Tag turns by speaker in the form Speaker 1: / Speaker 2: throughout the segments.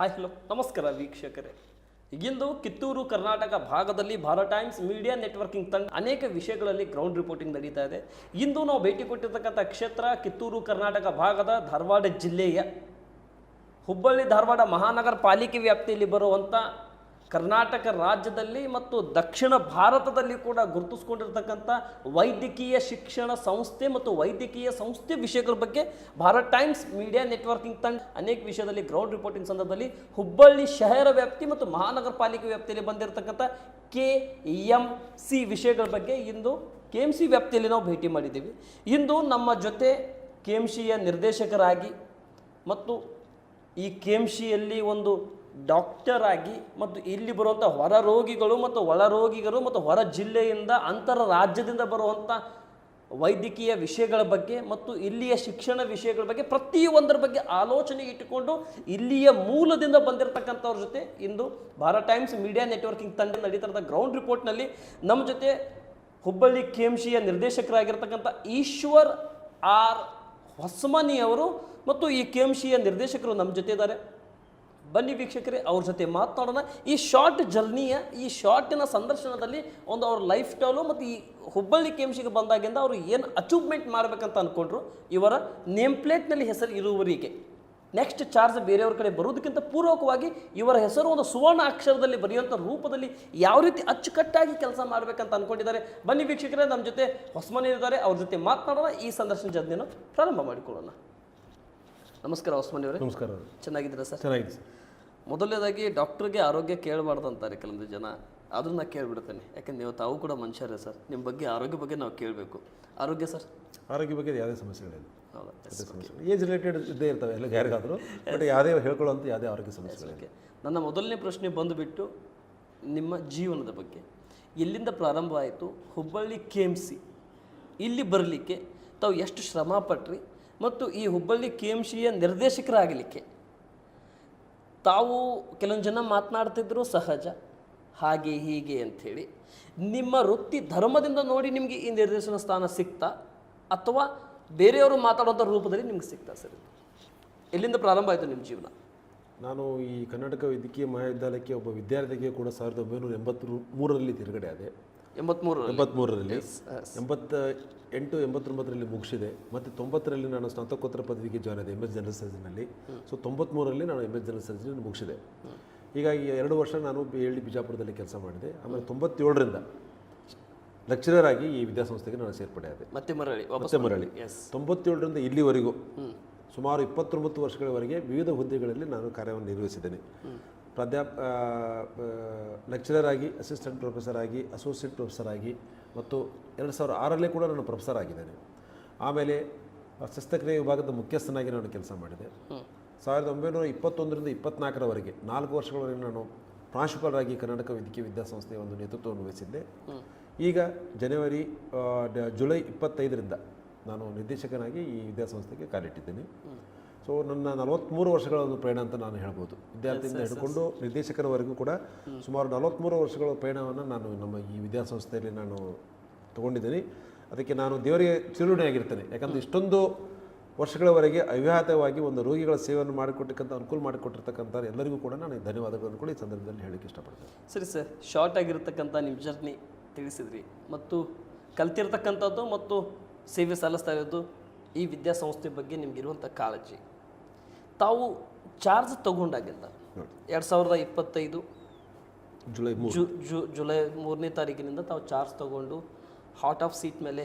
Speaker 1: Hi hello ನಮಸ್ಕಾರ ವೀಕ್ಷಕರೇ. ಇಂದು ಕಿತ್ತೂರು ಕರ್ನಾಟಕ ಭಾಗದಲ್ಲಿ ಭಾರತ ಟೈಮ್ಸ್ ಮೀಡಿಯಾ ನೆಟ್ವರ್ಕಿಂಗ್ ತಂಡ ಅನೇಕ ವಿಷಯಗಳಲ್ಲಿ ಗ್ರೌಂಡ್ ರಿಪೋರ್ಟಿಂಗ್ ನಡೀತಾ ಇದೆ. ಇಂದು ನಾವು ಭೇಟಿ ಕೊಟ್ಟಿರ್ತಕ್ಕಂಥ ಕ್ಷೇತ್ರ ಕಿತ್ತೂರು ಕರ್ನಾಟಕ ಭಾಗದ ಧಾರವಾಡ ಜಿಲ್ಲೆಯ ಹುಬ್ಬಳ್ಳಿ ಧಾರವಾಡ ಮಹಾನಗರ ಪಾಲಿಕೆ ವ್ಯಾಪ್ತಿಯಲ್ಲಿ ಬರುವಂಥ ಕರ್ನಾಟಕ ರಾಜ್ಯದಲ್ಲಿ ಮತ್ತು ದಕ್ಷಿಣ ಭಾರತದಲ್ಲಿ ಕೂಡ ಗುರುತಿಸ್ಕೊಂಡಿರ್ತಕ್ಕಂಥ ವೈದ್ಯಕೀಯ ಶಿಕ್ಷಣ ಸಂಸ್ಥೆ ಮತ್ತು ವೈದ್ಯಕೀಯ ಸಂಸ್ಥೆ ವಿಷಯಗಳ ಬಗ್ಗೆ ಭಾರತ್ ಟೈಮ್ಸ್ ಮೀಡಿಯಾ ನೆಟ್ವರ್ಕಿಂಗ್ ತಂಡ ಅನೇಕ ವಿಷಯದಲ್ಲಿ ಗ್ರೌಂಡ್ ರಿಪೋರ್ಟಿಂಗ್ ಸಂದರ್ಭದಲ್ಲಿ ಹುಬ್ಬಳ್ಳಿ ಶಹರ ವ್ಯಾಪ್ತಿ ಮತ್ತು ಮಹಾನಗರ ಪಾಲಿಕೆ ವ್ಯಾಪ್ತಿಯಲ್ಲಿ ಬಂದಿರತಕ್ಕಂಥ KMC ವಿಷಯಗಳ ಬಗ್ಗೆ ಇಂದು KMC ವ್ಯಾಪ್ತಿಯಲ್ಲಿ ನಾವು ಭೇಟಿ ಮಾಡಿದ್ದೀವಿ. ಇಂದು ನಮ್ಮ ಜೊತೆ KMCಯ ನಿರ್ದೇಶಕರಾಗಿ ಮತ್ತು ಈ KMCಯಲ್ಲಿ ಒಂದು ಡಾಕ್ಟರ್ ಆಗಿ ಮತ್ತು ಇಲ್ಲಿ ಬರುವಂಥ ಹೊರ ರೋಗಿಗಳು ಮತ್ತು ಒಳ ರೋಗಿಗಳು ಮತ್ತು ಹೊರ ಜಿಲ್ಲೆಯಿಂದ ಅಂತರ ರಾಜ್ಯದಿಂದ ಬರುವಂಥ ವೈದ್ಯಕೀಯ ವಿಷಯಗಳ ಬಗ್ಗೆ ಮತ್ತು ಇಲ್ಲಿಯ ಶಿಕ್ಷಣ ವಿಷಯಗಳ ಬಗ್ಗೆ ಪ್ರತಿಯೊಂದರ ಬಗ್ಗೆ ಆಲೋಚನೆ ಇಟ್ಟುಕೊಂಡು ಇಲ್ಲಿಯ ಮೂಲದಿಂದ ಬಂದಿರತಕ್ಕಂಥವ್ರ ಜೊತೆ ಇಂದು ಭಾರತ್ ಟೈಮ್ಸ್ ಮೀಡಿಯಾ ನೆಟ್ವರ್ಕಿಂಗ್ ತಂಡ ನಡೀತಿರೋದ ಗ್ರೌಂಡ್ ರಿಪೋರ್ಟ್ನಲ್ಲಿ ನಮ್ಮ ಜೊತೆ ಹುಬ್ಬಳ್ಳಿ KMCಯ ನಿರ್ದೇಶಕರಾಗಿರ್ತಕ್ಕಂಥ ಈಶ್ವರ್ ಆರ್ ಹೊಸಮನಿ ಅವರು ಮತ್ತು ಈ KMCಯ ನಿರ್ದೇಶಕರು ನಮ್ಮ ಜೊತೆ ಇದ್ದಾರೆ. ಬನ್ನಿ ವೀಕ್ಷಕರೇ, ಅವ್ರ ಜೊತೆ ಮಾತನಾಡೋಣ. ಈ ಶಾರ್ಟ್ ಜರ್ನಿಯ ಈ ಶಾರ್ಟಿನ ಸಂದರ್ಶನದಲ್ಲಿ ಒಂದು ಅವ್ರ ಲೈಫ್ ಸ್ಟೈಲು ಮತ್ತು ಈ ಹುಬ್ಬಳ್ಳಿ KMCಗೆ ಬಂದಾಗಿಂದ ಅವರು ಏನು ಅಚೀವ್ಮೆಂಟ್ ಮಾಡಬೇಕಂತ ಅಂದ್ಕೊಂಡ್ರು, ಇವರ ನೇಮ್ ಪ್ಲೇಟ್ನಲ್ಲಿ ಹೆಸರು ಇರುವವರಿಗೆ ನೆಕ್ಸ್ಟ್ ಚಾರ್ಜ್ ಬೇರೆಯವ್ರ ಕಡೆ ಬರೋದಕ್ಕಿಂತ ಪೂರ್ವಕವಾಗಿ ಇವರ ಹೆಸರು ಒಂದು ಸುವರ್ಣ ಅಕ್ಷರದಲ್ಲಿ ಬರೆಯುವಂಥ ರೂಪದಲ್ಲಿ ಯಾವ ರೀತಿ ಅಚ್ಚುಕಟ್ಟಾಗಿ ಕೆಲಸ ಮಾಡಬೇಕಂತ ಅಂದ್ಕೊಂಡಿದ್ದಾರೆ. ಬನ್ನಿ ವೀಕ್ಷಕರೇ, ನಮ್ಮ ಜೊತೆ ಹೊಸಮನಿ ಇದ್ದಾರೆ, ಅವ್ರ ಜೊತೆ ಮಾತನಾಡೋಣ. ಈ ಸಂದರ್ಶನ ಜರ್ನಿಯನ್ನು ಪ್ರಾರಂಭ ಮಾಡಿಕೊಳ್ಳೋಣ. ನಮಸ್ಕಾರ ಹೊಸಮನಿ ಅವರೇ.
Speaker 2: ನಮಸ್ಕಾರ.
Speaker 1: ಚೆನ್ನಾಗಿದ್ದೀರಾ ಸರ್?
Speaker 2: ಚೆನ್ನಾಗಿದೆ ಸರ್.
Speaker 1: ಮೊದಲನೇದಾಗಿ ಡಾಕ್ಟ್ರಿಗೆ ಆರೋಗ್ಯ ಕೇಳಬಾರ್ದು ಅಂತಾರೆ ಕೆಲವೊಂದು ಜನ, ಆದರೂ ನಾನು ಕೇಳಿಬಿಡ್ತೇನೆ. ಯಾಕಂದ್ರೆ ನೀವು ತಾವು ಕೂಡ ಮನುಷ್ಯರೇ ಸರ್, ನಿಮ್ಮ ಬಗ್ಗೆ ಆರೋಗ್ಯ ಬಗ್ಗೆ ನಾವು ಕೇಳಬೇಕು. ಆರೋಗ್ಯ ಸರ್?
Speaker 2: ಆರೋಗ್ಯ ಬಗ್ಗೆ ಯಾವುದೇ ಸಮಸ್ಯೆಗಳಿಲ್ಲ.
Speaker 1: ಹೌದಾ?
Speaker 2: ಏಜ್ ರಿಲೇಟೆಡ್ ಇದ್ದೇ ಇರ್ತವೆ ಎಲ್ಲ ಯಾರಿಗಾದರೂ, ಬಟ್ ಯಾವುದೇ ಹೇಳ್ಕೊಳ್ಳೋಂಥ ಯಾವುದೇ ಆರೋಗ್ಯ ಸಮಸ್ಯೆಗಳಿಲ್ಲ.
Speaker 1: ನನ್ನ ಮೊದಲನೇ ಪ್ರಶ್ನೆ ಬಂದುಬಿಟ್ಟು ನಿಮ್ಮ ಜೀವನದ ಬಗ್ಗೆ. ಎಲ್ಲಿಂದ ಪ್ರಾರಂಭ ಆಯಿತು ಹುಬ್ಬಳ್ಳಿ KMC ಇಲ್ಲಿ ಬರಲಿಕ್ಕೆ ತಾವು ಎಷ್ಟು ಶ್ರಮ ಪಟ್ರಿ, ಮತ್ತು ಈ ಹುಬ್ಬಳ್ಳಿ KMCಯ ನಿರ್ದೇಶಕರಾಗಲಿಕ್ಕೆ ತಾವು ಕೆಲವೊಂದು ಜನ ಮಾತನಾಡ್ತಿದ್ರು ಸಹಜ ಹಾಗೆ ಹೀಗೆ ಅಂಥೇಳಿ, ನಿಮ್ಮ ವೃತ್ತಿ ಧರ್ಮದಿಂದ ನೋಡಿ ನಿಮಗೆ ಈ ನಿರ್ದೇಶನ ಸ್ಥಾನ ಸಿಗ್ತಾ ಅಥವಾ ಬೇರೆಯವರು ಮಾತಾಡುವಂಥ ರೂಪದಲ್ಲಿ ನಿಮ್ಗೆ ಸಿಗ್ತಾ ಸರ್? ಎಲ್ಲಿಂದ ಪ್ರಾರಂಭ ಆಯಿತು ನಿಮ್ಮ ಜೀವನ?
Speaker 2: ನಾನು ಈ ಕರ್ನಾಟಕ ವೈದ್ಯಕೀಯ ಮಹಾವಿದ್ಯಾಲಯಕ್ಕೆ ಒಬ್ಬ ವಿದ್ಯಾರ್ಥಿಗೆ ಕೂಡ 1983ರಲ್ಲಿ ತಿರುಗಡೆ ಆದೆ. 83ರಲ್ಲಿ 88, 89ರಲ್ಲಿ ಮುಗಿಸಿದೆ. ಮತ್ತು 90ರಲ್ಲಿ ನಾನು ಸ್ನಾತಕೋತ್ತರ ಪದವಿಗೆ ಜಾಯ್ನ್ ಆದೆ MS ಜನರಲ್ ಸರ್ಜನಲ್ಲಿ. ಸೊ 93ರಲ್ಲಿ ನಾನು MS ಜನರಲ್ ಸರ್ಜರಿ ಮುಗಿಸಿದೆ. ಹೀಗಾಗಿ 2 ವರ್ಷ ನಾನು BLD ಬಿಜಾಪುರದಲ್ಲಿ ಕೆಲಸ ಮಾಡಿದೆ. ಆಮೇಲೆ 97ರಿಂದ ಲೆಕ್ಚರರ್ ಆಗಿ ಈ ವಿದ್ಯಾಸಂಸ್ಥೆಗೆ ನಾನು ಸೇರ್ಪಡೆ ಆದೆ.
Speaker 1: ಮತ್ತೆ ಮರಳಿ
Speaker 2: 97ರಿಂದ ಇಲ್ಲಿವರೆಗೂ ಸುಮಾರು 29 ವರ್ಷಗಳವರೆಗೆ ವಿವಿಧ ಹುದ್ದೆಗಳಲ್ಲಿ ನಾನು ಕಾರ್ಯವನ್ನು ನಿರ್ವಹಿಸಿದ್ದೇನೆ. ಲೆಕ್ಚರರ್ ಆಗಿ, ಅಸಿಸ್ಟೆಂಟ್ ಪ್ರೊಫೆಸರ್ ಆಗಿ, ಅಸೋಸಿಯೇಟ್ ಪ್ರೊಫೆಸರ್ ಆಗಿ, ಮತ್ತು 2006ರಲ್ಲಿ ಕೂಡ ನಾನು ಪ್ರೊಫೆಸರ್ ಆಗಿದ್ದೇನೆ. ಆಮೇಲೆ ಶಸ್ತ್ರಕ್ರಿಯೆ ವಿಭಾಗದ ಮುಖ್ಯಸ್ಥನಾಗಿ ನಾನು ಕೆಲಸ ಮಾಡಿದೆ. 1921ರಿಂದ 24ರವರೆಗೆ 4 ವರ್ಷಗಳವರೆಗೆ ನಾನು ಪ್ರಾಂಶುಪಾಲರಾಗಿ ಕರ್ನಾಟಕ ವೈದ್ಯಕೀಯ ವಿದ್ಯಾಸಂಸ್ಥೆಯ ಒಂದು ನೇತೃತ್ವವನ್ನು ವಹಿಸಿದ್ದೆ. ಈಗ ಜುಲೈ 25ರಿಂದ ನಾನು ನಿರ್ದೇಶಕನಾಗಿ ಈ ವಿದ್ಯಾಸಂಸ್ಥೆಗೆ ಕಾಲಿಟ್ಟಿದ್ದೇನೆ. ಸೊ ನನ್ನ 43 ವರ್ಷಗಳ ಒಂದು ಪಯಣ ಅಂತ ನಾನು ಹೇಳ್ಬೋದು. ವಿದ್ಯಾರ್ಥಿಯಿಂದ ಹಿಡ್ಕೊಂಡು ನಿರ್ದೇಶಕರವರೆಗೂ ಕೂಡ ಸುಮಾರು 43 ವರ್ಷಗಳ ಪಯಣವನ್ನು ನಾನು ನಮ್ಮ ಈ ವಿದ್ಯಾಸಂಸ್ಥೆಯಲ್ಲಿ ನಾನು ತೊಗೊಂಡಿದ್ದೀನಿ. ಅದಕ್ಕೆ ನಾನು ದೇವರಿಗೆ ಚಿರುಣಿಯಾಗಿರ್ತೇನೆ. ಯಾಕಂದರೆ ಇಷ್ಟೊಂದು ವರ್ಷಗಳವರೆಗೆ ಅವ್ಯಾಹತವಾಗಿ ಒಂದು ರೋಗಿಗಳ ಸೇವೆಯನ್ನು ಮಾಡಿಕೊಟ್ಟಕ್ಕಂಥ ಅನುಕೂಲ ಮಾಡಿಕೊಟ್ಟಿರ್ತಕ್ಕಂಥ ಎಲ್ಲರಿಗೂ ಕೂಡ ನಾನು ಧನ್ಯವಾದಗಳನ್ನು ಕೂಡ ಈ ಸಂದರ್ಭದಲ್ಲಿ ಹೇಳಲಿಕ್ಕೆ ಇಷ್ಟಪಡ್ತೇನೆ.
Speaker 1: ಸರಿ ಸರ್, ಶಾರ್ಟ್ ಆಗಿರ್ತಕ್ಕಂಥ ನಿಮ್ಮ ಜರ್ನಿ ತಿಳಿಸಿದ್ರಿ, ಮತ್ತು ಕಲ್ತಿರ್ತಕ್ಕಂಥದ್ದು ಮತ್ತು ಸೇವೆ ಸಲ್ಲಿಸ್ತಾ ಇರೋದು ಈ ವಿದ್ಯಾಸಂಸ್ಥೆ ಬಗ್ಗೆ ನಿಮಗಿರುವಂಥ ಕಾಳಜಿ. ತಾವು ಚಾರ್ಜ್ ತಗೊಂಡಾಗಿಂದ 2025 ಜುಲೈ 3ನೇ ತಾರೀಕಿನಿಂದ ತಾವು ಚಾರ್ಜ್ ತಗೊಂಡು ಹಾಟ್ ಆಫ್ ಸೀಟ್ ಮೇಲೆ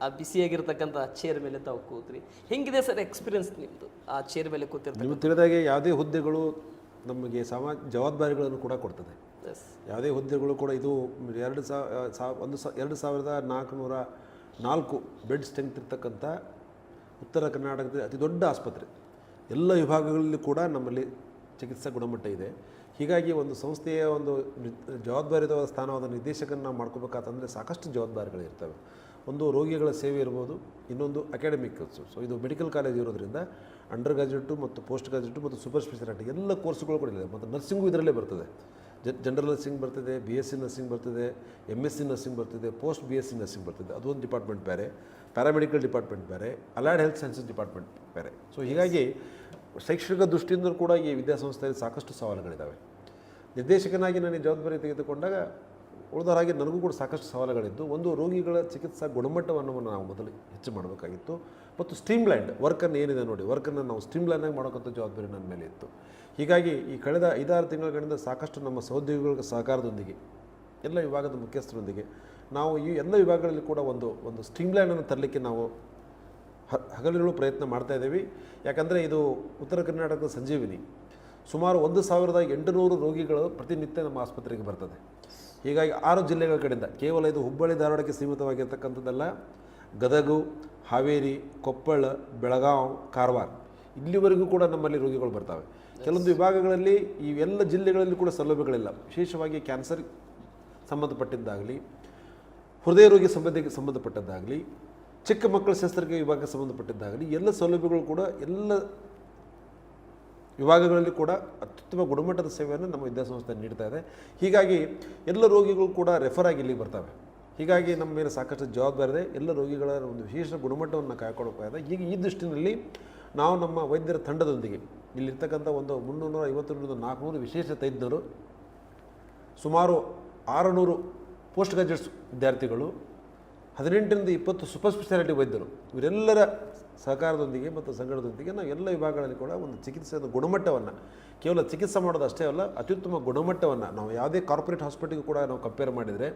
Speaker 1: ಆ ಬಿಸಿಯಾಗಿರ್ತಕ್ಕಂಥ ಚೇರ್ ಮೇಲೆ ತಾವು ಕೂತ್ರಿ. ಹೆಂಗಿದೆ ಸರ್ ಎಕ್ಸ್ಪೀರಿಯನ್ಸ್ ನಿಮ್ಮದು ಆ ಚೇರ್ ಮೇಲೆ ಕೂತಿರ್ತಾರೆ? ನೀವು
Speaker 2: ತಿಳಿದಾಗೆ ಯಾವುದೇ ಹುದ್ದೆಗಳು ನಮಗೆ ಜವಾಬ್ದಾರಿಗಳನ್ನು ಕೂಡ ಕೊಡ್ತದೆ. ಯಾವುದೇ ಹುದ್ದೆಗಳು ಕೂಡ ಇದು 2404 ಬೆಡ್ ಸ್ಟ್ರೆಂತ್ ಇರ್ತಕ್ಕಂಥ ಉತ್ತರ ಕರ್ನಾಟಕದ ಅತಿ ದೊಡ್ಡ ಆಸ್ಪತ್ರೆ. ಎಲ್ಲ ವಿಭಾಗಗಳಲ್ಲಿ ಕೂಡ ನಮ್ಮಲ್ಲಿ ಚಿಕಿತ್ಸಾ ಗುಣಮಟ್ಟ ಇದೆ. ಹೀಗಾಗಿ ಒಂದು ಸಂಸ್ಥೆಯ ಒಂದು ಜವಾಬ್ದಾರಿಯುತ ಸ್ಥಾನವಾದ ನಿರ್ದೇಶಕನ ನಾವು ಮಾಡ್ಕೋಬೇಕಾತಂದರೆ ಸಾಕಷ್ಟು ಜವಾಬ್ದಾರಿಗಳಿರ್ತವೆ. ಒಂದು ರೋಗಿಗಳ ಸೇವೆ ಇರ್ಬೋದು, ಇನ್ನೊಂದು ಅಕಾಡೆಮಿಕ್. ಸೊ ಇದು ಮೆಡಿಕಲ್ ಕಾಲೇಜ್ ಇರೋದ್ರಿಂದ ಅಂಡರ್ ಗ್ರಾಜ್ಯುಯೇಟು ಮತ್ತು ಪೋಸ್ಟ್ ಗ್ರಾಜ್ಯುಯೇಟು ಮತ್ತು ಸೂಪರ್ ಸ್ಪೆಷಾಲಿಟಿ ಎಲ್ಲ ಕೋರ್ಸ್ಗಳು ಕೂಡ ಇದೆ. ಮತ್ತು ನರ್ಸಿಂಗು ಇದರಲ್ಲೇ ಬರ್ತದೆ. ಜನರಲ್ ನರ್ಸಿಂಗ್ ಬರ್ತದೆ, BSc ನರ್ಸಿಂಗ್ ಬರ್ತದೆ, MSc ನರ್ಸಿಂಗ್ ಬರ್ತದೆ, ಪೋಸ್ಟ್ BSc ನರ್ಸಿಂಗ್ ಬರ್ತದೆ. ಅದೊಂದು ಡಿಪಾರ್ಟ್ಮೆಂಟ್ ಬೇರೆ, ಪ್ಯಾರಾಮೆಡಿಕಲ್ ಡಿಪಾರ್ಟ್ಮೆಂಟ್ ಬೇರೆ, ಅಲೈಡ್ ಹೆಲ್ತ್ ಸೈನ್ಸಸ್ ಡಿಪಾರ್ಟ್ಮೆಂಟ್ ಬೇರೆ. ಸೊ ಹೀಗಾಗಿ ಶೈಕ್ಷಣಿಕ ದೃಷ್ಟಿಯಿಂದ ಕೂಡ ಈ ವಿದ್ಯಾಸಂಸ್ಥೆಯಲ್ಲಿ ಸಾಕಷ್ಟು ಸವಾಲುಗಳಿದ್ದಾವೆ. ನಿರ್ದೇಶಕನಾಗಿ ನಾನು ಈ ಜವಾಬ್ದಾರಿ ತೆಗೆದುಕೊಂಡಾಗ ಉಳಿದವರಾಗಿ ನನಗೂ ಕೂಡ ಸಾಕಷ್ಟು ಸವಾಲುಗಳಿದ್ದು, ಒಂದು ರೋಗಿಗಳ ಚಿಕಿತ್ಸಾ ಗುಣಮಟ್ಟವನ್ನು ನಾವು ಮೊದಲು ಹೆಚ್ಚು ಮಾಡಬೇಕಾಗಿತ್ತು ಮತ್ತು ಸ್ಟ್ರೀಮ್ಲೈನ್ಡ್ ವರ್ಕನ್ನು ಏನಿದೆ ನೋಡಿ, ವರ್ಕನ್ನು ನಾವು ಸ್ಟ್ರೀಮ್ಲೈನಾಗಿ ಮಾಡೋಕ್ಕಂಥ ಜವಾಬ್ದಾರಿ ನನ್ನ ಮೇಲೆ ಇತ್ತು. ಹೀಗಾಗಿ ಈ ಕಳೆದ 5-6 ತಿಂಗಳುಗಳಿಂದ ಸಾಕಷ್ಟು ನಮ್ಮ ಸಹೋದ್ಯೋಗಿಗಳ ಸಹಕಾರದೊಂದಿಗೆ ಎಲ್ಲ ವಿಭಾಗದ ಮುಖ್ಯಸ್ಥರೊಂದಿಗೆ ನಾವು ಈ ಎಲ್ಲ ವಿಭಾಗಗಳಲ್ಲಿ ಕೂಡ ಒಂದು ಸ್ಟ್ರೀಮ್ಲೈನನ್ನು ತರಲಿಕ್ಕೆ ನಾವು ಹಗಲಿರುಳು ಪ್ರಯತ್ನ ಮಾಡ್ತಾಯಿದ್ದೀವಿ. ಯಾಕಂದರೆ ಇದು ಉತ್ತರ ಕರ್ನಾಟಕದ ಸಂಜೀವಿನಿ. ಸುಮಾರು 1800 ರೋಗಿಗಳು ಪ್ರತಿನಿತ್ಯ ನಮ್ಮ ಆಸ್ಪತ್ರೆಗೆ ಬರ್ತದೆ. ಹೀಗಾಗಿ 6 ಜಿಲ್ಲೆಗಳ ಕಡೆಯಿಂದ, ಕೇವಲ ಇದು ಹುಬ್ಬಳ್ಳಿ ಧಾರವಾಡಕ್ಕೆ ಸೀಮಿತವಾಗಿರ್ತಕ್ಕಂಥದ್ದಲ್ಲ, ಗದಗ, ಹಾವೇರಿ, ಕೊಪ್ಪಳ, ಬೆಳಗಾವಿ, ಕಾರವಾರ ಇಲ್ಲಿವರೆಗೂ ಕೂಡ ನಮ್ಮಲ್ಲಿ ರೋಗಿಗಳು ಬರ್ತವೆ. ಕೆಲವೊಂದು ವಿಭಾಗಗಳಲ್ಲಿ ಈ ಎಲ್ಲ ಜಿಲ್ಲೆಗಳಲ್ಲಿ ಕೂಡ ಸೌಲಭ್ಯಗಳಿಲ್ಲ. ವಿಶೇಷವಾಗಿ ಕ್ಯಾನ್ಸರ್ ಸಂಬಂಧಪಟ್ಟಿದ್ದಾಗಲಿ, ಹೃದಯ ರೋಗಿ ಸಂಬಂಧಪಟ್ಟದ್ದಾಗಲಿ, ಚಿಕ್ಕ ಮಕ್ಕಳ ಶಸ್ತ್ರಕ್ರಿಯೆ ವಿಭಾಗಕ್ಕೆ ಸಂಬಂಧಪಟ್ಟಿದ್ದಾಗಲಿ ಎಲ್ಲ ಸೌಲಭ್ಯಗಳು ಕೂಡ ಎಲ್ಲ ವಿಭಾಗಗಳಲ್ಲಿ ಕೂಡ ಅತ್ಯುತ್ತಮ ಗುಣಮಟ್ಟದ ಸೇವೆಯನ್ನು ನಮ್ಮ ವಿದ್ಯಾಸಂಸ್ಥೆ ನೀಡ್ತಾ ಇದೆ. ಹೀಗಾಗಿ ಎಲ್ಲ ರೋಗಿಗಳು ಕೂಡ ರೆಫರ್ ಆಗಿ ಇಲ್ಲಿಗೆ ಬರ್ತವೆ. ಹೀಗಾಗಿ ನಮ್ಮ ಮೇಲೆ ಸಾಕಷ್ಟು ಜವಾಬ್ದಾರಿ ಇದೆ. ಎಲ್ಲ ರೋಗಿಗಳ ಒಂದು ವಿಶೇಷ ಗುಣಮಟ್ಟವನ್ನು ಕಾಯ್ಕೊಳ್ಳೋಕ್ಕಾಗಿದೆ. ಈಗ ಈ ದೃಷ್ಟಿನಲ್ಲಿ ನಾವು ನಮ್ಮ ವೈದ್ಯರ ತಂಡದೊಂದಿಗೆ ಇಲ್ಲಿರ್ತಕ್ಕಂಥ ಒಂದು 350-400 ವಿಶೇಷ ತಜ್ಞರು, ಸುಮಾರು 600 ಪೋಸ್ಟ್ ಗ್ರಾಜ್ಯುಯೇಟ್ಸ್ ವಿದ್ಯಾರ್ಥಿಗಳು, 18-20 ಸೂಪರ್ ಸ್ಪೆಷಾಲಿಟಿ ವೈದ್ಯರು, ಇವರೆಲ್ಲರ ಸಹಕಾರದೊಂದಿಗೆ ಮತ್ತು ಸಂಘಟದೊಂದಿಗೆ ನಾವು ಎಲ್ಲ ವಿಭಾಗಗಳಲ್ಲಿ ಕೂಡ ಒಂದು ಚಿಕಿತ್ಸೆಯ ಗುಣಮಟ್ಟವನ್ನು, ಕೇವಲ ಚಿಕಿತ್ಸೆ ಮಾಡೋದು ಅಷ್ಟೇ ಅಲ್ಲ, ಅತ್ಯುತ್ತಮ ಗುಣಮಟ್ಟವನ್ನು ನಾವು ಯಾವುದೇ ಕಾರ್ಪೊರೇಟ್ ಹಾಸ್ಪಿಟಲ್ಗೂ ಕೂಡ ನಾವು ಕಂಪೇರ್ ಮಾಡಿದರೆ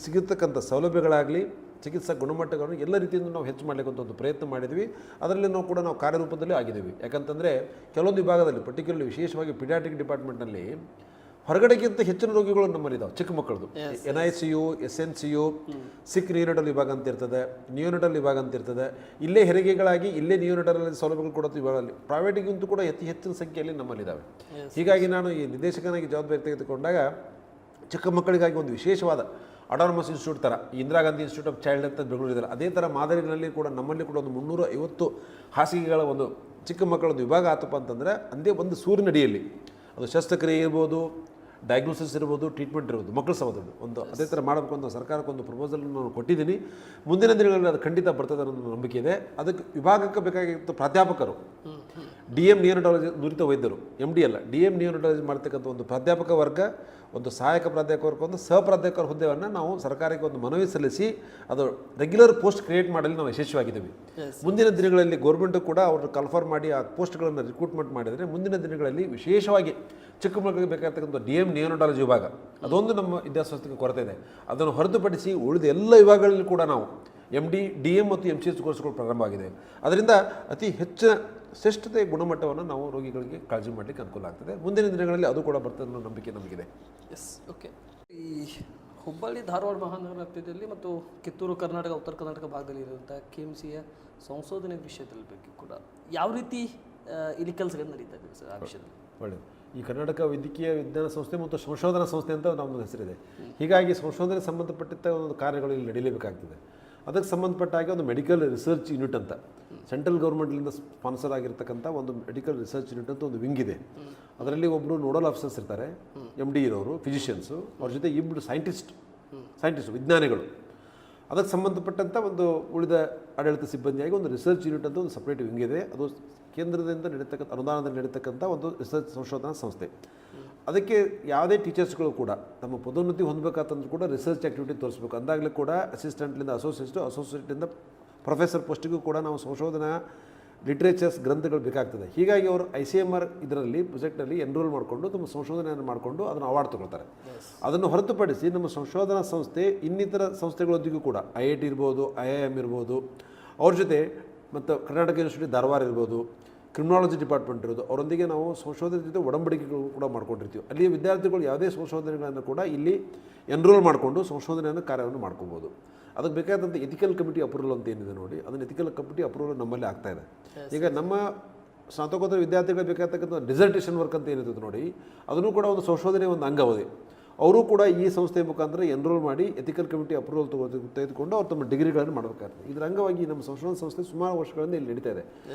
Speaker 2: ಸಿಗಿರ್ತಕ್ಕಂಥ ಸೌಲಭ್ಯಗಳಾಗಲಿ, ಚಿಕಿತ್ಸಾ ಗುಣಮಟ್ಟಗಳನ್ನು ಎಲ್ಲ ರೀತಿಯಿಂದ ನಾವು ಹೆಚ್ಚು ಮಾಡಲಿಕ್ಕೆ ಒಂದು ಪ್ರಯತ್ನ ಮಾಡಿದ್ವಿ. ಅದರಲ್ಲಿ ನಾವು ಕಾರ್ಯರೂಪದಲ್ಲಿ ಆಗಿದ್ದೀವಿ. ಯಾಕಂತಂದರೆ ಕೆಲವೊಂದು ವಿಭಾಗದಲ್ಲಿ, ಪರ್ಟಿಕ್ಯುಲರ್ಲಿ ವಿಶೇಷವಾಗಿ ಪಿಡಿಯಾಟ್ರಿಕ್ ಡಿಪಾರ್ಟ್ಮೆಂಟ್ನಲ್ಲಿ ಹೊರಗಡೆಗಿಂತ ಹೆಚ್ಚಿನ ರೋಗಿಗಳು ನಮ್ಮಲ್ಲಿದ್ದಾವೆ. ಚಿಕ್ಕ ಮಕ್ಕಳದು NICU, SNCU, ಸಿಕ್ ನಿಯೋನಟಲ್ ವಿಭಾಗ ಅಂತ ಇರ್ತದೆ, ನಿಯೋನಟಲ್ ವಿಭಾಗ ಅಂತ ಇರ್ತದೆ. ಇಲ್ಲೇ ಹೆರಿಗೆಗಳಾಗಿ ಇಲ್ಲೇ ನಿಯೋನಟಲ್ ಸೌಲಭ್ಯಗಳು ಕೊಡೋದು ವಿಭಾಗದಲ್ಲಿ ಪ್ರೈವೇಟಿಗಿಂತೂ ಕೂಡ ಹೆಚ್ಚಿನ ಸಂಖ್ಯೆಯಲ್ಲಿ ನಮ್ಮಲ್ಲಿದ್ದಾವೆ. ಹೀಗಾಗಿ ನಾನು ಈ ನಿರ್ದೇಶಕನಾಗಿ ಜವಾಬ್ದಾರಿ ತೆಗೆದುಕೊಂಡಾಗ ಚಿಕ್ಕ ಮಕ್ಕಳಿಗಾಗಿ ಒಂದು ವಿಶೇಷವಾದ ಅಟಾನಮಸ್ ಇನ್ಸ್ಟಿಟ್ಯೂಟ್ ಥರ, Indira Gandhi institute of child ಅಂತ ಬೆಂಗಳೂರಿದೆ, ಅದೇ ಥರ ಮಾದರಿನಲ್ಲಿ ಕೂಡ ನಮ್ಮಲ್ಲಿ ಕೂಡ ಒಂದು 350 ಹಾಸಿಗೆಗಳ ಒಂದು ಚಿಕ್ಕ ಮಕ್ಕಳೊಂದು ವಿಭಾಗ ಆತಪ್ಪ ಅಂತಂದರೆ ಅಂದೇ ಒಂದು ಸೂರಿನಡಿಯಲ್ಲಿ ಅದು ಶಸ್ತ್ರಕ್ರಿಯೆ ಇರ್ಬೋದು, ಡಯಾಗ್ನೋಸಿಸ್ ಇರ್ಬೋದು, ಟ್ರೀಟ್ಮೆಂಟ್ ಇರ್ಬೋದು, ಮಕ್ಕಳ ಸಂಬಂಧ ಒಂದು ಅದೇ ಥರ ಮಾಡಬೇಕು ಅಂತ ಸರ್ಕಾರಕ್ಕೆ ಒಂದು ಪ್ರಪೋಸಲ್ ನಾನು ಕೊಟ್ಟಿದ್ದೀನಿ. ಮುಂದಿನ ದಿನಗಳಲ್ಲಿ ಅದು ಖಂಡಿತ ಬರ್ತದೆ ಅನ್ನೋ ನಂಬಿಕೆ ಇದೆ. ಅದಕ್ಕೆ ವಿಭಾಗಕ್ಕೆ ಬೇಕಾಗಿತ್ತು ಪ್ರಾಧ್ಯಾಪಕರು, DM ನಿಯೋನಟಾಲಜಿ ನುರಿತ ವೈದ್ಯರು, MD ಅಲ್ಲ, DM ನಿಯೋನಟಾಲಜಿ ಮಾಡ್ತಕ್ಕಂಥ ಒಂದು ಪ್ರಾಧ್ಯಾಪಕ ವರ್ಗ, ಒಂದು ಸಹಾಯಕ ಪ್ರಾಧ್ಯಾಪಕ ವರ್ಗ, ಒಂದು ಸಹ ಪ್ರಾಧ್ಯಾಪಕರ ಹುದ್ದೆಯನ್ನು ನಾವು ಸರ್ಕಾರಕ್ಕೆ ಒಂದು ಮನವಿ ಸಲ್ಲಿಸಿ ಅದು ರೆಗ್ಯುಲರ್ ಪೋಸ್ಟ್ ಕ್ರಿಯೇಟ್ ಮಾಡಲು ನಾವು ಯಶಸ್ವಿಯಾಗಿದ್ದೀವಿ. ಮುಂದಿನ ದಿನಗಳಲ್ಲಿ ಗೌರ್ಮೆಂಟು ಕೂಡ ಅವ್ರನ್ನ ಕನ್ಫರ್ಮ್ ಮಾಡಿ ಆ ಪೋಸ್ಟ್ಗಳನ್ನು ರಿಕ್ರೂಟ್ಮೆಂಟ್ ಮಾಡಿದರೆ ಮುಂದಿನ ದಿನಗಳಲ್ಲಿ ವಿಶೇಷವಾಗಿ ಚಿಕ್ಕ ಮಕ್ಕಳಿಗೆ ಬೇಕಾಗಿರ್ತಕ್ಕಂಥ DM ನಿಯೋನಟಾಲಜಿ ವಿಭಾಗ ಅದೊಂದು ನಮ್ಮ ವಿದ್ಯಾಸಂಸ್ಥೆಗೆ ಕೊರತೆ ಇದೆ. ಅದನ್ನು ಹೊರತುಪಡಿಸಿ ಉಳಿದ ಎಲ್ಲ ವಿಭಾಗಗಳಲ್ಲಿ ಕೂಡ ನಾವು MD, DM ಮತ್ತು MCH ಕೋರ್ಸ್ಗಳು ಪ್ರಾರಂಭ ಆಗಿದೆ. ಅದರಿಂದ ಅತಿ ಹೆಚ್ಚಿನ ಶ್ರೇಷ್ಠತೆ ಗುಣಮಟ್ಟವನ್ನು ನಾವು ರೋಗಿಗಳಿಗೆ ಕಾಳಜಿ ಮಾಡಲಿಕ್ಕೆ ಅನುಕೂಲ ಆಗ್ತದೆ. ಮುಂದಿನ ದಿನಗಳಲ್ಲಿ ಅದು ಕೂಡ ಬರ್ತದೆ ಅನ್ನೋ ನಂಬಿಕೆ ನಮಗಿದೆ.
Speaker 1: ಓಕೆ. ಈ ಹುಬ್ಬಳ್ಳಿ ಧಾರವಾಡ ಮಹಾನಗರ ವ್ಯಾಪ್ತಿಯಲ್ಲಿ ಮತ್ತು ಕಿತ್ತೂರು ಕರ್ನಾಟಕ, ಉತ್ತರ ಕರ್ನಾಟಕ ಭಾಗದಲ್ಲಿ ಇರುವಂಥ KMCಯ ಸಂಶೋಧನೆ ವಿಷಯದಲ್ಲಿ ಬಗ್ಗೆ ಕೂಡ ಯಾವ ರೀತಿ ಇಲ್ಲಿ ಕೆಲಸಗಳು ನಡೀತಾ ಇದೆ ಸರ್ ಆ ವಿಷಯದಲ್ಲಿ?
Speaker 2: ಒಳ್ಳೆಯದು. ಈ ಕರ್ನಾಟಕ ವೈದ್ಯಕೀಯ ವಿಜ್ಞಾನ ಸಂಸ್ಥೆ ಮತ್ತು ಸಂಶೋಧನಾ ಸಂಸ್ಥೆ ಅಂತ ನಮ್ಮದು ಹೆಸರಿದೆ. ಹೀಗಾಗಿ ಸಂಶೋಧನೆ ಸಂಬಂಧಪಟ್ಟಿದ್ದ ಒಂದು ಕಾರ್ಯಗಳು ಇಲ್ಲಿ ನಡೀಲೇಬೇಕಾಗ್ತದೆ. ಅದಕ್ಕೆ ಸಂಬಂಧಪಟ್ಟ ಹಾಗೆ ಒಂದು ಮೆಡಿಕಲ್ ರಿಸರ್ಚ್ ಯೂನಿಟ್ ಅಂತ ಸೆಂಟ್ರಲ್ ಗೌರ್ಮೆಂಟ್ಲಿಂದ ಸ್ಪಾನ್ಸರ್ ಆಗಿರ್ತಕ್ಕಂಥ ಒಂದು ಮೆಡಿಕಲ್ ರಿಸರ್ಚ್ ಯೂನಿಟ್ ಅಂತ ಒಂದು ವಿಂಗ್ ಇದೆ. ಅದರಲ್ಲಿ ಒಬ್ಬರು ನೋಡಲ್ ಆಫೀಸರ್ಸ್ ಇರ್ತಾರೆ, MD ಇರೋರು, ಫಿಸಿಷಿಯನ್ಸು, ಅವ್ರ ಜೊತೆ ಇಬ್ಬರು ಸೈಂಟಿಸ್ಟ್ ವಿಜ್ಞಾನಿಗಳು. ಅದಕ್ಕೆ ಸಂಬಂಧಪಟ್ಟಂಥ ಒಂದು ಉಳಿದ ಆಡಳಿತ ಸಿಬ್ಬಂದಿಯಾಗಿ ಒಂದು ರಿಸರ್ಚ್ ಯೂನಿಟ್ ಅಂತ ಒಂದು ಸಪ್ರೇಟ್ ವಿಂಗ್ ಇದೆ. ಅದು ಕೇಂದ್ರದಿಂದ ನಡೀತಕ್ಕಂಥ ಅನುದಾನದಲ್ಲಿ ನಡೀತಕ್ಕಂಥ ಒಂದು ರಿಸರ್ಚ್ ಸಂಶೋಧನಾ ಸಂಸ್ಥೆ. ಅದಕ್ಕೆ ಯಾವುದೇ ಟೀಚರ್ಸ್ಗಳು ಕೂಡ ತಮ್ಮ ಪದೋನ್ನತಿ ಹೊಂದಬೇಕಂತಂದ್ರೂ ಕೂಡ ರಿಸರ್ಚ್ ಆ್ಯಕ್ಟಿವಿಟಿ ತೋರಿಸ್ಬೇಕು. ಅಂದಾಗಲೇ ಕೂಡ ಅಸಿಸ್ಟೆಂಟ್ಲಿಂದ ಅಸೋಸಿಯೇಟಿಂದ ಪ್ರೊಫೆಸರ್ ಪೋಸ್ಟಿಗೂ ಕೂಡ ನಾವು ಸಂಶೋಧನಾ ಲಿಟ್ರೇಚರ್ಸ್ ಗ್ರಂಥಗಳು ಬೇಕಾಗ್ತದೆ. ಹೀಗಾಗಿ ಅವರು ICMR ಇದರಲ್ಲಿ ಪ್ರೊಜೆಕ್ಟಲ್ಲಿ ಎನ್ರೋಲ್ ಮಾಡಿಕೊಂಡು ತಮ್ಮ ಸಂಶೋಧನೆಯನ್ನು ಮಾಡಿಕೊಂಡು ಅದನ್ನು ಅವಾರ್ಡ್ ತಗೊಳ್ತಾರೆ. ಅದನ್ನು ಹೊರತುಪಡಿಸಿ ನಮ್ಮ ಸಂಶೋಧನಾ ಸಂಸ್ಥೆ ಇನ್ನಿತರ ಸಂಸ್ಥೆಗಳೊಂದಿಗೂ ಕೂಡ IIT ಇರ್ಬೋದು, IIM ಇರ್ಬೋದು, ಅವ್ರ ಜೊತೆ ಮತ್ತು ಕರ್ನಾಟಕ ಯೂನಿವರ್ಸಿಟಿ ಧಾರವಾಡ ಇರ್ಬೋದು, ಕ್ರಿಮಿನಾಲಜಿ ಡಿಪಾರ್ಟ್ಮೆಂಟ್ ಇರೋದು, ಅವರೊಂದಿಗೆ ನಾವು ಸಂಶೋಧನೆ ಜೊತೆ ಒಡಂಬಡಿಕೆಗಳು ಕೂಡ ಮಾಡ್ಕೊಂಡಿರ್ತೀವಿ. ಅಲ್ಲಿ ವಿದ್ಯಾರ್ಥಿಗಳು ಯಾವುದೇ ಸಂಶೋಧನೆಗಳನ್ನು ಕೂಡ ಇಲ್ಲಿ ಎನ್ರೋಲ್ ಮಾಡಿಕೊಂಡು ಸಂಶೋಧನೆಯನ್ನು ಕಾರ್ಯವನ್ನು ಮಾಡ್ಕೊಬೋದು. ಅದಕ್ಕೆ ಬೇಕಾದಂಥ ಎಥಿಕಲ್ ಕಮಿಟಿ ಅಪ್ರೂವಲ್ ಅಂತ ಏನಿದೆ ನೋಡಿ, ಅದನ್ನು ಎಥಿಕಲ್ ಕಮಿಟಿ ಅಪ್ರೂವಲ್ ನಮ್ಮಲ್ಲಿ ಆಗ್ತಾಯಿದೆ. ಈಗ ನಮ್ಮ ಸ್ನಾತಕೋತ್ತರ ವಿದ್ಯಾರ್ಥಿಗಳು ಬೇಕಾಗ್ತಕ್ಕಂಥ ಡಿಸರ್ಟೇಷನ್ ವರ್ಕ್ ಅಂತ ಏನಿದೆ ನೋಡಿ, ಅದನ್ನು ಕೂಡ ಒಂದು ಸಂಶೋಧನೆ ಒಂದು ಅಂಗವದೆ. ಅವರು ಕೂಡ ಈ ಸಂಸ್ಥೆಯ ಮುಖಾಂತರ ಎನ್ರೋಲ್ ಮಾಡಿ ಎಥಿಕಲ್ ಕಮಿಟಿ ಅಪ್ರೂವಲ್ ತೆಗೆದುಕೊಂಡು ಅವ್ರು ತಮ್ಮ ಡಿಗ್ರಿಗಳನ್ನು ಮಾಡಬೇಕಾಗ್ತದೆ. ಇದರ ಅಂಗವಾಗಿ ನಮ್ಮ ಸಂಶೋಧನಾ ಸಂಸ್ಥೆ ಸುಮಾರು ವರ್ಷಗಳಿಂದ ಇಲ್ಲಿ ನಡೀತಾ ಇದೆ.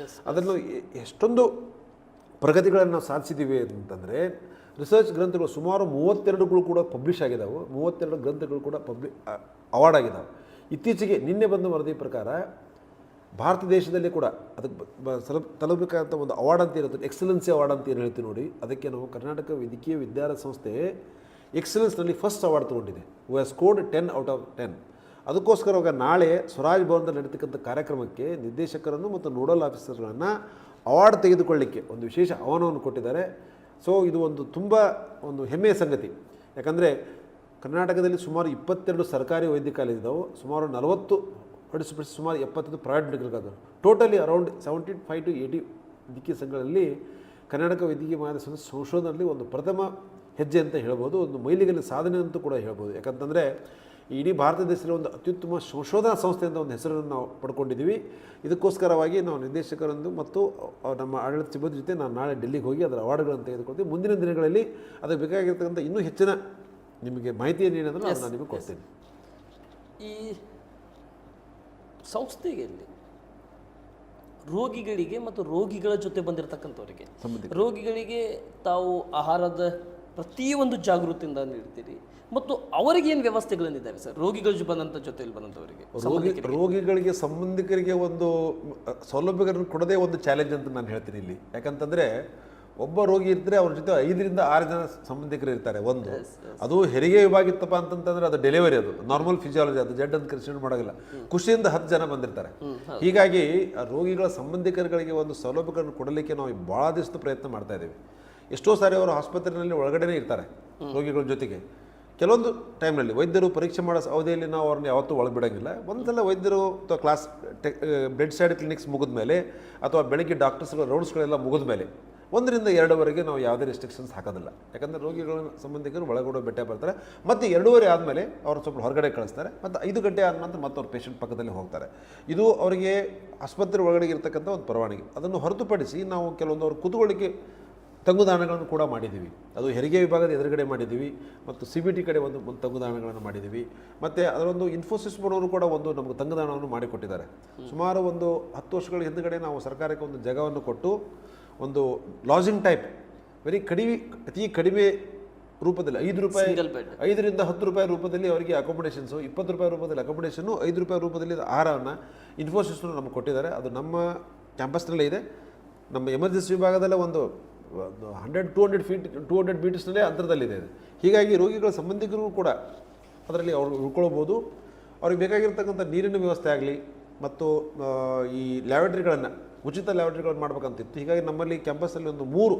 Speaker 2: ಅದನ್ನು ಎಷ್ಟೊಂದು ಪ್ರಗತಿಗಳನ್ನು ನಾವು ಸಾಧಿಸಿದ್ದೀವಿ ಅಂತಂದರೆ, ರಿಸರ್ಚ್ ಗ್ರಂಥಗಳು ಸುಮಾರು 32ಗಳು ಕೂಡ ಪಬ್ಲಿಷ್ ಆಗಿದ್ದಾವೆ. 32 ಗ್ರಂಥಗಳು ಕೂಡ ಅವಾರ್ಡ್ ಆಗಿದ್ದಾವೆ. ಇತ್ತೀಚೆಗೆ ನಿನ್ನೆ ಬಂದ ವರದಿ ಪ್ರಕಾರ ಭಾರತ ದೇಶದಲ್ಲಿ ಕೂಡ ಅದಕ್ಕೆ ತಲುಪಬೇಕಾದಂಥ ಒಂದು ಅವಾರ್ಡ್ ಅಂತ ಇರುತ್ತೆ, ಎಕ್ಸಲೆನ್ಸಿ ಅವಾರ್ಡ್ ಅಂತ ಏನು ಹೇಳ್ತೀವಿ ನೋಡಿ, ಅದಕ್ಕೆ ನಾವು ಕರ್ನಾಟಕ ವೈದ್ಯಕೀಯ ವಿದ್ಯಾರ್ಥಿ ಸಂಸ್ಥೆ ಎಕ್ಸಲೆನ್ಸ್ನಲ್ಲಿ ಫಸ್ಟ್ ಅವಾರ್ಡ್ ತೊಗೊಂಡಿದೆ. We have scored 10 out of 10. ಅದಕ್ಕೋಸ್ಕರ ಇವಾಗ ನಾಳೆ ಸ್ವರಾಜ್ ಭವನದಲ್ಲಿ ನಡೀತಕ್ಕಂಥ ಕಾರ್ಯಕ್ರಮಕ್ಕೆ ನಿರ್ದೇಶಕರನ್ನು ಮತ್ತು ನೋಡಲ್ ಆಫೀಸರ್ಗಳನ್ನು ಅವಾರ್ಡ್ ತೆಗೆದುಕೊಳ್ಳಿಕ್ಕೆ ಒಂದು ವಿಶೇಷ ಆಹ್ವಾನವನ್ನು ಕೊಟ್ಟಿದ್ದಾರೆ. ಸೊ ಇದು ಒಂದು ತುಂಬ ಒಂದು ಹೆಮ್ಮೆಯ ಸಂಗತಿ. ಯಾಕಂದರೆ ಕರ್ನಾಟಕದಲ್ಲಿ ಸುಮಾರು 22 ಸರ್ಕಾರಿ ವೈದ್ಯ ಕಾಲೇಜ್ ಇದ್ದಾವೆ, ಸುಮಾರು 40 ಹೊರಡಿಸಿಬಿಟ್ಟು ಸುಮಾರು 75 private medical college, totally around 75 to 80 ವೈದ್ಯಕೀಯ ಸಂಘಗಳಲ್ಲಿ ಕರ್ನಾಟಕ ವೈದ್ಯಕೀಯ ಮಹಾವಿದ್ಯಾಲಯ ಸಂಶೋಧನೆಯಲ್ಲಿ ಒಂದು ಪ್ರಥಮ ಹೆಜ್ಜೆ ಅಂತ ಹೇಳ್ಬೋದು, ಒಂದು ಮೈಲಿಗಲ್ಲಿ ಸಾಧನೆ ಅಂತೂ ಕೂಡ ಹೇಳ್ಬೋದು. ಯಾಕಂತಂದರೆ ಇಡೀ ಭಾರತ ದೇಶದಲ್ಲಿ ಒಂದು ಅತ್ಯುತ್ತಮ ಸಂಶೋಧನಾ ಸಂಸ್ಥೆ ಅಂತ ಒಂದು ಹೆಸರನ್ನು ನಾವು ಪಡ್ಕೊಂಡಿದ್ದೀವಿ. ಇದಕ್ಕೋಸ್ಕರವಾಗಿ ನಾವು ನಿರ್ದೇಶಕರೊಂದು ಮತ್ತು ನಮ್ಮ ಆಡಳಿತ ಸಿಬ್ಬಂದಿ ಜೊತೆ ನಾನು ನಾಳೆ ಡೆಲ್ಲಿಗೆ ಹೋಗಿ ಅದರ ಅವಾರ್ಡ್ಗಳನ್ನು ತೆಗೆದುಕೊಳ್ತೀವಿ. ಮುಂದಿನ ದಿನಗಳಲ್ಲಿ ಅದಕ್ಕೆ ಬೇಕಾಗಿರ್ತಕ್ಕಂಥ ಇನ್ನೂ ಹೆಚ್ಚಿನ ನಿಮಗೆ ಮಾಹಿತಿಯನ್ನು ಏನಾದರೂ ನಾನು ನಿಮಗೆ ಕೊಡ್ತೇನೆ.
Speaker 1: ಈ ಸಂಸ್ಥೆಯಲ್ಲಿ ರೋಗಿಗಳಿಗೆ ಮತ್ತು ರೋಗಿಗಳ ಜೊತೆ ಬಂದಿರತಕ್ಕಂಥವರಿಗೆ, ರೋಗಿಗಳಿಗೆ ತಾವು ಆಹಾರದ ಪ್ರತಿಯೊಂದು ಜಾಗೃತಿಯಿಂದ ನೀಡ್ತೀರಿ ಮತ್ತು ಅವರಿಗೆ ಏನು ವ್ಯವಸ್ಥೆಗಳೇನಿದ್ದಾವೆ ಸರ್ ರೋಗಿಗಳ ಬಂದಂಥ ಜೊತೆಯಲ್ಲಿ ಬಂದಂಥವರಿಗೆ?
Speaker 2: ರೋಗಿಗಳಿಗೆ ಸಂಬಂಧಿಕರಿಗೆ ಒಂದು ಸೌಲಭ್ಯಗಳನ್ನು ಕೊಡೋದೇ ಒಂದು ಚಾಲೆಂಜ್ ಅಂತ ನಾನು ಹೇಳ್ತೀನಿ ಇಲ್ಲಿ. ಯಾಕಂತಂದರೆ ಒಬ್ಬ ರೋಗಿ ಇರ್ತಾರೆ, ಅವ್ರ ಜೊತೆ 5 ರಿಂದ 6 ಜನ ಸಂಬಂಧಿಕರು ಇರ್ತಾರೆ. ಒಂದು ಅದು ಹೆರಿಗೆ ವಿಭಾಗ ಇತ್ತಪ್ಪ ಅಂತಂತಂದರೆ ಅದು ಡೆಲಿವರಿ, ಅದು ನಾರ್ಮಲ್ ಫಿಸಿಯಾಲಜಿ, ಅದು ಜಡ್ ಅಂತ ಕನ್ಸಿಡರ್ ಮಾಡೋಂಗಿಲ್ಲ. ಖುಷಿಯಿಂದ 10 ಜನ ಬಂದಿರ್ತಾರೆ. ಹೀಗಾಗಿ ಆ ರೋಗಿಗಳ ಸಂಬಂಧಿಕರುಗಳಿಗೆ ಒಂದು ಸೌಲಭ್ಯಗಳನ್ನು ಕೊಡಲಿಕ್ಕೆ ನಾವು ಭಾಳ ದಿವಸದ ಪ್ರಯತ್ನ ಮಾಡ್ತಾ ಇದ್ದೀವಿ. ಎಷ್ಟೋ ಸಾರಿ ಅವರು ಆಸ್ಪತ್ರೆಯಲ್ಲಿ ಒಳಗಡೆನೇ ಇರ್ತಾರೆ ರೋಗಿಗಳ ಜೊತೆಗೆ. ಕೆಲವೊಂದು ಟೈಮ್ನಲ್ಲಿ ವೈದ್ಯರು ಪರೀಕ್ಷೆ ಮಾಡೋ ಅವಧಿಯಲ್ಲಿ ನಾವು ಅವ್ರನ್ನ ಯಾವತ್ತೂ ಒಳಗೆ ಬಿಡೋಂಗಿಲ್ಲ. ಒಂದ್ಸಲ ವೈದ್ಯರು ಅಥವಾ ಕ್ಲಾಸ್ ಬೆಡ್ ಸೈಡ್ ಕ್ಲಿನಿಕ್ಸ್ ಮುಗಿದ ಮೇಲೆ ಅಥವಾ ಬೆಳಗ್ಗೆ ಡಾಕ್ಟರ್ಸ್ಗಳ ರೌಂಡ್ಸ್ಗಳೆಲ್ಲ ಮುಗಿದ ಮೇಲೆ 1 ರಿಂದ 2ವರೆಗೆ ನಾವು ಯಾವುದೇ ರೆಸ್ಟ್ರಿಕ್ಷನ್ಸ್ ಹಾಕೋದಿಲ್ಲ. ಯಾಕಂದರೆ ರೋಗಿಗಳ ಸಂಬಂಧಿಕರು ಒಳಗಡೆ ಬೆಟ್ಟ ಬರ್ತಾರೆ, ಮತ್ತು 2:30 ಆದಮೇಲೆ ಅವ್ರು ಸ್ವಲ್ಪ ಹೊರಗಡೆ ಕಳಿಸ್ತಾರೆ, ಮತ್ತು 5 ಗಂಟೆ ಆದ ನಂತರ ಮತ್ತೆ ಅವ್ರ ಪೇಷಂಟ್ ಪಕ್ಕದಲ್ಲಿ ಹೋಗ್ತಾರೆ. ಇದು ಅವರಿಗೆ ಆಸ್ಪತ್ರೆ ಒಳಗಡೆ ಇರತಕ್ಕಂಥ ಒಂದು ಪರವಾನಗಿ. ಅದನ್ನು ಹೊರತುಪಡಿಸಿ ನಾವು ಕೆಲವೊಂದು ಅವ್ರು ಕೂತ್ಕೊಳ್ಳಿಕ್ಕೆ ತಂಗುದಾಣಗಳನ್ನು ಕೂಡ ಮಾಡಿದ್ದೀವಿ. ಅದು ಹೆರಿಗೆ ವಿಭಾಗದ ಎದುರುಗಡೆ ಮಾಡಿದ್ದೀವಿ, ಮತ್ತು CBT ಕಡೆ ಒಂದು ತಂಗುದಾಣಗಳನ್ನು ಮಾಡಿದ್ದೀವಿ. ಮತ್ತು ಅದರೊಂದು ಇನ್ಫೋಸಿಸ್ ಬೋರ್ಡವರು ಕೂಡ ಒಂದು ನಮಗೆ ತಂಗುದಾಣವನ್ನು ಮಾಡಿಕೊಟ್ಟಿದ್ದಾರೆ. ಸುಮಾರು ಒಂದು 10 ವರ್ಷಗಳ ಹಿಂದುಗಡೆ ನಾವು ಸರ್ಕಾರಕ್ಕೆ ಒಂದು ಜಾಗವನ್ನು ಕೊಟ್ಟು ಒಂದು ಲಾಜಿಂಗ್ ಟೈಪ್ ಅತಿ ಕಡಿಮೆ ರೂಪದಲ್ಲಿ ₹5 5 ರಿಂದ ₹10 ರೂಪದಲ್ಲಿ ಅವರಿಗೆ ಅಕೊಮಡೇಷನ್ಸು, ₹20 ರೂಪದಲ್ಲಿ ಅಕೊಮಡೇಷನ್ನು, ₹5 ರೂಪದಲ್ಲಿ ಆಹಾರವನ್ನು ಇನ್ಫೋಸಿಸ್ನು ನಮಗೆ ಕೊಟ್ಟಿದ್ದಾರೆ. ಅದು ನಮ್ಮ ಕ್ಯಾಂಪಸ್ನಲ್ಲೇ ಇದೆ. ನಮ್ಮ ಎಮರ್ಜೆನ್ಸಿ ವಿಭಾಗದಲ್ಲೇ ಒಂದು 200 ಮೀಟರ್ಸ್ನಲ್ಲೇ ಅಂತರದಲ್ಲಿದೆ ಇದು. ಹೀಗಾಗಿ ರೋಗಿಗಳ ಸಂಬಂಧಿಕರು ಕೂಡ ಅದರಲ್ಲಿ ಅವರು ಉಳ್ಕೊಳ್ಬೋದು. ಅವ್ರಿಗೆ ಬೇಕಾಗಿರ್ತಕ್ಕಂಥ ನೀರಿನ ವ್ಯವಸ್ಥೆ ಆಗಲಿ ಮತ್ತು ಈ ಲ್ಯಾಬರೇಟರಿಗಳನ್ನು, ಉಚಿತ ಲ್ಯಾಬರೇಟರಿಗಳನ್ನು ಮಾಡಬೇಕಂತಿತ್ತು. ಹೀಗಾಗಿ ನಮ್ಮಲ್ಲಿ ಕ್ಯಾಂಪಸ್ಸಲ್ಲಿ ಒಂದು 3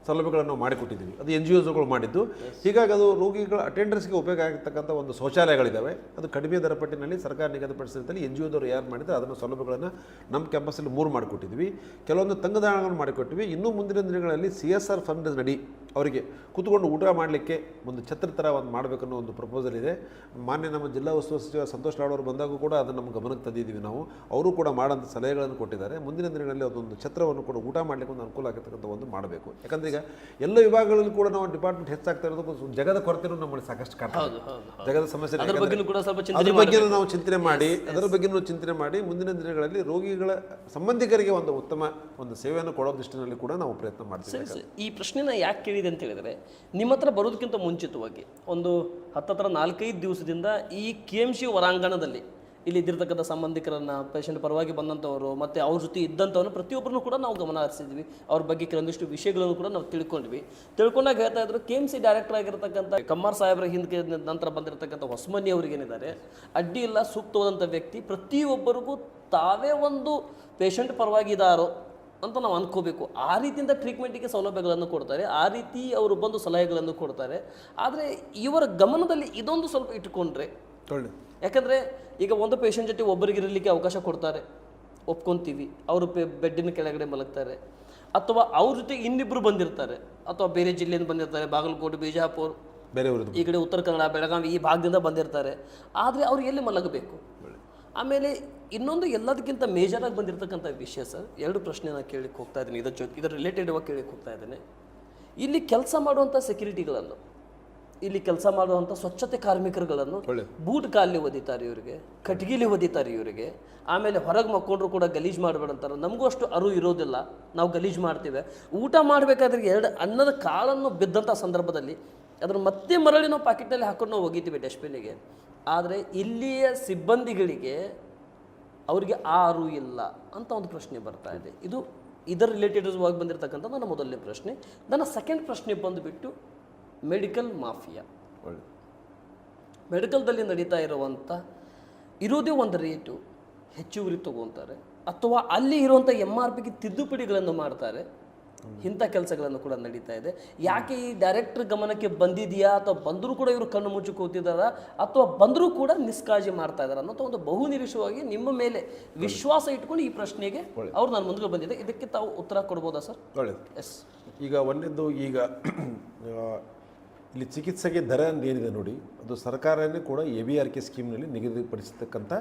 Speaker 2: ಸೌಲಭ್ಯಗಳನ್ನು ನಾವು ಮಾಡಿಕೊಟ್ಟಿದ್ದೀವಿ. ಅದು NGOsಗಳು ಮಾಡಿದ್ದು. ಹೀಗಾಗಿ ಅದು ರೋಗಿಗಳ ಅಟೆಂಡರ್ಸ್ಗೆ ಉಪಯೋಗ ಆಗಿರ್ತಕ್ಕಂಥ ಒಂದು ಶೌಚಾಲಯಗಳಿದ್ದಾವೆ. ಅದು ಕಡಿಮೆ ದರ ಪಟ್ಟಿನಲ್ಲಿ ಸರ್ಕಾರ ನಿಗದಿಪಡಿಸಿದಲ್ಲಿ NGOದವರು ಯಾರು ಮಾಡಿದರೆ ಅದನ್ನು ಸೌಲಭ್ಯಗಳನ್ನು ನಮ್ಮ ಕ್ಯಾಂಪಸ್ಸಲ್ಲಿ 3 ಮಾಡಿಕೊಟ್ಟಿದ್ವಿ. ಕೆಲವೊಂದು ತಂಗುದಾಣಗಳನ್ನು ಮಾಡಿಕೊಟ್ಟಿವಿ. ಇನ್ನೂ ಮುಂದಿನ ದಿನಗಳಲ್ಲಿ CSR ಫಂಡ್ ನಡಿ ಅವರಿಗೆ ಕೂತ್ಕೊಂಡು ಊಟ ಮಾಡಲಿಕ್ಕೆ ಒಂದು ಛತ್ರ ಥರ ಒಂದು ಮಾಡಬೇಕನ್ನೋ ಒಂದು ಪ್ರಪೋಸಲ್ ಇದೆ. ಮಾನ್ಯ ನಮ್ಮ ಜಿಲ್ಲಾ ಉಸ್ತುವಾರಿ ಸಚಿವ ಸಂತೋಷ್ ಲಾಡ್ ಅವರು ಬಂದಾಗೂ ಕೂಡ ಅದನ್ನು ನಮ್ಮ ಗಮನಕ್ಕೆ ತಂದಿದ್ದೀವಿ ನಾವು. ಅವರು ಕೂಡ ಮಾಡೋಂಥ ಸಲಹೆಗಳನ್ನು ಕೊಟ್ಟಿದ್ದಾರೆ. ಮುಂದಿನ ದಿನಗಳಲ್ಲಿ ಅದೊಂದು ಛತ್ರವನ್ನು ಕೂಡ ಊಟ ಮಾಡಲಿಕ್ಕೆ ಒಂದು ಅನುಕೂಲ ಆಗಿರ್ತಕ್ಕಂಥ ಒಂದು ಮಾಡಬೇಕು. ಯಾಕಂದರೆ ಈಗ ಎಲ್ಲ ವಿಭಾಗಗಳಲ್ಲಿ ಕೂಡ ನಾವು ಡಿಪಾರ್ಟ್ಮೆಂಟ್ ಹೆಚ್ಚಾಗ್ತಾ ಇರೋದು ಜಗದ ಕೊರತೆನೂ ನಮ್ಮಲ್ಲಿ ಸಾಕಷ್ಟು ಕಾಡ್ತದೆ. ಜಗದ ಸಮಸ್ಯೆ ಅದ್ರ ಬಗ್ಗೆ ನಾವು ಚಿಂತನೆ ಮಾಡಿ ಮುಂದಿನ ದಿನಗಳಲ್ಲಿ ರೋಗಿಗಳ ಸಂಬಂಧಿಕರಿಗೆ ಒಂದು ಉತ್ತಮ ಒಂದು ಸೇವೆಯನ್ನು ಕೊಡೋ ದೃಷ್ಟಿನಲ್ಲಿ ಕೂಡ ನಾವು ಪ್ರಯತ್ನ ಮಾಡ್ತೀವಿ.
Speaker 1: ಈ ಪ್ರಶ್ನೆನ ಯಾಕೆ ಕೇಳಿದೆ ಅಂತ ಹೇಳಿದರೆ, ನಿಮ್ಮ ಹತ್ರ ಬರೋದಕ್ಕಿಂತ ಮುಂಚಿತವಾಗಿ ಒಂದು 4-5 ದಿವಸದಿಂದ ಈ KMC ಹೊರಾಂಗಣದಲ್ಲಿ ಇಲ್ಲಿ ಇದ್ದಿರ್ತಕ್ಕಂಥ ಸಂಬಂಧಿಕರನ್ನು, ಪೇಷಂಟ್ ಪರವಾಗಿ ಬಂದಂಥವರು ಮತ್ತು ಅವ್ರ ಜೊತೆ ಇದ್ದಂಥವ್ರನ್ನ ಪ್ರತಿಯೊಬ್ಬರನ್ನು ಕೂಡ ನಾವು ಗಮನ ಹರಿಸಿದ್ವಿ. ಅವ್ರ ಬಗ್ಗೆ ಕೆಲವೊಂದಿಷ್ಟು ವಿಷಯಗಳನ್ನು ಕೂಡ ನಾವು ತಿಳ್ಕೊಂಡಾಗ ಹೇಳ್ತಾ ಇದ್ರು, KMC ಡೈರೆಕ್ಟರ್ ಆಗಿರ್ತಕ್ಕಂಥ ಕಮ್ಮಾರ್ ಸಾಹೇಬ್ರ ಹಿಂದೆ ನಂತರ ಬಂದಿರತಕ್ಕಂಥ ಹೊಸಮನಿ ಅವ್ರಿಗೇನಿದ್ದಾರೆ, ಅಡ್ಡಿ ಇಲ್ಲ, ಸೂಕ್ತವಾದಂಥ ವ್ಯಕ್ತಿ, ಪ್ರತಿಯೊಬ್ಬರಿಗೂ ತಾವೇ ಒಂದು ಪೇಷಂಟ್ ಪರವಾಗಿ ಇದ್ದಾರೋ ಅಂತ ನಾವು ಅಂದ್ಕೋಬೇಕು. ಆ ರೀತಿಯಿಂದ ಟ್ರೀಟ್ಮೆಂಟಿಗೆ ಸೌಲಭ್ಯಗಳನ್ನು ಕೊಡ್ತಾರೆ, ಆ ರೀತಿ ಅವರು ಬಂದು ಸಲಹೆಗಳನ್ನು ಕೊಡ್ತಾರೆ. ಆದರೆ ಇವರ ಗಮನದಲ್ಲಿ ಇದೊಂದು ಸ್ವಲ್ಪ ಇಟ್ಕೊಂಡ್ರೆ, ಯಾಕಂದರೆ ಈಗ ಒಂದು ಪೇಷಂಟ್ ಜೊತೆ ಒಬ್ಬರಿಗಿರಲಿಕ್ಕೆ ಅವಕಾಶ ಕೊಡ್ತಾರೆ, ಒಪ್ಕೊತೀವಿ. ಅವರು ಬೆಡ್ಡಿನ ಕೆಳಗಡೆ ಮಲಗ್ತಾರೆ, ಅಥವಾ ಅವ್ರ ಜೊತೆ ಇನ್ನಿಬ್ಬರು ಬಂದಿರ್ತಾರೆ, ಅಥವಾ ಬೇರೆ ಜಿಲ್ಲೆಯಿಂದ ಬಂದಿರ್ತಾರೆ, ಬಾಗಲಕೋಟೆ, ಬಿಜಾಪುರ, ಈ ಕಡೆ ಉತ್ತರ ಕನ್ನಡ, ಬೆಳಗಾವಿ ಈ ಭಾಗದಿಂದ ಬಂದಿರ್ತಾರೆ. ಆದರೆ ಅವ್ರು ಎಲ್ಲಿ ಮಲಗಬೇಕು? ಆಮೇಲೆ ಇನ್ನೊಂದು ಎಲ್ಲದಕ್ಕಿಂತ ಮೇಜರಾಗಿ ಬಂದಿರತಕ್ಕಂಥ ವಿಷಯ ಸರ್, 2 ಪ್ರಶ್ನೆ ನಾನು ಕೇಳಲಿಕ್ಕೆ ಹೋಗ್ತಾ ಇದ್ದೀನಿ, ಇದರ ರಿಲೇಟೆಡ್ ಆಗಿ ಕೇಳಲಿಕ್ಕೆ ಹೋಗ್ತಾ ಇದ್ದೇನೆ. ಇಲ್ಲಿ ಕೆಲಸ ಮಾಡುವಂಥ ಸೆಕ್ಯೂರಿಟಿಗಳನ್ನು, ಇಲ್ಲಿ ಕೆಲಸ ಮಾಡುವಂಥ ಸ್ವಚ್ಛತೆ ಕಾರ್ಮಿಕರುಗಳನ್ನು ಬೂಟ್ ಕಾಲಿ ಒದಿತಾರೆ ಇವರಿಗೆ, ಕಟ್ಗಿಲಿ ಒದಿತಾರೆ ಇವರಿಗೆ. ಆಮೇಲೆ ಹೊರಗೆ ಮಕ್ಕೊಂಡ್ರು ಕೂಡ ಗಲೀಜು ಮಾಡಬೇಡ ಅಂತಾರೆ. ನಮಗೂ ಅಷ್ಟು ಅರಿವು ಇರೋದಿಲ್ಲ, ನಾವು ಗಲೀಜು ಮಾಡ್ತೀವಿ. ಊಟ ಮಾಡಬೇಕಾದ್ರೆ 2 ಅನ್ನದ ಕಾಳನ್ನು ಬಿದ್ದಂಥ ಸಂದರ್ಭದಲ್ಲಿ ಅದನ್ನು ಮತ್ತೆ ಮರಳಿ ನಾವು ಪಾಕೆಟ್ನಲ್ಲಿ ಹಾಕೊಂಡು ನಾವು ಒಗಿತೀವಿ ಡಸ್ಟ್ಬಿನ್ನಿಗೆ. ಆದರೆ ಇಲ್ಲಿಯ ಸಿಬ್ಬಂದಿಗಳಿಗೆ ಅವರಿಗೆ ಆರು ಇಲ್ಲ ಅಂತ ಒಂದು ಪ್ರಶ್ನೆ ಬರ್ತಾ ಇದೆ. ಇದು ಇದರ ರಿಲೇಟೆಡ್ ಆಗಿ ಬಂದಿರತಕ್ಕಂಥ ನನ್ನ ಮೊದಲನೇ ಪ್ರಶ್ನೆ. ನನ್ನ ಸೆಕೆಂಡ್ ಪ್ರಶ್ನೆ ಬಂದುಬಿಟ್ಟು ಮೆಡಿಕಲ್ ಮಾಫಿಯಾ.
Speaker 2: ಒಳ್ಳೆ
Speaker 1: ಮೆಡಿಕಲ್ದಲ್ಲಿ ನಡೀತಾ ಇರುವಂಥ ಇರೋದೇ ಒಂದು ರೇಟು ಹೆಚ್ಚುವರಿ ತಗೊತಾರೆ ಅಥವಾ ಅಲ್ಲಿ ಇರುವಂಥ MRPಗೆ ತಿದ್ದುಪಡಿಗಳನ್ನು ಮಾಡ್ತಾರೆ. ಇಂಥ ಕೆಲಸಗಳನ್ನು ಕೂಡ ನಡೀತಾ ಇದೆ. ಯಾಕೆ ಈ ಡೈರೆಕ್ಟರ್ ಗಮನಕ್ಕೆ ಬಂದಿದೆಯಾ ಅಥವಾ ಬಂದರೂ ಕೂಡ ಇವರು ಕಣ್ಣು ಮುಚ್ಚಿ ಕೂತಿದ್ದಾರಾ ಅಥವಾ ಬಂದರೂ ಕೂಡ ನಿಷ್ಕಾಳಜಿ ಮಾಡ್ತಾ ಇದ್ದಾರೆ ಅನ್ನೋ ಒಂದು ಬಹು ನಿರೀಕ್ಷವಾಗಿ ನಿಮ್ಮ ಮೇಲೆ ವಿಶ್ವಾಸ ಇಟ್ಕೊಂಡು ಈ ಪ್ರಶ್ನೆಗೆ ಅವ್ರು ನಾನು ಮುಂದೆ ಬಂದಿದೆ. ಇದಕ್ಕೆ ತಾವು ಉತ್ತರ ಕೊಡ್ಬೋದಾ ಸರ್?
Speaker 2: ಒಳ್ಳೆಯದು.
Speaker 1: ಎಸ್.
Speaker 2: ಈಗ ಒಂದನೇದು, ಈಗ ಇಲ್ಲಿ ಚಿಕಿತ್ಸೆಗೆ ದರ ಏನಿದೆ ನೋಡಿ, ಅದು ಸರ್ಕಾರನೇ ಕೂಡ ABRK ಸ್ಕೀಮ್ನಲ್ಲಿ ನಿಗದಿಪಡಿಸತಕ್ಕಂಥ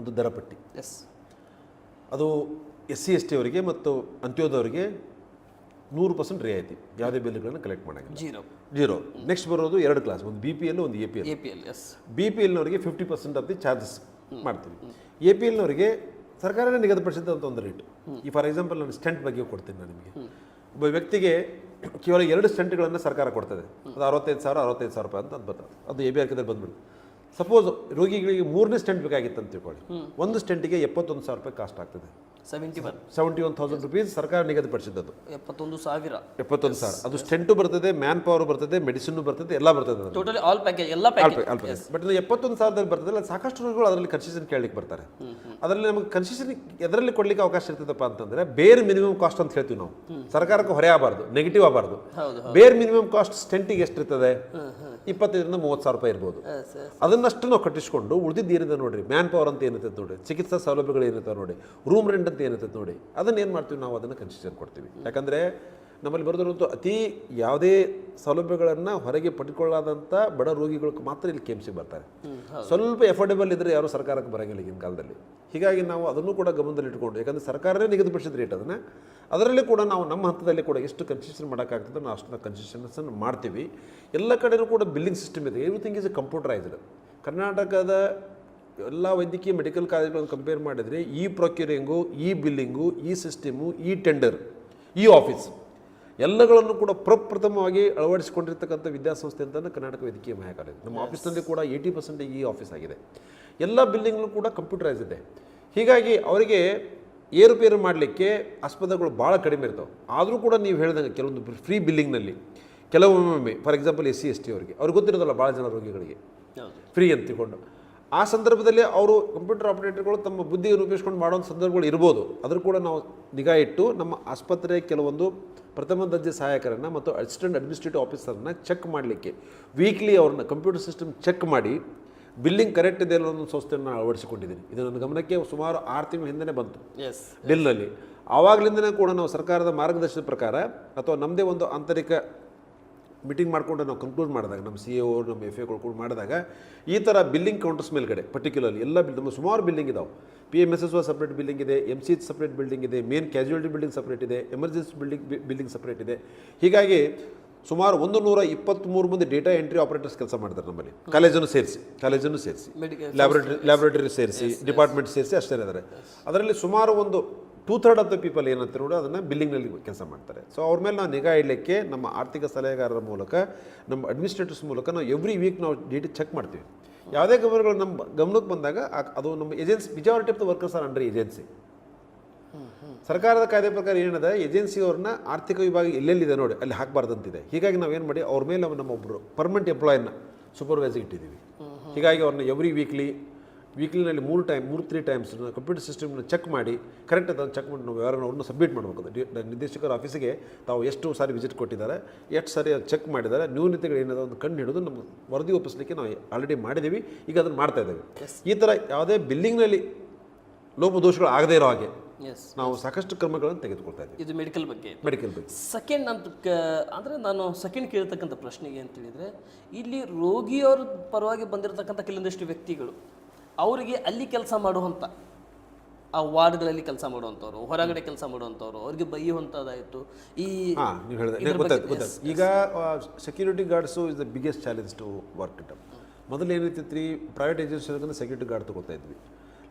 Speaker 2: ಒಂದು ದರ ಪಟ್ಟಿ.
Speaker 1: ಎಸ್.
Speaker 2: ಅದು SC ST ಅವರಿಗೆ ಮತ್ತು ಅಂತ್ಯೋದಯವರಿಗೆ 100% ರಿಯಾಯಿತಿ, ಯಾವುದೇ ಬಿಲ್ಗಳನ್ನು ಕಲೆಕ್ಟ್ ಮಾಡೋಂಗಿಲ್ಲ, ಜೀರೋ. ನೆಕ್ಸ್ಟ್ ಬರೋದು 2 ಕ್ಲಾಸ್, ಒಂದು BPL ಒಂದು APL. BPLನವರಿಗೆ 50% ಆಫ್ ದಿ ಚಾರ್ಜಸ್ ಮಾಡ್ತೀವಿ. APLನವರಿಗೆ ಸರ್ಕಾರನೇ ನಿಗದಿಪಡಿಸಿದಂಥ ಒಂದು ರೇಟ್. ಈ ಫಾರ್ ಎಕ್ಸಾಂಪಲ್ ನಾನು ಸ್ಟೆಂಟ್ ಬಗ್ಗೆ ಕೊಡ್ತೀನಿ. ನಾನು ನಿಮಗೆ ಒಬ್ಬ ವ್ಯಕ್ತಿಗೆ ಕೇವಲ 2 ಸ್ಟೆಂಟ್ಗಳನ್ನು ಸರ್ಕಾರ ಕೊಡ್ತದೆ. ಅದು 65,000 ರೂಪಾಯಿ ಅಂತ ಅದು ಬರ್ತದೆ. ಅದು ABRKದಲ್ಲಿ ಬಂದ್ಬಿಡುತ್ತೆ. ಸಪೋಸ್ ರೋಗಿಗಳಿಗೆ 3ನೇ ಸ್ಟೆಂಟ್ ಬೇಕಾಗಿತ್ತು ಅಂತ ತಿಳ್ಕೊಳ್ಳಿ, ಒಂದು ಸ್ಟೆಂಟಿಗೆ 71,000 ರೂಪಾಯಿ ಕಾಸ್ಟ್ ಆಗ್ತದೆ. 71,000 ರುಪೀಸ್ ಸರ್ಕಾರ ನಿಗದಿಪಡಿಸಿದ್ದು. 71,000 ಅದು ಸ್ಟೆಂಟು ಬರ್ತದೆ, ಮ್ಯಾನ್ ಪವರ್ ಬರ್ತದೆ, ಮೆಡಿಸಿನ್ ಬರ್ತದೆ, ಎಲ್ಲ ಬರ್ತದೆ,
Speaker 1: ಟೋಟಲಿ ಆಲ್ ಪ್ಯಾಕೇಜ್ ಎಲ್ಲ ಪ್ಯಾಕೇಜ್.
Speaker 2: ಬಟ್ 71,000 ಬರ್ತದೆ. ಸಾಕಷ್ಟು ರೋಗಿಗಳು ಅದರಲ್ಲಿ ಕನ್ಸೆಷನ್ ಕೇಳಲಿಕ್ಕೆ ಬರ್ತಾರೆ. ಅದರಲ್ಲಿ ನಮಗೆ ಕನ್ಸೆಷನ್ ಎದರಲ್ಲಿ ಕೊಡ್ಲಿಕ್ಕೆ ಅವಕಾಶ ಇರ್ತದಪ್ಪ ಅಂತಂದ್ರೆ, ಬೇರ್ ಮಿನಿಮಮ್ ಕಾಸ್ಟ್ ಅಂತ ಹೇಳ್ತೀವಿ ನಾವು. ಸರ್ಕಾರಕ್ಕೆ ಹೊರೆ ಆಗಬಾರ್ದು, ನೆಗೆಟಿವ್ ಆಗಬಾರ್ದು. ಬೇರ್ ಮಿನಿಮಮ್ ಕಾಸ್ಟ್ ಸ್ಟೆಂಟಿಗೆ ಎಷ್ಟಿರ್ತದೆ? 25,000 ರಿಂದ 30,000 ರೂಪಾಯಿ ಇರ್ಬೋದು. ಅದನ್ನಷ್ಟು ನಾವು ಕಟ್ಟಿಸ್ಕೊಂಡು ಉಳಿದಿದ್ದು ಏನಿದೆ ನೋಡ್ರಿ, ಮ್ಯಾನ್ ಪವರ್ ಅಂತ ಏನಿರ್ತದೆ ನೋಡಿ, ಚಿಕಿತ್ಸಾ ಸೌಲಭ್ಯಗಳು ಏನಿರ್ತಾವೆ ನೋಡಿ, ರೂಮ್ ರೆಂಟ್ ಅಂತ ಏನಿರ್ತದೆ ನೋಡಿ, ಅದನ್ನ ಏನು ಮಾಡ್ತೀವಿ ನಾವು, ಅದನ್ನು ಕನ್ಸಿಡರ್ ಕೊಡ್ತೀವಿ. ಯಾಕಂದರೆ ನಮ್ಮಲ್ಲಿ ಬರೆದಿರುವಂಥ ಅತಿ ಯಾವುದೇ ಸೌಲಭ್ಯಗಳನ್ನು ಹೊರಗೆ ಪಡ್ಕೊಳ್ಳಾದಂಥ ಬಡ ರೋಗಿಗಳಿಗೆ ಮಾತ್ರ ಇಲ್ಲಿ KMC ಬರ್ತಾರೆ. ಸ್ವಲ್ಪ ಎಫೋರ್ಡೆಬಲ್ ಇದ್ದರೆ ಯಾರು ಸರ್ಕಾರಕ್ಕೆ ಬರೋಂಗಿಲ್ಲ ಈಗಿನ ಕಾಲದಲ್ಲಿ. ಹೀಗಾಗಿ ನಾವು ಅದನ್ನು ಕೂಡ ಗಮನದಲ್ಲಿ ಇಟ್ಕೊಂಡು, ಯಾಕಂದರೆ ಸರ್ಕಾರನೇ ನಿಗದಿಪಡಿಸಿದ ರೇಟ್ ಅದನ್ನು, ಅದರಲ್ಲಿ ಕೂಡ ನಾವು ನಮ್ಮ ಹಂತದಲ್ಲಿ ಕೂಡ ಎಷ್ಟು ಕನ್ಸೆಷನ್ ಮಾಡೋಕ್ಕಾಗ್ತದೆ ನಾವು ಅಷ್ಟನ್ನ ಕನ್ಸೆಷನ್ಸನ್ನು ಮಾಡ್ತೀವಿ. ಎಲ್ಲ ಕಡೆಯೂ ಕೂಡ ಬಿಲ್ಲಿಂಗ್ ಸಿಸ್ಟಮ್ ಇದೆ. Everything is computerised. ಕರ್ನಾಟಕದ ಎಲ್ಲ ವೈದ್ಯಕೀಯ ಮೆಡಿಕಲ್ ಕಾಲೇಜುಗಳನ್ನು ಕಂಪೇರ್ ಮಾಡಿದರೆ ಈ ಪ್ರೊಕ್ಯೂರಿಂಗು, ಈ ಬಿಲ್ಲಿಂಗು, ಈ ಸಿಸ್ಟಮು, ಈ ಟೆಂಡರ್, ಈ ಆಫೀಸ್ ಎಲ್ಲಗಳನ್ನು ಕೂಡ ಪ್ರಪ್ರಥಮವಾಗಿ ಅಳವಡಿಸಿಕೊಂಡಿರ್ತಕ್ಕಂಥ ವಿದ್ಯಾಸಂಸ್ಥೆ ಅಂತಂದರೆ ಕರ್ನಾಟಕ ವೈದ್ಯಕೀಯ ಮಹಾಕಾಲೇಜು. ನಮ್ಮ ಆಫೀಸ್ನಲ್ಲಿ ಕೂಡ 80% ಈ ಆಫೀಸ್ ಆಗಿದೆ. ಎಲ್ಲ ಬಿಲ್ಲಿಂಗ್ನು ಕೂಡ ಕಂಪ್ಯೂಟರೈಸ್ ಇದೆ. ಹೀಗಾಗಿ ಅವರಿಗೆ ಏರುಪೇರು ಮಾಡಲಿಕ್ಕೆ ಆಸ್ಪತ್ರೆಗಳು ಭಾಳ ಕಡಿಮೆ ಇರ್ತವೆ. ಆದರೂ ಕೂಡ ನೀವು ಹೇಳಿದಂಗೆ ಕೆಲವೊಂದು ಫ್ರೀ ಬಿಲ್ಲಿಂಗ್ನಲ್ಲಿ ಕೆಲವೊಮ್ಮೆ ಫಾರ್ ಎಕ್ಸಾಂಪಲ್ SC ST ಅವ್ರಿಗೆ ಗೊತ್ತಿರೋದಲ್ಲ ಭಾಳ ಜನ ರೋಗಿಗಳಿಗೆ ಫ್ರೀ ಅಂತ ತಿಳ್ಕೊಂಡು, ಆ ಸಂದರ್ಭದಲ್ಲಿ ಅವರು ಕಂಪ್ಯೂಟರ್ ಆಪರೇಟರ್ಗಳು ತಮ್ಮ ಬುದ್ಧಿಯನ್ನು ಉಪಯೋಗಿಸ್ಕೊಂಡು ಮಾಡೋ ಸಂದರ್ಭಗಳು ಇರ್ಬೋದು. ಅದ್ರ ಕೂಡ ನಾವು ನಿಗಾ ಇಟ್ಟು ನಮ್ಮ ಆಸ್ಪತ್ರೆ ಕೆಲವೊಂದು ಪ್ರಥಮ ದರ್ಜೆ ಸಹಾಯಕರನ್ನು ಮತ್ತು ಅಸಿಸ್ಟೆಂಟ್ ಅಡ್ಮಿನಿಸ್ಟ್ರೇಟಿವ್ ಆಫೀಸರ್ನ ಚೆಕ್ ಮಾಡಲಿಕ್ಕೆ ವೀಕ್ಲಿ ಅವ್ರನ್ನ ಕಂಪ್ಯೂಟರ್ ಸಿಸ್ಟಮ್ ಚೆಕ್ ಮಾಡಿ ಬಿಲ್ಲಿಂಗ್ ಕರೆಕ್ಟ್ ಇದೆ ಅನ್ನೋ ಒಂದು ಸಂಸ್ಥೆಯನ್ನು ಅಳವಡಿಸಿಕೊಂಡಿದ್ದೀನಿ. ಇದು ನನ್ನ ಗಮನಕ್ಕೆ ಸುಮಾರು 6 ತಿಂಗಳ ಹಿಂದೆ ಬಂತು ಬಿಲ್ನಲ್ಲಿ. ಆವಾಗಲಿಂದನೇ ಕೂಡ ನಾವು ಸರ್ಕಾರದ ಮಾರ್ಗದರ್ಶನದ ಪ್ರಕಾರ ಅಥವಾ ನಮ್ಮದೇ ಒಂದು ಆಂತರಿಕ ಮೀಟಿಂಗ್ ಮಾಡಿಕೊಂಡು ನಾವು ಕನ್ಕ್ಲೂಡ್ ಮಾಡಿದಾಗ, ನಮ್ಮ CEO ನಮ್ಮ FA ಕೂಡ ಮಾಡಿದಾಗ, ಈ ಥರ ಬಿಲ್ಲಿಂಗ್ ಕೌಂಟರ್ಸ್ ಮೇಲ್ಗಡೆ ಪರ್ಟಿಕ್ಯುಲರ್ಲಿ ಎಲ್ಲ ನಮ್ಮ ಸುಮಾರು ಬಿಲ್ಲಿಂಗ್ ಇದಾವೆ. PMSSO ಸಪ್ರೇಟ್ ಬಿಲ್ಲಿಂಗ್ ಇದೆ, MCH ಸಪ್ರೇಟ್ ಬಿಲ್ಡಿಂಗ್ ಇದೆ, ಮೇನ್ ಕ್ಯಾಶುಯಾಲಿಟಿ ಬಿಲ್ಡಿಂಗ್ ಸಪ್ರೇಟ್ ಇದೆ, ಎಮರ್ಜೆನ್ಸಿ ಬಿಲ್ಡಿಂಗ್ ಸಪ್ರೇಟ್ ಇದೆ. ಹೀಗಾಗಿ ಸುಮಾರು 123 ಮಂದಿ ಡೇಟಾ ಎಂಟ್ರಿ ಆಪರೇಟರ್ಸ್ ಕೆಲಸ ಮಾಡ್ತಾರೆ ನಮ್ಮಲ್ಲಿ, ಕಾಲೇಜನ್ನು ಸೇರಿಸಿ ಲ್ಯಾಬೊರೇಟರಿ ಸೇರಿಸಿ ಡಿಪಾರ್ಟ್ಮೆಂಟ್ ಸೇರಿಸಿ ಅಷ್ಟೇ ಇದ್ದಾರೆ. ಅದರಲ್ಲಿ ಸುಮಾರು ಒಂದು 2/3 ಆಫ್ ದ ಪೀಪಲ್ ಏನಂತ ನೋಡಿ ಅದನ್ನು ಬಿಲ್ಲಿಂಗ್ನಲ್ಲಿ ಕೆಲಸ ಮಾಡ್ತಾರೆ. ಸೊ ಅವ್ರ ಮೇಲೆ ನಾವು ನಿಗಾ ಇಡಲಿಕ್ಕೆ ನಮ್ಮ ಆರ್ಥಿಕ ಸಲಹೆಗಾರರ ಮೂಲಕ, ನಮ್ಮ ಅಡ್ಮಿನಿಸ್ಟ್ರೇಟರ್ಸ್ ಮೂಲಕ ನಾವು ಎವ್ರಿ ವೀಕ್ ನಾವು ಡೇಟಾ ಚೆಕ್ ಮಾಡ್ತೀವಿ. ಯಾವುದೇ ಗಮನಗಳು ನಮ್ಮ ಗಮನಕ್ಕೆ ಬಂದಾಗ ಅದು ನಮ್ಮ agency, majority of the workers R under agency. ಸರ್ಕಾರದ ಕಾಯ್ದೆ ಪ್ರಕಾರ ಏನಿದೆ, ಏಜೆನ್ಸಿಯವ್ರನ್ನ ಆರ್ಥಿಕ ವಿಭಾಗ ಎಲ್ಲೆಲ್ಲಿದೆ ನೋಡಿ ಅಲ್ಲಿ ಹಾಕಬಾರ್ದಂತಿದೆ. ಹೀಗಾಗಿ ನಾವೇನು ಮಾಡಿ ಅವ್ರ ಮೇಲೆ ನಮ್ಮೊಬ್ಬರು ಪರ್ಮನೆಂಟ್ ಎಂಪ್ಲಾಯನ್ನ ಸೂಪರ್ವೈಸರ್ ಇಟ್ಟಿದ್ದೀವಿ. ಹೀಗಾಗಿ ಅವ್ರನ್ನ ಎವ್ರಿ ವೀಕ್ಲಿನಲ್ಲಿ 3 ಟೈಮ್ಸ್ ಕಂಪ್ಯೂಟರ್ ಸಿಸ್ಟಮ್ನ ಚೆಕ್ ಮಾಡಿ ಕರೆಕ್ಟ್ ಅದನ್ನು ಚೆಕ್ ಮಾಡಿ ನಾವು ಯಾರನ್ನು ಅವ್ರನ್ನ ಸಬ್ಮಿಟ್ ಮಾಡಬೇಕು. ನಿರ್ದೇಶಕರ ಆಫೀಸಿಗೆ ತಾವು ಎಷ್ಟು ಸಾರಿ ವಿಸಿಟ್ ಕೊಟ್ಟಿದ್ದಾರೆ, ಎಷ್ಟು ಸಾರಿ ಅದು ಚೆಕ್ ಮಾಡಿದ್ದಾರೆ, ನ್ಯೂನತೆಗಳು ಏನಾದ ಒಂದು ಕಂಡು ಹಿಡಿದು ನಮ್ಗೆ ವರದಿ ಒಪ್ಪಿಸಲಿಕ್ಕೆ ನಾವು ಆಲ್ರೆಡಿ ಮಾಡಿದ್ದೀವಿ. ಈಗ ಅದನ್ನು ಮಾಡ್ತಾ ಇದ್ದೇವೆ. ಈ ಥರ ಯಾವುದೇ ಬಿಲ್ಲಿಂಗ್ನಲ್ಲಿ ಲೋಪದೋಷಗಳು ಆಗದೇ ಇರೋ ಹಾಗೆ ನಾವು ಸಾಕಷ್ಟು ಕ್ರಮಗಳನ್ನು ತೆಗೆದುಕೊಳ್ತಾ ಇದ್ದೀವಿ.
Speaker 1: ಇದು ಮೆಡಿಕಲ್ ಬಗ್ಗೆ. ಸೆಕೆಂಡ್ ಅಂದರೆ ನಾನು ಸೆಕೆಂಡ್ ಕೇಳ್ತಕ್ಕಂಥ ಪ್ರಶ್ನೆಗೆ ಅಂತ ಹೇಳಿದರೆ, ಇಲ್ಲಿ ರೋಗಿಯವ್ರ ಪರವಾಗಿ ಬಂದಿರತಕ್ಕಂಥ ಕೆಲವೊಂದಿಷ್ಟು ವ್ಯಕ್ತಿಗಳು ಅವರಿಗೆ ಅಲ್ಲಿ ಕೆಲಸ ಮಾಡುವಂಥ ಆ ವಾರ್ಡ್ಗಳಲ್ಲಿ ಕೆಲಸ ಮಾಡುವಂಥವ್ರು, ಹೊರಗಡೆ ಕೆಲಸ ಮಾಡುವಂಥವ್ರು, ಅವ್ರಿಗೆ ಬೈಯುವಂಥದ್ದಾಯಿತು.
Speaker 2: ನೀವು ಹೇಳಿದೆ ಗೊತ್ತಾಯ್ತು. ಈಗ security guards is the biggest challenge to work it up. ಮೊದಲು ಏನಿರ್ತೈತಿ ರೀ, ಪ್ರೈವೇಟ್ ಏಜೆನ್ಸಿ ಸೆಕ್ಯೂರಿಟಿ ಗಾರ್ಡ್ ತೊಗೊಳ್ತಾ ಇದ್ವಿ.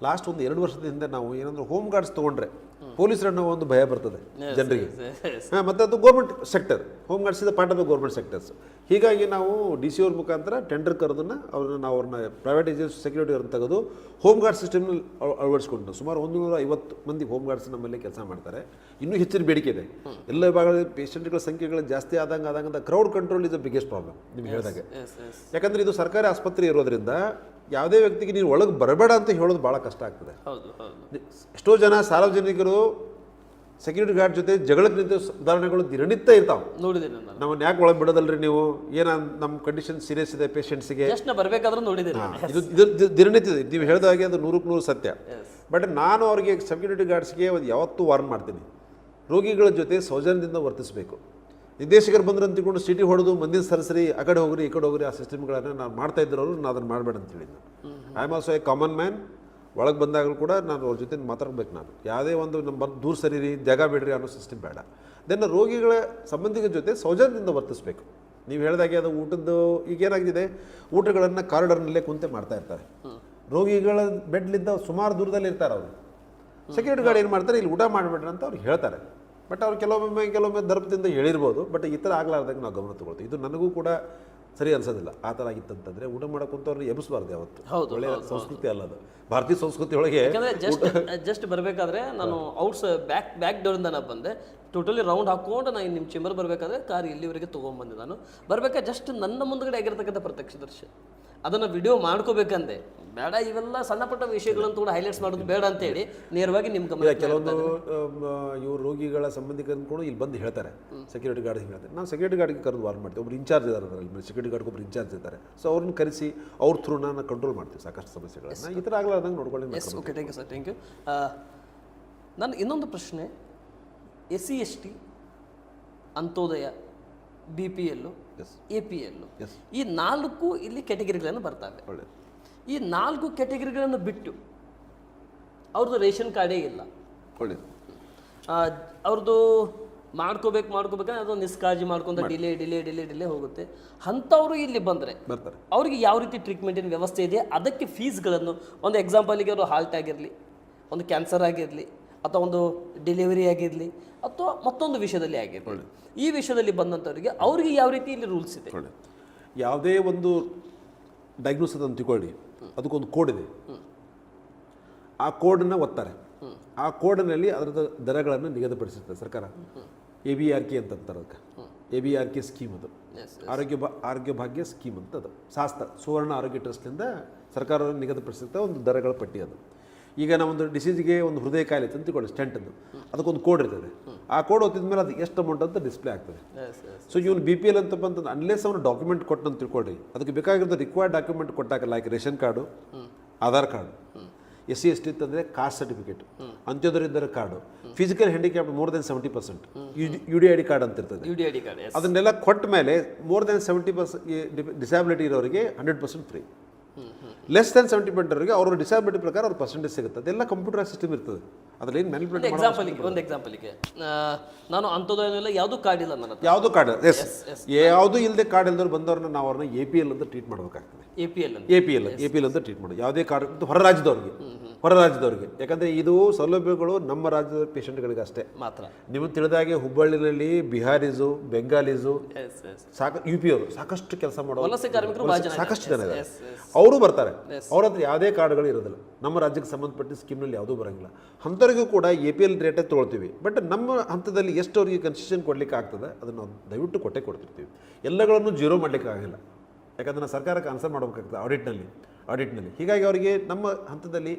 Speaker 2: ಲಾಸ್ಟ್ ಒಂದು 2 ವರ್ಷದ ಹಿಂದೆ ನಾವು ಏನಂದ್ರೆ ಹೋಮ್ ಗಾರ್ಡ್ಸ್ ತೊಗೊಂಡ್ರೆ ಪೊಲೀಸರು ಅನ್ನೋ ಒಂದು ಭಯ ಬರ್ತದೆ ಜನರಿಗೆ. ಮತ್ತು ಅದು government sector, home guards is part of the government sectors. ಹೀಗಾಗಿ ನಾವು ಡಿ ಸಿ ಅವ್ರ ಮುಖಾಂತರ ಟೆಂಡರ್ ಕರೆದನ್ನು ಅವ್ರನ್ನ ಪ್ರೈವೇಟ್ ಏಜೆನ್ಸಿ ಸೆಕ್ಯೂರಿಟಿ ಅವ್ರನ್ನ ತೆಗೆದು ಹೋಮ್ ಗಾರ್ಡ್ ಸಿಸ್ಟಮ್ನಲ್ಲಿ ಅಳವಡಿಸ್ಕೊಂಡು ಸುಮಾರು 150 ಮಂದಿ ಹೋಮ್ ಗಾರ್ಡ್ಸ್ ನಮ್ಮಲ್ಲಿ ಕೆಲಸ ಮಾಡ್ತಾರೆ. ಇನ್ನೂ ಹೆಚ್ಚಿನ ಬೇಡಿಕೆ ಇದೆ. ಎಲ್ಲ ಭಾಗದಲ್ಲಿ ಪೇಷಂಟ್ಗಳ ಸಂಖ್ಯೆಗಳು ಜಾಸ್ತಿ ಆದಂಗೆ crowd control is the biggest problem ನಿಮ್ಗೆ ಹೇಳಿದಾಗೆ. ಯಾಕಂದರೆ ಇದು ಸರ್ಕಾರಿ ಆಸ್ಪತ್ರೆ ಇರೋದ್ರಿಂದ ಯಾವುದೇ ವ್ಯಕ್ತಿಗೆ ನೀನು ಒಳಗೆ ಬರಬೇಡ ಅಂತ ಹೇಳೋದು ಭಾಳ ಕಷ್ಟ ಆಗ್ತದೆ. ಎಷ್ಟೋ ಜನ ಸಾರ್ವಜನಿಕರು ಸೆಕ್ಯೂರಿಟಿ ಗಾರ್ಡ್ ಜೊತೆ ಜಗಳಕ್ಕೆ ನಿಂತ ಉದಾಹರಣೆಗಳು ದಿನನಿತ್ಯ ಇರ್ತಾವೆ.
Speaker 1: ನೋಡಿದ್ದೀನಿ
Speaker 2: ನಮ್ಮನ್ನು ಯಾಕೆ ಒಳಗೆ ಬಿಡೋದಲ್ರಿ ನೀವು, ಏನ ನಮ್ಮ ಕಂಡೀಷನ್ ಸೀರಿಯಸ್ ಇದೆ ಪೇಷಂಟ್ಸ್ಗೆ
Speaker 1: ಬರಬೇಕಾದ್ರೂ ನೋಡಿದ್ದೀನಿ.
Speaker 2: ಇದು ದಿನನಿತ್ಯ ನೀವು ಹೇಳಿದ ಹಾಗೆ ಅದು 100ಕ್ಕೆ 100 ಸತ್ಯ. ಬಟ್ ನಾನು ಅವರಿಗೆ ಸೆಕ್ಯೂರಿಟಿ ಗಾರ್ಡ್ಸ್ಗೆ ಒಂದು ಯಾವತ್ತೂ ವಾರ್ನ್ ಮಾಡ್ತೀನಿ, ರೋಗಿಗಳ ಜೊತೆ ಸೌಜನ್ಯದಿಂದ ವರ್ತಿಸಬೇಕು. ನಿರ್ದೇಶಕರು ಬಂದ್ರೆ ಅಂತ ತಿಳ್ಕೊಂಡು ಸಿಟಿ ಹೊಡೆದು ಮಂದಿನ ಸರಸರಿ ಆ ಕಡೆ ಹೋಗ್ರಿ ಈ ಕಡೆ ಹೋಗ್ರಿ ಆ ಸಿಸ್ಟಮ್ಗಳನ್ನು ನಾನು ಮಾಡ್ತಾ ಇದ್ದವರು ನಾನು ಅದನ್ನು ಮಾಡಬೇಡ ಅಂತ ಹೇಳಿದ್ದು. I am also A common man. ಒಳಗೆ ಬಂದಾಗಲೂ ಕೂಡ ನಾನು ಅವ್ರ ಜೊತೆ ಮಾತಾಡ್ಬೇಕು. ನಾನು ಯಾವುದೇ ಒಂದು ನಮ್ಮ ಬಂದು ದೂರ ಸರಿರಿ ಜಾಗ ಬಿಡ್ರಿ ಅನ್ನೋ ಸಿಸ್ಟಮ್ ಬೇಡ. ದೆನ್ ರೋಗಿಗಳ ಸಂಬಂಧಿಗಳ ಜೊತೆ ಸೌಜನ್ಯದಿಂದ ವರ್ತಿಸಬೇಕು. ನೀವು ಹೇಳಿದಾಗೆ ಅದು ಊಟದ್ದು ಈಗೇನಾಗಿದೆ, ಊಟಗಳನ್ನು ಕಾರಿಡಾರ್ನಲ್ಲೇ ಕುಂತೆ ಮಾಡ್ತಾ ಇರ್ತಾರೆ. ರೋಗಿಗಳ ಬೆಡ್ಲಿಂದ ಸುಮಾರು ದೂರದಲ್ಲಿ ಇರ್ತಾರೆ ಅವರು. ಸೆಕ್ಯೂರಿಟಿ ಗಾರ್ಡ್ ಏನು ಮಾಡ್ತಾರೆ, ಇಲ್ಲಿ ಊಟ ಮಾಡಿಬಿಡ್ರಿ ಅಂತ ಅವ್ರು ಹೇಳ್ತಾರೆ. ಬಟ್ ಅವ್ರು ಕೆಲವೊಮ್ಮೆ ದರ್ಪದಿಂದ ಹೇಳಿರ್ಬೋದು. ಬಟ್ ಈ ಥರ ಆಗಲಾರ್ದಾಗ ನಾವು ಗಮನ ತಗೊಳ್ತೀವಿ. ಇದು ನನಗೂ ಕೂಡ ಸರಿ ಅನ್ಸೋದಿಲ್ಲ. ಆ ಥರ ಆಗಿತ್ತಂತಂದರೆ ಊಟ ಮಾಡೋಕ್ಕಂತವ್ರನ್ನ ಎಬ್ಬಿಸಬಾರ್ದು ಯಾವತ್ತು. ಒಳ್ಳೆಯ ಸಂಸ್ಕೃತಿ ಅಲ್ಲ ಅದು. ಭಾರತೀಯ ಸಂಸ್ಕೃತಿ ಒಳಗೆ
Speaker 1: ಜಸ್ಟ್ ಬರಬೇಕಾದ್ರೆ ನಾನು ಔಟ್ಸ್ ಬ್ಯಾಕ್ ಡೋರಿಂದ ನಾನು ಬಂದೆ. ಟೋಟಲಿ ರೌಂಡ್ ಹಾಕ್ಕೊಂಡು ನಾನು ನಿಮ್ಮ ಚೇಂಬರ್ ಬರಬೇಕಾದ್ರೆ ಕಾರ್ ಇಲ್ಲಿವರೆಗೆ ತೊಗೊಂಬಂದೆ. ನಾನು ಬರಬೇಕಾದ್ರೆ ಜಸ್ಟ್ ನನ್ನ ಮುಂದ್ಗಡೆ ಆಗಿರ್ತಕ್ಕಂಥ ಪ್ರತ್ಯಕ್ಷದರ್ಶಿ ಅದನ್ನು ವಿಡಿಯೋ ಮಾಡ್ಕೋಬೇಕಂದೆ. ಬೇಡ ಇವೆಲ್ಲ ಸಣ್ಣ ಪುಟ್ಟ ವಿಷಯಗಳನ್ನು ಕೂಡ ಹೈಲೈಟ್ಸ್ ಮಾಡೋದು ಬೇಡ ಅಂತೇಳಿ ನೇರವಾಗಿ ನಿಮ್ಮ ಗಮನ.
Speaker 2: ಕೆಲವೊಂದು ಇವರು ರೋಗಿಗಳ ಸಂಬಂಧಿಕರನ್ನು ಕೂಡ ಇಲ್ಲಿ ಬಂದು ಹೇಳ್ತಾರೆ, ಸೆಕ್ಯೂರಿಟಿ ಗಾರ್ಡ್ ಹೇಳ್ತಾರೆ. ನಾವು ಸೆಕ್ಯೂರಿಟಿ ಗಾರ್ಡ್ಗೆ ಕರೆದು ವಾರ್ ಮಾಡ್ತೀವಿ. ಒಬ್ರು ಇನ್ಚಾರ್ಜ್ ಇದ್ದಾರೆ ಅದರಲ್ಲಿ, ಸೆಕ್ಯೂರಿಟಿ ಗಾರ್ಡ್ಗೆ ಒಬ್ರು ಇನ್ಚಾರ್ಜ್ ಇದ್ದಾರೆ. ಸೊ ಅವ್ರನ್ನ ಕರೆಸಿ ಅವ್ರ ಥ್ರೂ ನಾನು ಕಂಟ್ರೋಲ್ ಮಾಡ್ತೀವಿ ಸಾಕಷ್ಟು ಸಮಸ್ಯೆಗಳನ್ನು. ಈ ಥರ ಆಗಲಾರ್ದಂಗೆ ನೋಡ್ಕೊಳ್ಳಿ.
Speaker 1: Okay, thank you sir, thank you. ನನ್ನ ಇನ್ನೊಂದು ಪ್ರಶ್ನೆ, SC ST, Antyodaya, BPL, APL, ಈ 4 ಇಲ್ಲಿ ಕ್ಯಾಟಗರಿಗಳನ್ನು ಬರ್ತವೆ. ಈ 4 ಕ್ಯಾಟಗರಿಗಳನ್ನು ಬಿಟ್ಟು ಅವ್ರದ್ದು ರೇಷನ್ ಕಾರ್ಡೇ ಇಲ್ಲ.
Speaker 2: ಒಳ್ಳೆಯದು.
Speaker 1: ಅವ್ರದ್ದು ಮಾಡ್ಕೋಬೇಕಂದ್ರೆ ಅದು ನಿಷ್ಕಾಳಜಿ ಮಾಡ್ಕೊಂತ ಡಿಲೇ ಹೋಗುತ್ತೆ. ಅಂಥವ್ರು ಇಲ್ಲಿ ಬಂದರೆ
Speaker 2: ಬರ್ತಾರೆ.
Speaker 1: ಅವ್ರಿಗೆ ಯಾವ ರೀತಿ ಟ್ರೀಟ್ಮೆಂಟಿನ ವ್ಯವಸ್ಥೆ ಇದೆ, ಅದಕ್ಕೆ ಫೀಸ್ಗಳನ್ನು, ಒಂದು ಎಕ್ಸಾಂಪಲಿಗೆ ಅವರು ಹಾರ್ಟ್ ಆಗಿರಲಿ, ಒಂದು ಕ್ಯಾನ್ಸರ್ ಆಗಿರಲಿ, ಅಥವಾ ಒಂದು ಡೆಲಿವರಿ ಆಗಿರಲಿ, ಅಥವಾ ಮತ್ತೊಂದು ವಿಷಯದಲ್ಲಿ ಆಗಿರಲಿ, ಈ ವಿಷಯದಲ್ಲಿ ಬಂದಂಥವ್ರಿಗೆ ಅವ್ರಿಗೆ ಯಾವ ರೀತಿ ಇಲ್ಲಿ ರೂಲ್ಸ್ ಇದೆ?
Speaker 2: ಯಾವುದೇ ಒಂದು ಡಯಾಗ್ನೋಸಿಸ್ ಅಂತ ತಿಳ್ಕೊಳ್ಳಿ, ಅದಕ್ಕೊಂದು ಕೋಡ್ ಇದೆ. ಆ ಕೋಡನ್ನು ಒತ್ತಾರೆ. ಆ ಕೋಡ್ನಲ್ಲಿ ಅದರದ ದರಗಳನ್ನು ನಿಗದಿಪಡಿಸುತ್ತೆ ಸರ್ಕಾರ. ABRK ಅಂತಾರೆ ಅದಕ್ಕೆ. ABRK ಸ್ಕೀಮ್ ಅದು. ಆರೋಗ್ಯ ಭಾಗ್ಯ ಸ್ಕೀಮ್ ಅಂತ ಅದು. ಶಾಸ್ತ್ರ ಸುವರ್ಣ ಆರೋಗ್ಯ ಟ್ರಸ್ಟ್ನಿಂದ ಸರ್ಕಾರ ನಿಗದಿಪಡಿಸುತ್ತೆ ಒಂದು ದರಗಳ ಪಟ್ಟಿ ಅದು. ಈಗ ನಾವೊಂದು ಡಿಸೀಸ್ಗೆ ಒಂದು ಹೃದಯ ಕಾಯಿಲೆ ಅಂತ ತಿಳ್ಕೊಳ್ಳಿ, ಸ್ಟೆಂಟನ್ನು, ಅದಕ್ಕೊಂದು ಕೋಡ್ ಇರ್ತದೆ. ಆ ಕೋಡ್ ಓದಿದ ಮೇಲೆ ಅದು ಎಷ್ಟು ಅಮೌಂಟ್ ಅಂತ ಡಿಸ್ಪ್ಲೇ ಆಗ್ತದೆ. ಸೊ ಇವನು BPL ಅಂತ ಬಂತಂದ್ರೆ ಅನ್ಲೆಸ್ ಅವನು ಡಾಕ್ಯುಮೆಂಟ್ ಕೊಟ್ಟಂತ ತಿಳ್ಕೊಳ್ರಿ, ಅದಕ್ಕೆ ಬೇಕಾಗಿರೋದು ರಿಕ್ವೈರ್ಡ್ ಡಾಕ್ಯುಮೆಂಟ್ ಕೊಟ್ಟಾಗ, like ration card, Aadhaar card, SC ST ಅಂತಂದರೆ ಕಾಸ್ಟ್ ಸರ್ಟಿಫಿಕೇಟ್, ಅಂತ್ಯೋದಯ ಇದ್ದರ card, physical handicap more than 70%, UDID card ಅಂತ ಇರ್ತದೆ. ಅದನ್ನೆಲ್ಲ ಕೊಟ್ಟ ಮೇಲೆ ಮೋರ್ ದೆನ್ 70% ಡಿಸ್ಯಾಬಿಲಿಟಿ ಇರೋರಿಗೆ 100% ಫ್ರೀ. ಲೆಸ್ ದೆನ್ 70% ಅವ್ರ ಡಿಸಾಬಿಲಿಟಿ ಪ್ರಕಾರ ಅವ್ರ ಪರ್ಸೆಂಟೇಜ್ ಸಿಗುತ್ತೆ. ಅದೆಲ್ಲ ಕಂಪ್ಯೂಟರ್ ಸಿಸ್ಟಮ್ ಇರ್ತದೆ. ಅದ್ರಲ್ಲಿ ಏನು ಮ್ಯಾನಿಪುಲೇಟ್
Speaker 1: ಮಾಡೋದು. ಒಂದು ಎಕ್ಸಾಂಪಲಿಗೆ ನಾನು ಅಂಥದ್ದೆಲ್ಲ ಯಾವುದೂ ಕಾರ್ಡ್ ಇಲ್ಲ ನನ್ನ ಹತ್ರ.
Speaker 2: ಯಾವುದೂ ಕಾರ್ಡ್ ಯಾವುದೂ ಇಲ್ಲದೆ ಕಾರ್ಡ್ ಇಲ್ದವ್ರು ಬಂದವ್ರನ್ನ ನಾವು ಅವ್ರನ್ನ APL ಅಂತ ಟ್ರೀಟ್ ಮಾಡಬೇಕಾಗ್ತದೆ. APL ಅಂತ ಟ್ರೀಟ್ ಮಾಡೋದು. ಯಾವುದೇ ಕಾರ್ಡ್ ಹೊರ ರಾಜ್ಯದವ್ರಿಗೆ ಯಾಕಂದರೆ ಇದು ಸೌಲಭ್ಯಗಳು ನಮ್ಮ ರಾಜ್ಯದ ಪೇಷಂಟ್ಗಳಿಗೆ ಅಷ್ಟೇ
Speaker 1: ಮಾತ್ರ.
Speaker 2: ನಿಮಗೆ ತಿಳಿದಾಗೆ ಹುಬ್ಬಳ್ಳಿನಲ್ಲಿ ಬಿಹಾರೀಸು, ಬೆಂಗಾಲೀಸು, UP ಅವರು ಸಾಕಷ್ಟು ಕೆಲಸ ಮಾಡೋದು, ಸಾಕಷ್ಟು ಜನ ಇದ್ದಾರೆ. ಅವರು ಬರ್ತಾರೆ. ಅವ್ರ ಹತ್ರ ಯಾವುದೇ ಕಾರ್ಡ್ಗಳು ಇರೋದಿಲ್ಲ. ನಮ್ಮ ರಾಜ್ಯಕ್ಕೆ ಸಂಬಂಧಪಟ್ಟ ಸ್ಕೀಮ್ನಲ್ಲಿ ಯಾವುದೂ ಬರೋಂಗಿಲ್ಲ. ಅಂಥವ್ರಿಗೂ ಕೂಡ APL ರೇಟೇ ತೊಗೊಳ್ತೀವಿ. ಬಟ್ ನಮ್ಮ ಹಂತದಲ್ಲಿ ಎಷ್ಟು ಅವ್ರಿಗೆ ಕನ್ಸೆಷನ್ ಕೊಡಲಿಕ್ಕೆ ಆಗ್ತದೆ ಅದನ್ನು ನಾವು ದಯವಿಟ್ಟು ಕೊಡ್ತಿರ್ತೀವಿ. ಎಲ್ಲಗಳನ್ನು ಜೀರೋ ಮಾಡಲಿಕ್ಕೆ ಆಗಿಲ್ಲ. ಯಾಕಂದರೆ ನಾವು ಸರ್ಕಾರಕ್ಕೆ ಆನ್ಸರ್ ಮಾಡಬೇಕಾಗ್ತದೆ ಆಡಿಟ್ನಲ್ಲಿ. ಹೀಗಾಗಿ ಅವರಿಗೆ ನಮ್ಮ ಹಂತದಲ್ಲಿ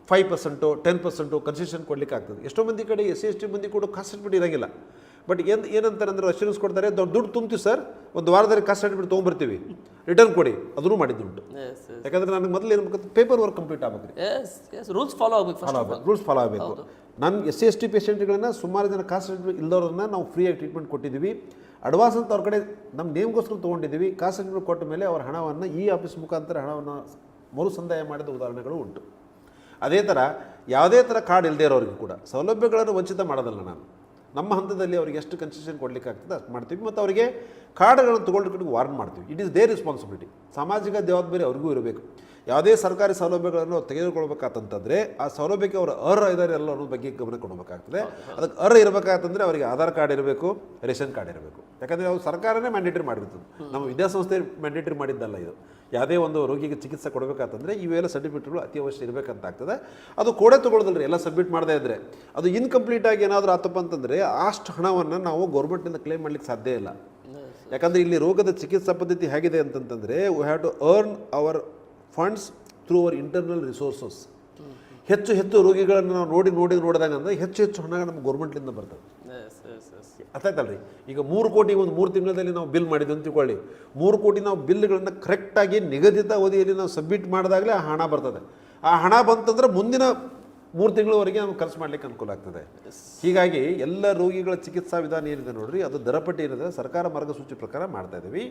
Speaker 2: 5%, 10% ಕನ್ಸೆಷನ್ ಕೊಡಲಿಕ್ಕೆ ಆಗ್ತದೆ. ಎಷ್ಟೋ ಮಂದಿ ಕಡೆ SC ST ಮಂದಿ ಕೂಡ ಕಾಸ್ಟ್ ಸರ್ಟಿಫಿಕೇಟ್ ಇರೋಂಗಿಲ್ಲ. ಬಟ್ ಏನಂತಾರೆ ಅಂದರೆ ಅಶ್ಯೂರೆನ್ಸ್ ಕೊಡ್ತಾರೆ, ದುಡ್ಡು ತುಂಬ್ತೀವಿ ಸರ್, ಒಂದು ವಾರದಲ್ಲಿ ಕಾಸ್ಟ್ ಸರ್ಟಿಫಿಕೇಟ್ ತೊಗೊಂಬರ್ತೀವಿ, ರಿಟರ್ನ್ ಕೊಡಿ, ಅದನ್ನು ಮಾಡಿದ್ದುಂಟು. ಯಾಕಂದರೆ ನನಗೆ ಮೊದಲು ಏನು ಬೇಕಂತ ಪೇಪರ್ ವರ್ಕ್ ಕಂಪ್ಲೀಟ್ ಆಗಬೇಕು.
Speaker 1: ರೂಲ್ಸ್ ಫಾಲೋ
Speaker 2: ಆಗಬೇಕು. ನನ್ನ SC ST ಪೇಷಂಟ್ಗಳನ್ನ ಸುಮಾರು ಜನ ಕಾಸ್ಟ್ ಸರ್ಟಿಫಿಕೇಟ್ ಇಲ್ಲದವ್ರನ್ನ ನಾವು ಫ್ರೀಯಾಗಿ ಟ್ರೀಟ್ಮೆಂಟ್ ಕೊಟ್ಟಿದ್ದೀವಿ. ಅಡ್ವಾನ್ಸ್ ಅಂತ ಅವ್ರ ಕಡೆ ನಮ್ಮ ನೇಮ್ಗೋಸ್ಕರ ತೊಗೊಂಡಿದ್ದೀವಿ. ಕಾಸ್ಟ್ ಸರ್ಟಿಫಿಕೇಟ್ ಕೊಟ್ಟ ಮೇಲೆ ಅವರ ಹಣವನ್ನು ಈ ಆಫೀಸ್ ಮುಖಾಂತರ ಹಣವನ್ನು ಮರುಸಂದಾಯ ಮಾಡಿದ ಉದಾಹರಣೆಗಳು ಉಂಟು. ಅದೇ ಥರ ಯಾವುದೇ ಥರ ಕಾರ್ಡ್ ಇಲ್ಲದೆ ಇರೋರಿಗೆ ಕೂಡ ಸೌಲಭ್ಯಗಳನ್ನು ವಂಚಿತ ಮಾಡೋದಲ್ಲ. ನಮ್ಮ ಹಂತದಲ್ಲಿ ಅವ್ರಿಗೆ ಎಷ್ಟು ಕನ್ಸೆಷನ್ ಕೊಡಲಿಕ್ಕೆ ಆಗ್ತದೆ ಅಷ್ಟು ಮಾಡ್ತೀವಿ ಮತ್ತು ಅವರಿಗೆ ಕಾರ್ಡ್ಗಳನ್ನು ತೊಗೊಳ್ಳಿಕ್ಕೆ ವಾರ್ನ್ ಮಾಡ್ತೀವಿ. It is their responsibility. ಸಾಮಾಜಿಕ ಜವಾಬ್ದಾರಿ ಅವ್ರಿಗೂ ಇರಬೇಕು. ಯಾವುದೇ ಸರ್ಕಾರಿ ಸೌಲಭ್ಯಗಳನ್ನು ತೆಗೆದುಕೊಳ್ಬೇಕಂತಂದರೆ ಆ ಸೌಲಭ್ಯಕ್ಕೆ ಅವರು ಅರ್ಹ ಇದ್ದಾರೆ ಎಲ್ಲ ಅನ್ನೋದ್ರ ಬಗ್ಗೆ ಗಮನ ಕೊಡಬೇಕಾಗ್ತದೆ. ಅದಕ್ಕೆ ಅರ್ಹ ಇರಬೇಕಾಗ್ತಂದರೆ ಅವರಿಗೆ ಆಧಾರ್ ಕಾರ್ಡ್ ಇರಬೇಕು, ರೇಷನ್ ಕಾರ್ಡ್ ಇರಬೇಕು. ಯಾಕಂದರೆ ಅವ್ರು ಸರ್ಕಾರನೇ ಮ್ಯಾಂಡೇಟರಿ ಮಾಡಿರ್ತದೆ, ನಮ್ಮ ವಿದ್ಯಾಸಂಸ್ಥೆ ಮ್ಯಾಂಡೇಟರಿ ಮಾಡಿದ್ದಲ್ಲ ಇದು. ಯಾವುದೇ ಒಂದು ರೋಗಿಗೆ ಚಿಕಿತ್ಸೆ ಕೊಡಬೇಕಂತಂದರೆ ಇವೆಲ್ಲ ಸರ್ಟಿಫಿಕೇಟ್ಗಳು ಅತಿ ಅವಶ್ಯ ಇರಬೇಕಂತ ಆಗ್ತದೆ. ಅದು ಕೊಡೇ ತೊಗೊಳ್ಳೋದಲ್ರಿ, ಎಲ್ಲ ಸಬ್ಮಿಟ್ ಮಾಡದೇ ಇದ್ದರೆ ಅದು ಇನ್ಕಂಪ್ಲೀಟಾಗಿ ಏನಾದರೂ ಆತಪ್ಪ ಅಂತಂದರೆ ಅಷ್ಟು ಹಣವನ್ನು ನಾವು ಗೌರ್ಮೆಂಟಿಂದ ಕ್ಲೇಮ್ ಮಾಡಲಿಕ್ಕೆ ಸಾಧ್ಯ ಇಲ್ಲ. ಯಾಕಂದರೆ ಇಲ್ಲಿ ರೋಗದ ಚಿಕಿತ್ಸಾ ಪದ್ಧತಿ ಹೇಗಿದೆ ಅಂತಂತಂದರೆ we have to earn our funds through our internal resources. ಹೆಚ್ಚು ರೋಗಿಗಳನ್ನು ನಾವು ನೋಡಿದಾಗ ಅಂದರೆ ಹೆಚ್ಚು ಹಣ ನಮ್ಮ ಗೌರ್ಮೆಂಟ್ಲಿಂದ ಬರ್ತದೆ. ಅರ್ಥಾಯ್ತಲ್ರಿ? ಈಗ 3 ಕೋಟಿ ಒಂದು 3 ತಿಂಗಳಲ್ಲಿ ನಾವು ಬಿಲ್ ಮಾಡಿದ್ವಿ ಅಂತ ತಿಳ್ಕೊಳ್ಳಿ. 3 ಕೋಟಿ ನಾವು ಬಿಲ್ಗಳನ್ನು ಕರೆಕ್ಟಾಗಿ ನಿಗದಿತ ಅವಧಿಯಲ್ಲಿ ನಾವು ಸಬ್ಮಿಟ್ ಮಾಡಿದಾಗಲೇ ಆ ಹಣ ಬರ್ತದೆ. ಆ ಹಣ ಬಂತಂದ್ರೆ ಮುಂದಿನ 3 ತಿಂಗಳವರೆಗೆ ನಮ್ಗೆ ಖರ್ಚು ಮಾಡಲಿಕ್ಕೆ ಅನುಕೂಲ ಆಗ್ತದೆ. ಹೀಗಾಗಿ ಎಲ್ಲ ರೋಗಿಗಳ ಚಿಕಿತ್ಸಾ ವಿಧಾನ ಏನಿದೆ ನೋಡ್ರಿ, ಅದು ದರಪಟ್ಟಿ ಏನಿದೆ ಸರ್ಕಾರ ಮಾರ್ಗಸೂಚಿ ಪ್ರಕಾರ ಮಾಡ್ತಾ ಇದ್ದೀವಿ.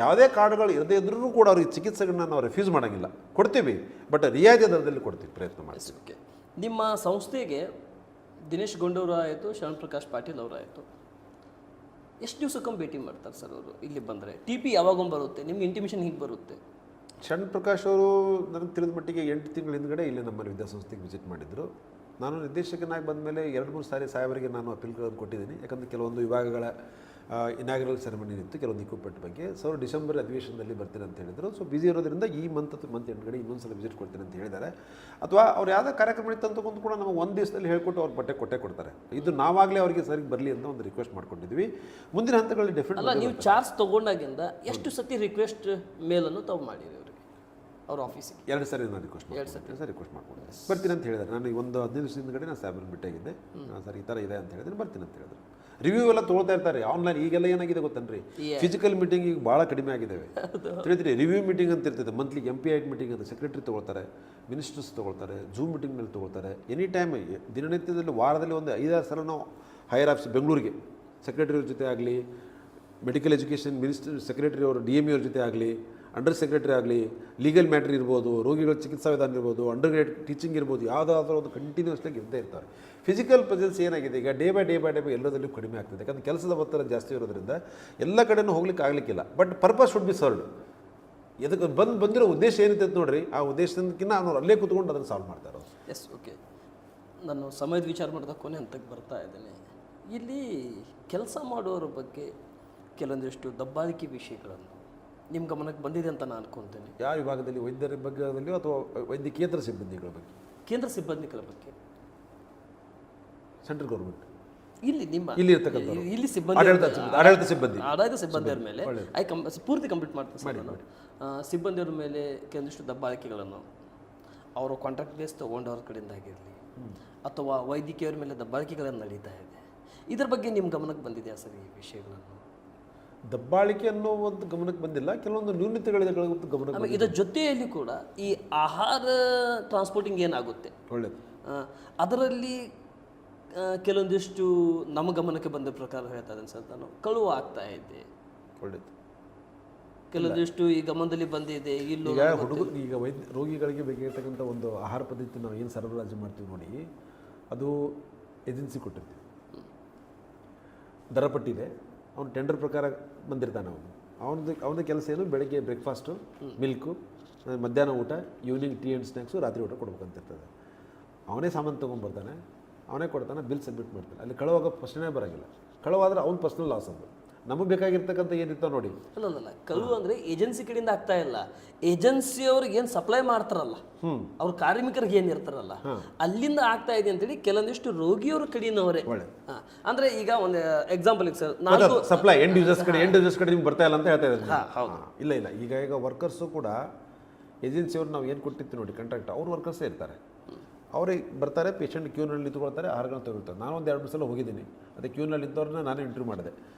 Speaker 2: ಯಾವುದೇ ಕಾರ್ಡ್ಗಳು ಇರದೇ ಇದ್ರೂ ಕೂಡ ಅವ್ರಿಗೆ ಚಿಕಿತ್ಸೆಗಳನ್ನ ನಾವು ರೆಫ್ಯೂಸ್ ಮಾಡೋಂಗಿಲ್ಲ, ಕೊಡ್ತೀವಿ. ಬಟ್ ರಿಯಾಯಿತಿ ದರದಲ್ಲಿ ಕೊಡ್ತೀವಿ, ಪ್ರಯತ್ನ ಮಾಡ್ತೀವಿ.
Speaker 1: ನಿಮ್ಮ ಸಂಸ್ಥೆಗೆ ದಿನೇಶ್ ಗುಂಡೂರಾವ್ ಆಯಿತು, ಶರಣ್ ಪ್ರಕಾಶ್ ಪಾಟೀಲ್ ಅವರಾಯಿತು, ಎಷ್ಟು ದಿವಸಕ್ಕೊಮ್ಮೆ ಭೇಟಿ ಮಾಡ್ತಾರೆ ಸರ್ ಅವರು ಇಲ್ಲಿ ಬಂದರೆ? ಟಿ ಪಿ ಯಾವಾಗೊಮ್ಮೆ ಬರುತ್ತೆ, ನಿಮ್ಗೆ ಇಂಟಿಮೇಷನ್ ಹೀಗೆ ಬರುತ್ತೆ?
Speaker 2: ಶರಣ್ ಪ್ರಕಾಶ್ ಅವರು ನನಗೆ ತಿಳಿದ ಮಟ್ಟಿಗೆ 8 ತಿಂಗಳ ಹಿಂದ್ಗಡೆ ಇಲ್ಲಿ ನಮ್ಮಲ್ಲಿ ವಿದ್ಯಾಸಂಸ್ಥೆಗೆ ವಿಸಿಟ್ ಮಾಡಿದ್ರು. ನಾನು ನಿರ್ದೇಶಕನಾಗಿ ಬಂದ ಮೇಲೆ 2-3 ಸಾರಿ ಸಾಹೇಬರಿಗೆ ನಾನು ಅಪೀಲ್ಗಳನ್ನು ಕೊಟ್ಟಿದ್ದೀನಿ. ಯಾಕಂದರೆ ಕೆಲವೊಂದು ವಿಭಾಗಗಳ ಇನಾಗ್ರಲ್ ಸೆರೆಮನಿ ಇತ್ತು, ಕೆಲವೊಂದು ಇಕ್ವಿಪ್ಮೆಂಟ್ ಬಗ್ಗೆ. ಸೊ ಅವರು ಡಿಸೆಂಬರ್ ಅಧಿವೇಶನದಲ್ಲಿ ಬರ್ತೀನಿ ಅಂತ ಹೇಳಿದರು. ಸೊ ಬ್ಯುಸಿ ಇರೋದ್ರಿಂದ ಈ ಮಂತ್ ಎಂಡ್ಗಡೆ ಇನ್ನೊಂದು ಸಲ ವಿಸಿಟ್ ಕೊಡ್ತೀನಿ ಅಂತ ಹೇಳಿದ್ದಾರೆ. ಅಥವಾ ಅವ್ರು ಯಾವುದೇ ಕಾರ್ಯಕ್ರಮ ಇತ್ತು ಅಂತಕೊಂಡು ಕೂಡ ನಮಗೆ ಒಂದು ದಿವಸದಲ್ಲಿ ಹೇಳ್ಕೊಟ್ಟು ಅವ್ರು ಬಟ್ಟೆ ಕೊಡ್ತಾರೆ. ಇದು ನಾವಾಗಲೇ ಅವರಿಗೆ ಸರಿಗೆ ಬರಲಿ ಅಂತ ಒಂದು ರಿಕ್ವೆಸ್ಟ್ ಮಾಡ್ಕೊಂಡಿದ್ವಿ. ಮುಂದಿನ ಹಂತಗಳಲ್ಲಿ ಡೆಫಿನೆಟ್
Speaker 1: ಅಲ್ಲ, ನೀವು ಚಾರ್ಜ್ ತೊಗೊಂಡಾಗಿಂದ ಎಷ್ಟು ಸತಿ ರಿಕ್ವೆಸ್ಟ್ ಮೇಲನ್ನು ತಾವು ಮಾಡಿರಿ ಅವರಿಗೆ, ಅವ್ರ ಆಫೀಸಿಗೆ?
Speaker 2: 2 ಸಾರಿ ನಾನು ರಿಕ್ವೆಸ್ಟ್ ಮಾಡ್ಕೊಂಡಿದ್ದೆ. ಬರ್ತೀನಿ ಅಂತ ಹೇಳಿದ್ದಾರೆ. ನಾನು ಒಂದು 15 ದಿವಸ ಹಿಂದ್ಗಡೆ ನಾನು ಸಾಹೇಬ್ರನ್ನ ಭೇಟಿಯಾಗಿದ್ದೆ. ಸರ್ ಈ ಥರ ಇದೆ ಅಂತ ಹೇಳಿದ್ರೆ ಬರ್ತೀನಿ ಅಂತ ಹೇಳಿದ್ರು. ರಿವ್ಯೂ ಎಲ್ಲ ತೊಗೊಳ್ತಾ ಇರ್ತಾರೆ ಆನ್ಲೈನ್. ಈಗೆಲ್ಲ ಏನಾಗಿದೆ ಗೊತ್ತನ್ರಿ, ಫಿಸಿಕಲ್ ಮೀಟಿಂಗ್ ಈಗ ಭಾಳ ಕಡಿಮೆ ಆಗಿದ್ದಾವೆ. ತಿಳಿದ್ರಿ, ರಿವ್ಯೂ ಮೀಟಿಂಗ್ ಅಂತ ಇರ್ತದೆ, ಮಂತ್ಲಿ MP8 ಮೀಟಿಂಗ್ ಅಂತ ಸೆಕ್ರೆಟರಿ ತೊಗೊಳ್ತಾರೆ, ಮಿನಿಸ್ಟರ್ಸ್ ತೊಗೊಳ್ತಾರೆ, ಝೂಮ್ ಮೀಟಿಂಗ್ ಮೇಲೆ ತೊಗೊಳ್ತಾರೆ. ಎನಿ ಟೈಮ್ ದಿನನಿತ್ಯದಲ್ಲಿ ವಾರದಲ್ಲಿ ಒಂದು 5-6 ಸಲ ನಾವು ಹೈಯರ್ ಆಫೀಸ್ ಬೆಂಗಳೂರಿಗೆ ಸೆಕ್ರೆಟರಿಯವ್ರ ಜೊತೆ ಆಗಲಿ, ಮೆಡಿಕಲ್ ಎಜುಕೇಷನ್ ಮಿನಿಸ್ಟರ್ ಸೆಕ್ರೆಟರಿ ಅವರು DME ಅವ್ರ ಜೊತೆ ಆಗಲಿ, ಅಂಡರ್ ಸೆಕ್ರೆಟರಿ ಆಗಲಿ, ಲೀಗಲ್ ಮ್ಯಾಟ್ರ್ ಇರ್ಬೋದು, ರೋಗಿಗಳ ಚಿಕಿತ್ಸಾ ವಿಧಾನ ಇರ್ಬೋದು, ಅಂಡರ್ ಗ್ರೇಡ್ ಟೀಚಿಂಗ್ ಇರ್ಬೋದು, ಯಾವುದಾದ್ರೂ ಒಂದು ಕಂಟಿನ್ಯೂಸ್ಲಾಗಿ ಇದ್ದೇ ಇರ್ತಾರೆ. ಫಿಸಿಕಲ್ ಪ್ರೆಸೆನ್ಸ್ ಏನಾಗಿದೆ ಈಗ ಡೇ ಬೈ ಡೇ ಎಲ್ಲದಲ್ಲೂ ಕಡಿಮೆ ಆಗ್ತದೆ. ಯಾಕಂದರೆ ಕೆಲಸದ ಒತ್ತಡ ಜಾಸ್ತಿ ಇರೋದ್ರಿಂದ ಎಲ್ಲ ಕಡೆನೂ ಹೋಗ್ಲಿಕ್ಕೆ ಆಗಲಿಕ್ಕಿಲ್ಲ. But purpose should be served. ಇದಕ್ಕೆ ಬಂದಿರೋ ಉದ್ದೇಶ ಏನಿದೆ ನೋಡ್ರಿ, ಆ ಉದ್ದೇಶಕ್ಕಿಂತ ಅವ್ರು ಅಲ್ಲೇ ಕೂತ್ಕೊಂಡು ಅದನ್ನು ಸಾಲ್ವ್ ಮಾಡ್ತಾರೆ.
Speaker 1: Yes, okay. ನಾನು ಸಮಯದ ವಿಚಾರ ಮಾಡಿದ ಕೊನೆ ಹಂತಕ್ಕೆ ಬರ್ತಾ ಇದ್ದೇನೆ. ಇಲ್ಲಿ ಕೆಲಸ ಮಾಡೋರ ಬಗ್ಗೆ ಕೆಲವೊಂದಿಷ್ಟು ದಬ್ಬಾಳಿಕೆ ವಿಷಯಗಳನ್ನು ನಿಮ್ಮ ಗಮನಕ್ಕೆ ಬಂದಿದೆ ಅಂತ ನಾನು ಅನ್ಕೊತೇನೆ.
Speaker 2: ಯಾವ ವಿಭಾಗದಲ್ಲಿ? ವೈದ್ಯರ ಭಾಗದಲ್ಲಿಯೋ ಅಥವಾ ವೈದ್ಯಕೇತರ ಸಿಬ್ಬಂದಿಗಳ ಬಗ್ಗೆ?
Speaker 1: ಕೇಂದ್ರ ಸಿಬ್ಬಂದಿಗಳ ಬಗ್ಗೆ.
Speaker 2: ಸೆಂಟ್ರಲ್ ಗೌರ್ಮೆಂಟ್
Speaker 1: ಇಲ್ಲಿ ಇರ್ತಕ್ಕಂಥ ಇಲ್ಲಿ
Speaker 2: ಆಡಳಿತ
Speaker 1: ಸಿಬ್ಬಂದಿಯವ್ರ ಮೇಲೆ ಪೂರ್ತಿ ಕಂಪ್ಲೀಟ್ ಮಾಡ್ತೀನಿ ಸರ್ ನಾನು. ಸಿಬ್ಬಂದಿಯವ್ರ ಮೇಲೆ ಕೆಲವೊಂದಿಷ್ಟು ದಬ್ಬಾಳಿಕೆಗಳನ್ನು ಅವರು ಕಾಂಟ್ರಾಕ್ಟ್ ಬೇಸ್ ತೊಗೊಂಡವ್ರ ಕಡೆಯಿಂದ ಆಗಿರಲಿ ಅಥವಾ ವೈದ್ಯಕೀಯವ್ರ ಮೇಲೆ ದಬ್ಬಾಳಿಕೆಗಳನ್ನು ನಡೀತಾ ಇದೆ. ಇದ್ರ ಬಗ್ಗೆ ನಿಮ್ಮ ಗಮನಕ್ಕೆ ಬಂದಿದೆಯಾ ಸರ್ ಈ ವಿಷಯಗಳನ್ನು?
Speaker 2: ದಬ್ಬಾಳಿಕೆ ಅನ್ನೋ ಒಂದು ಗಮನಕ್ಕೆ ಬಂದಿಲ್ಲ, ಕೆಲವೊಂದು ನ್ಯೂನತೆಗಳಿದೆ ಗಮನ.
Speaker 1: ಇದರ ಜೊತೆಯಲ್ಲಿ ಕೂಡ ಈ ಆಹಾರ ಟ್ರಾನ್ಸ್ಪೋರ್ಟಿಂಗ್ ಏನಾಗುತ್ತೆ
Speaker 2: ಒಳ್ಳೆಯದು,
Speaker 1: ಅದರಲ್ಲಿ ಕೆಲವೊಂದಿಷ್ಟು ನಮ್ಮ ಗಮನಕ್ಕೆ ಬಂದ ಪ್ರಕಾರ ಹೇಳ್ತಾ ಇದ್ದೇನೆ ಸರ್ ನಾನು, ಕಳುವು ಆಗ್ತಾ ಇದೆ.
Speaker 2: ಒಳ್ಳೆಯದು.
Speaker 1: ಕೆಲವೊಂದಿಷ್ಟು ಈ ಗಮನದಲ್ಲಿ ಬಂದಿದೆ. ಇಲ್ಲೂ
Speaker 2: ಈಗ ರೋಗಿಗಳಿಗೆ ಬೇಕಾಗಿರ್ತಕ್ಕಂಥ ಒಂದು ಆಹಾರ ಪದ್ಧತಿ ನಾವು ಏನು ಸರಬರಾಜು ಮಾಡ್ತೀವಿ ನೋಡಿ, ಅದು ಏಜೆನ್ಸಿ ಕೊಟ್ಟಿರ್ತೀವಿ, ದರಪಟ್ಟಿ ಇದೆ, ಅವನು ಟೆಂಡರ್ ಪ್ರಕಾರ ಬಂದಿರ್ತಾನೆ. ಅವನ ಕೆಲಸ ಏನು, ಬೆಳಗ್ಗೆ ಬ್ರೇಕ್ಫಾಸ್ಟು, ಮಿಲ್ಕು, ಮಧ್ಯಾಹ್ನ ಊಟ, ಈವ್ನಿಂಗ್ ಟೀ ಆ್ಯಂಡ್ ಸ್ನ್ಯಾಕ್ಸು, ರಾತ್ರಿ ಊಟ ಕೊಡ್ಬೇಕಂತಿರ್ತದೆ. ಅವನೇ ಸಾಮಾನು ತೊಗೊಂಡ್ಬರ್ತಾನೆ, ಅವನೇ ಕೊಡ್ತಾನೆ, ಬಿಲ್ ಸಬ್ಮಿಟ್ ಮಾಡ್ತಾನೆ. ಅಲ್ಲಿ ಕಳುವಾಗ ಪ್ರಶ್ನೆ ಬರೋಂಗಿಲ್ಲ. ಕಳುವಾದ್ರೆ ಅವ್ನ ಪರ್ಸ್ನಲ್ ಲಾಸ್ ಅದು. ನಮಗೆ ಬೇಕಾಗಿರ್ತಕ್ಕಂಥ ಏನಿರ್ತಾವೆ ನೋಡಿ.
Speaker 1: ಅಲ್ಲ, ಕಳುವು ಅಂದರೆ ಏಜೆನ್ಸಿ ಕಡೆಯಿಂದ ಆಗ್ತಾ ಇಲ್ಲ, ಏಜೆನ್ಸಿಯವ್ರಿಗೆ ಏನು ಸಪ್ಲೈ ಮಾಡ್ತಾರಲ್ಲ, ಅವ್ರ ಕಾರ್ಮಿಕರಿಗೆ ಏನು ಇರ್ತಾರಲ್ಲ, ಅಲ್ಲಿಂದ ಆಗ್ತಾ ಇದೆ ಅಂತೇಳಿ ಕೆಲವೊಂದಿಷ್ಟು ರೋಗಿಯವ್ರ ಕಡೆನವರೇ. ಅಂದ್ರೆ ಈಗ ಒಂದು ಎಕ್ಸಾಂಪಲ್ ಸರ್, ನಾನು
Speaker 2: ಸಪ್ಲೈ ಎಂಡ್ ಯೂಸರ್ಸ್ ಕಡೆ ನಿಮ್ಗೆ ಬರ್ತಾ ಇಲ್ಲ ಅಂತ ಹೇಳ್ತಾ ಇದ್ದಾರೆ. ಇಲ್ಲ ಈಗ ವರ್ಕರ್ಸು ಕೂಡ ಏಜೆನ್ಸಿಯವ್ರು ನಾವು ಏನು ಕೊಟ್ಟಿರ್ತೀವಿ ನೋಡಿ ಕಾಂಟ್ರಾಕ್ಟ್, ಅವ್ರು ವರ್ಕರ್ಸೇ ಇರ್ತಾರೆ. ಅವ್ರಿಗೆ ಬರ್ತಾರೆ, ಪೇಷಂಟ್ ಕ್ಯೂನಲ್ಲಿ ನಿಂತ್ಕೊಳ್ತಾರೆ, ಆಹಾರಗಳನ್ನ ತಗೊಳ್ತಾರೆ. ನಾನು ಒಂದು 2-3 ಸಲ ಹೋಗಿದ್ದೀನಿ, ಅದೇ ಕ್ಯೂನಲ್ಲಿ ನಿಂತವ್ರನ್ನ ನಾನೇ ಇಂಟರ್ವ್ಯೂ ಮಾಡಿದೆ.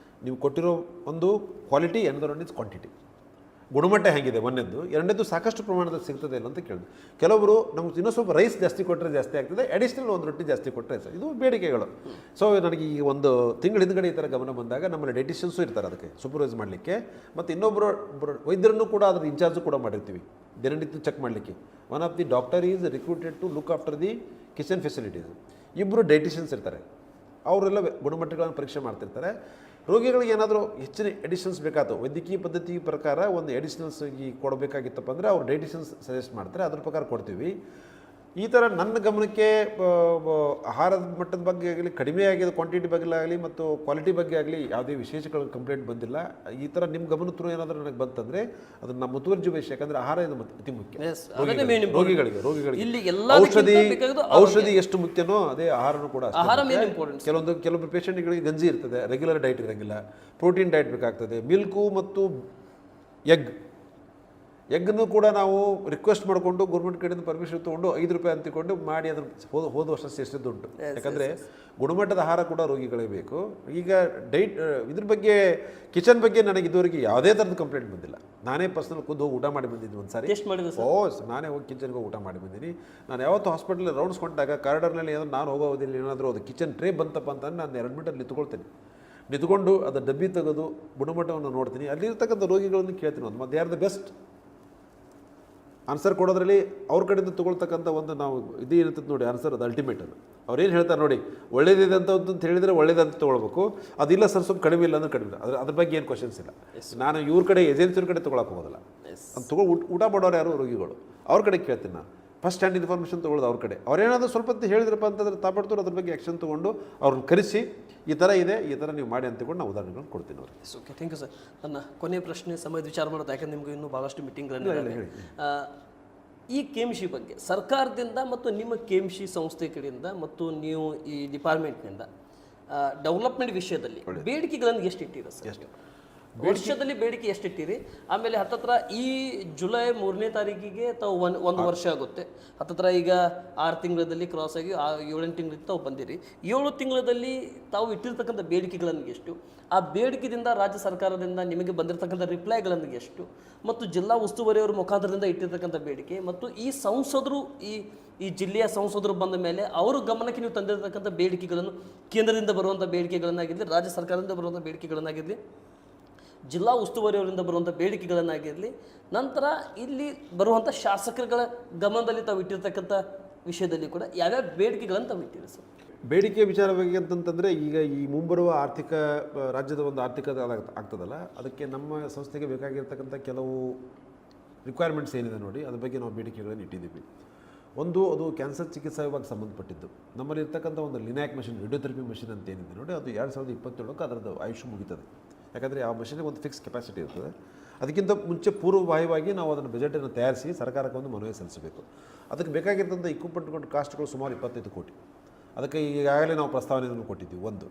Speaker 2: ನೀವು ಕೊಟ್ಟಿರೋ ಒಂದು ಕ್ವಾಲಿಟಿ, ಎರಡನೇದು ಕ್ವಾಂಟಿಟಿ, ಗುಣಮಟ್ಟ ಹೇಗಿದೆ ಒಂದನೇದು, ಎರಡನೇದು ಸಾಕಷ್ಟು ಪ್ರಮಾಣದಲ್ಲಿ ಸಿಗ್ತದೆ ಇಲ್ಲ ಅಂತ ಕೇಳಿದೆ. ಕೆಲವರು ನಮ್ಗೆ ಇನ್ನೂ ಸ್ವಲ್ಪ ರೈಸ್ ಜಾಸ್ತಿ ಕೊಟ್ಟರೆ ಜಾಸ್ತಿ ಆಗ್ತದೆ, ಅಡಿಷ್ನಲ್ ಒಂದು ರೊಟ್ಟಿ ಜಾಸ್ತಿ ಕೊಟ್ಟರೆ ಸರ್, ಇದು ಬೇಡಿಕೆಗಳು. ಸೊ ನನಗೆ ಈ ಒಂದು ತಿಂಗಳ ಹಿಂದ್ಗಡೆ ಈ ಥರ ಗಮನ ಬಂದಾಗ ನಮ್ಮಲ್ಲಿ ಡೈಟಿಷಿಯನ್ಸು ಇರ್ತಾರೆ ಅದಕ್ಕೆ ಸೂಪರ್ವೈಸ್ ಮಾಡಲಿಕ್ಕೆ, ಮತ್ತು ಇನ್ನೊಬ್ಬರು ವೈದ್ಯರನ್ನು ಕೂಡ ಅದ್ರ ಇನ್ಚಾರ್ಜು ಕೂಡ ಮಾಡಿರ್ತೀವಿ ದಿನನಿತ್ಯ ಚೆಕ್ ಮಾಡಲಿಕ್ಕೆ. One of the doctor is recruited to look after the kitchen facilities. ಇಬ್ಬರು ಡೈಟಿಷಿಯನ್ಸ್ ಇರ್ತಾರೆ, ಅವರೆಲ್ಲ ಗುಣಮಟ್ಟಗಳನ್ನು ಪರೀಕ್ಷೆ ಮಾಡ್ತಿರ್ತಾರೆ. ರೋಗಿಗಳಿಗೆ ಏನಾದರೂ ಹೆಚ್ಚಿನ ಎಡಿಷನ್ಸ್ ಬೇಕಾಯ್ತು ವೈದ್ಯಕೀಯ ಪದ್ಧತಿ ಪ್ರಕಾರ ಒಂದು ಎಡಿಷನಲ್ಸ್ ಈ ಕೊಡಬೇಕಾಗಿತ್ತಪ್ಪ ಅಂದರೆ ಅವ್ರು ಡೈಟಿಷನ್ಸ್ ಸಜೆಸ್ಟ್ ಮಾಡ್ತಾರೆ, ಅದ್ರ ಪ್ರಕಾರ ಕೊಡ್ತೀವಿ. ಈ ಥರ ನನ್ನ ಗಮನಕ್ಕೆ ಆಹಾರದ ಮಟ್ಟದ ಬಗ್ಗೆ ಆಗಲಿ, ಕಡಿಮೆ ಆಗಿದೆ ಕ್ವಾಂಟಿಟಿ ಬಗ್ಗೆ ಆಗಲಿ ಮತ್ತು ಕ್ವಾಲಿಟಿ ಬಗ್ಗೆ ಆಗಲಿ ಯಾವುದೇ ವಿಶೇಷಗಳ ಕಂಪ್ಲೇಂಟ್ ಬಂದಿಲ್ಲ. ಈ ಥರ ನಿಮ್ಮ ಗಮನ ಥ್ರೂ ಏನಾದರೂ ನನಗೆ ಬಂತಂದರೆ ಅದನ್ನು ನಮ್ಮ ಮುತುವರ್ಜಿ ವಹಿಸಿ, ಯಾಕಂದರೆ ಆಹಾರ ಇದು ಅತಿ ಮುಖ್ಯ ರೋಗಿಗಳಿಗೆ. ಔಷಧಿ ಎಷ್ಟು ಮುಖ್ಯನೋ ಅದೇ ಆಹಾರನೂ ಕೂಡ. ಕೆಲವೊಂದು ಪೇಷಂಟ್ಗಳಿಗೆ ಗಂಜಿ ಇರ್ತದೆ, ರೆಗ್ಯುಲರ್ ಡೈಟ್ ಇರೋಂಗಿಲ್ಲ, ಪ್ರೋಟೀನ್ ಡೈಟ್ ಬೇಕಾಗ್ತದೆ. ಮಿಲ್ಕು ಮತ್ತು ಎಗ್ಗನ್ನು ಕೂಡ ನಾವು ರಿಕ್ವೆಸ್ಟ್ ಮಾಡಿಕೊಂಡು ಗೌರ್ಮೆಂಟ್ ಕಡೆಯಿಂದ ಪರ್ಮಿಷನ್ ತೊಗೊಂಡು ₹5 ಅಂತಿಕೊಂಡು ಮಾಡಿ ಅದನ್ನು ಹೋದ ವರ್ಷ ಸೇರಿಸಿದ್ದುಂಟು. ಯಾಕಂದರೆ ಗುಣಮಟ್ಟದ ಆಹಾರ ಕೂಡ ರೋಗಿಗಳೇ ಬೇಕು. ಈಗ ಇದ್ರ ಬಗ್ಗೆ ಕಿಚನ್ ಬಗ್ಗೆ ನನಗೆ ಇದುವರೆಗೆ ಯಾವುದೇ ಥರದ ಕಂಪ್ಲೇಂಟ್ ಬಂದಿಲ್ಲ. ನಾನೇ ಪರ್ಸನಲ್ ಖುದ್ದು ಹೋಗಿ ಊಟ ಮಾಡಿ ಬಂದಿದ್ದೀನಿ ಒಂದು ಸಾರಿ. ನಾನೇ ಹೋಗಿ ಕಿಚನ್ಗೆ ಹೋಗಿ ಊಟ ಮಾಡಿ ಬಂದೀನಿ. ನಾನು ಯಾವತ್ತು ಹಾಸ್ಪಿಟಲ್ ರೌಂಡ್ಸ್ ಕೊಂಡಾಗ ಕಾರಿಡಾರ್ನಲ್ಲಿ ಏನೋ ನಾನು ಹೋಗೋದಿಲ್ಲ, ಏನಾದರೂ ಅದು ಕಿಚನ್ ಟ್ರೇ ಬಂತಪ್ಪ ಅಂತಂದ್ರೆ ನಾನು 2 ಮಿನಿಟಲ್ಲಿ ನಿಂತ್ಕೊಂಡು ಅದು ಡಬ್ಬಿ ತೆಗೆದು ಗುಣಮಟ್ಟವನ್ನು ನೋಡ್ತೀನಿ. ಅಲ್ಲಿರ್ತಕ್ಕಂಥ ರೋಗಿಗಳನ್ನು ಕೇಳ್ತೀನಿ, ಒಂದು they are the best answer ಕೊಡೋದ್ರಲ್ಲಿ ಅವ್ರ ಕಡೆಯಿಂದ ತೊಗೊಳ್ತಕ್ಕಂಥ ಒಂದು ನಾವು ಇದು ಇರ್ತದೆ ನೋಡಿ ಆನ್ಸರ್, ಅದು ಅಲ್ಟಿಮೇಟ್. ಅದು ಅವ್ರೇನು ಹೇಳ್ತಾರೆ ನೋಡಿ, ಒಳ್ಳೇದಿದೆ ಅಂತ ಹೇಳಿದರೆ ಒಳ್ಳೇದಂತ ತೊಗೊಳ್ಬೇಕು, ಅದಿಲ್ಲ ಸರ್ ಸ್ವಲ್ಪ ಕಡಿಮೆ ಇಲ್ಲ ಅಂದ್ರೆ ಕಡಿಮೆ, ಅದ್ರ ಬಗ್ಗೆ ಏನು ಕ್ವಶನ್ಸ್ ಇಲ್ಲ. ನಾನು ಇವ್ರ ಕಡೆ ಏಜೆನ್ಸಿಯವ್ರ ಕಡೆ ತೊಗೊಳಕ್ಕೆ ಹೋಗೋದಿಲ್ಲ. ಅದು ಊಟ ಮಾಡೋರು ಯಾರು ರೋಗಿಗಳು, ಅವ್ರ ಕಡೆ ಕೇಳ್ತೀನಿ ನಾನು. ಫಸ್ಟ್ ಹ್ಯಾಂಡ್ ಇನ್ಫಾರ್ಮೇಷನ್ ತೊಗೊಳ್ಳೋದು ಅವ್ರ ಕಡೆ. ಅವ್ರೇನಾದರೂ ಸ್ವಲ್ಪ ಹೇಳಿದ್ರಪ್ಪ ಅಂತಂದ್ರೆ ತಾಪಡ್ತವ್ರು ಅದ್ರ ಬಗ್ಗೆ ಆ್ಯಕ್ಷನ್ ತೊಗೊಂಡು ಅವ್ರನ್ನ ಕರೆಸಿ ಈ ಥರ ಇದೆ, ಈ ಥರ ನೀವು ಮಾಡಿ ಅಂತಕೊಂಡು ನಾವು ಉದಾಹರಣೆಗಳನ್ನು ಕೊಡ್ತೀನಿ ಅವ್ರಿಗೆ.
Speaker 1: Okay, thank you sir. ನನ್ನ ಕೊನೆಯ ಪ್ರಶ್ನೆ ಸಮಯದ ವಿಚಾರ ಮಾಡೋದು, ಯಾಕಂದ್ರೆ ನಿಮ್ಗೆ ಇನ್ನೂ ಭಾಳಷ್ಟು ಮೀಟಿಂಗ್ಗಳನ್ನು ಈ ಕೆಎಂಸಿ ಬಗ್ಗೆ ಸರ್ಕಾರದಿಂದ ಮತ್ತು ನಿಮ್ಮ ಕೆಎಂಸಿ ಸಂಸ್ಥೆ ಕಡೆಯಿಂದ ಮತ್ತು ನೀವು ಈ ಡಿಪಾರ್ಟ್ಮೆಂಟ್ನಿಂದ ಡೆವಲಪ್ಮೆಂಟ್ ವಿಷಯದಲ್ಲಿ ಬೇಡಿಕೆಗಳನ್ನು ಎಷ್ಟು ಇಟ್ಟಿರಿ ಸರ್? ವರ್ಷದಲ್ಲಿ ಬೇಡಿಕೆ ಎಷ್ಟಿಟ್ಟಿರಿ? ಆಮೇಲೆ ಹತ್ತತ್ರ ಈ ಜುಲೈ 3ನೇ ತಾರೀಕಿಗೆ ತಾವು ಒಂದು ವರ್ಷ ಆಗುತ್ತೆ. ಹತ್ತತ್ರ ಈಗ 6 ತಿಂಗಳಲ್ಲಿ ಕ್ರಾಸ್ ಆಗಿ 7-8 ತಿಂಗಳಿಗೆ ತಾವು ಬಂದಿರಿ. 7 ತಿಂಗಳಲ್ಲಿ ತಾವು ಇಟ್ಟಿರ್ತಕ್ಕಂಥ ಬೇಡಿಕೆಗಳನ್ನು ಎಷ್ಟು, ಆ ಬೇಡಿಕೆದಿಂದ ರಾಜ್ಯ ಸರ್ಕಾರದಿಂದ ನಿಮಗೆ ಬಂದಿರತಕ್ಕಂಥ ರಿಪ್ಲೈಗಳನ್ನು ಎಷ್ಟು, ಮತ್ತು ಜಿಲ್ಲಾ ಉಸ್ತುವಾರಿಯವರ ಮುಖಾಂತರದಿಂದ ಇಟ್ಟಿರ್ತಕ್ಕಂಥ ಬೇಡಿಕೆ, ಮತ್ತು ಈ ಸಂಸದರು ಈ ಜಿಲ್ಲೆಯ ಸಂಸದರು ಬಂದ ಮೇಲೆ ಅವರು ಗಮನಕ್ಕೆ ನೀವು ತಂದಿರತಕ್ಕಂಥ ಬೇಡಿಕೆಗಳನ್ನು, ಕೇಂದ್ರದಿಂದ ಬರುವಂಥ ಬೇಡಿಕೆಗಳನ್ನಾಗಿರಲಿ, ರಾಜ್ಯ ಸರ್ಕಾರದಿಂದ ಬರುವಂಥ ಬೇಡಿಕೆಗಳನ್ನಾಗಿರಲಿ, ಜಿಲ್ಲಾ ಉಸ್ತುವಾರಿಯವರಿಂದ ಬರುವಂಥ ಬೇಡಿಕೆಗಳನ್ನಾಗಿರಲಿ, ನಂತರ ಇಲ್ಲಿ ಬರುವಂಥ ಶಾಸಕರುಗಳ ಗಮನದಲ್ಲಿ ತಾವು ಇಟ್ಟಿರ್ತಕ್ಕಂಥ ವಿಷಯದಲ್ಲಿ ಕೂಡ ಯಾವ್ಯಾವ ಬೇಡಿಕೆಗಳನ್ನು ತಾವು ಇಟ್ಟಿರಿ ಸರ್?
Speaker 2: ಬೇಡಿಕೆ ವಿಚಾರ ಬಗ್ಗೆ ಅಂತಂತಂದರೆ ಈಗ ಈ ಮುಂಬರುವ ರಾಜ್ಯದ ಒಂದು ಆರ್ಥಿಕ ಆಗ್ತದಲ್ಲ, ಅದಕ್ಕೆ ನಮ್ಮ ಸಂಸ್ಥೆಗೆ ಬೇಕಾಗಿರ್ತಕ್ಕಂಥ ಕೆಲವು ರಿಕ್ವೈರ್ಮೆಂಟ್ಸ್ ಏನಿದೆ ನೋಡಿ, ಅದ್ರ ಬಗ್ಗೆ ನಾವು ಬೇಡಿಕೆಗಳನ್ನು ಇಟ್ಟಿದ್ದೀವಿ. ಒಂದು, ಅದು ಕ್ಯಾನ್ಸರ್ ಚಿಕಿತ್ಸಾ ವಿಭಾಗಕ್ಕೆ ಸಂಬಂಧಪಟ್ಟಿದ್ದು. ನಮ್ಮಲ್ಲಿ ಇರ್ತಕ್ಕಂಥ ಒಂದು ಲಿನಾಕ್ ಮಷಿನ್, ರೇಡಿಯೋಥೆರಪಿ ಮಷಿನ್ ಅಂತ ಏನಿದೆ ನೋಡಿ, ಅದು 2027ಕ್ಕೆ ಅದರದ್ದು ಆಯುಷ್ ಮುಗಿತದೆ. ಯಾಕಂದರೆ ಆ ಮಷಿನ್ಗೆ ಒಂದು ಫಿಕ್ಸ್ ಕೆಪಾಸಿಟಿ ಇರ್ತದೆ. ಅದಕ್ಕಿಂತ ಮುಂಚೆ ಪೂರ್ವಭಾವಿಯಾಗಿ ನಾವು ಅದನ್ನು ಬಜೆಟನ್ನು ತಯಾರಿಸಿ ಸರ್ಕಾರಕ್ಕೆ ಒಂದು ಮನವಿ ಸಲ್ಲಿಸಬೇಕು. ಅದಕ್ಕೆ ಬೇಕಾಗಿರ್ತಂಥ ಇಕ್ವಿಪ್ಮೆಂಟ್ ಕಾಸ್ಟ್ಗಳು ಸುಮಾರು 25 ಕೋಟಿ. ಅದಕ್ಕೆ ಈಗಾಗಲೇ ನಾವು ಪ್ರಸ್ತಾವನೆಯನ್ನು ಕೊಟ್ಟಿದ್ದೀವಿ. ಒಂದು.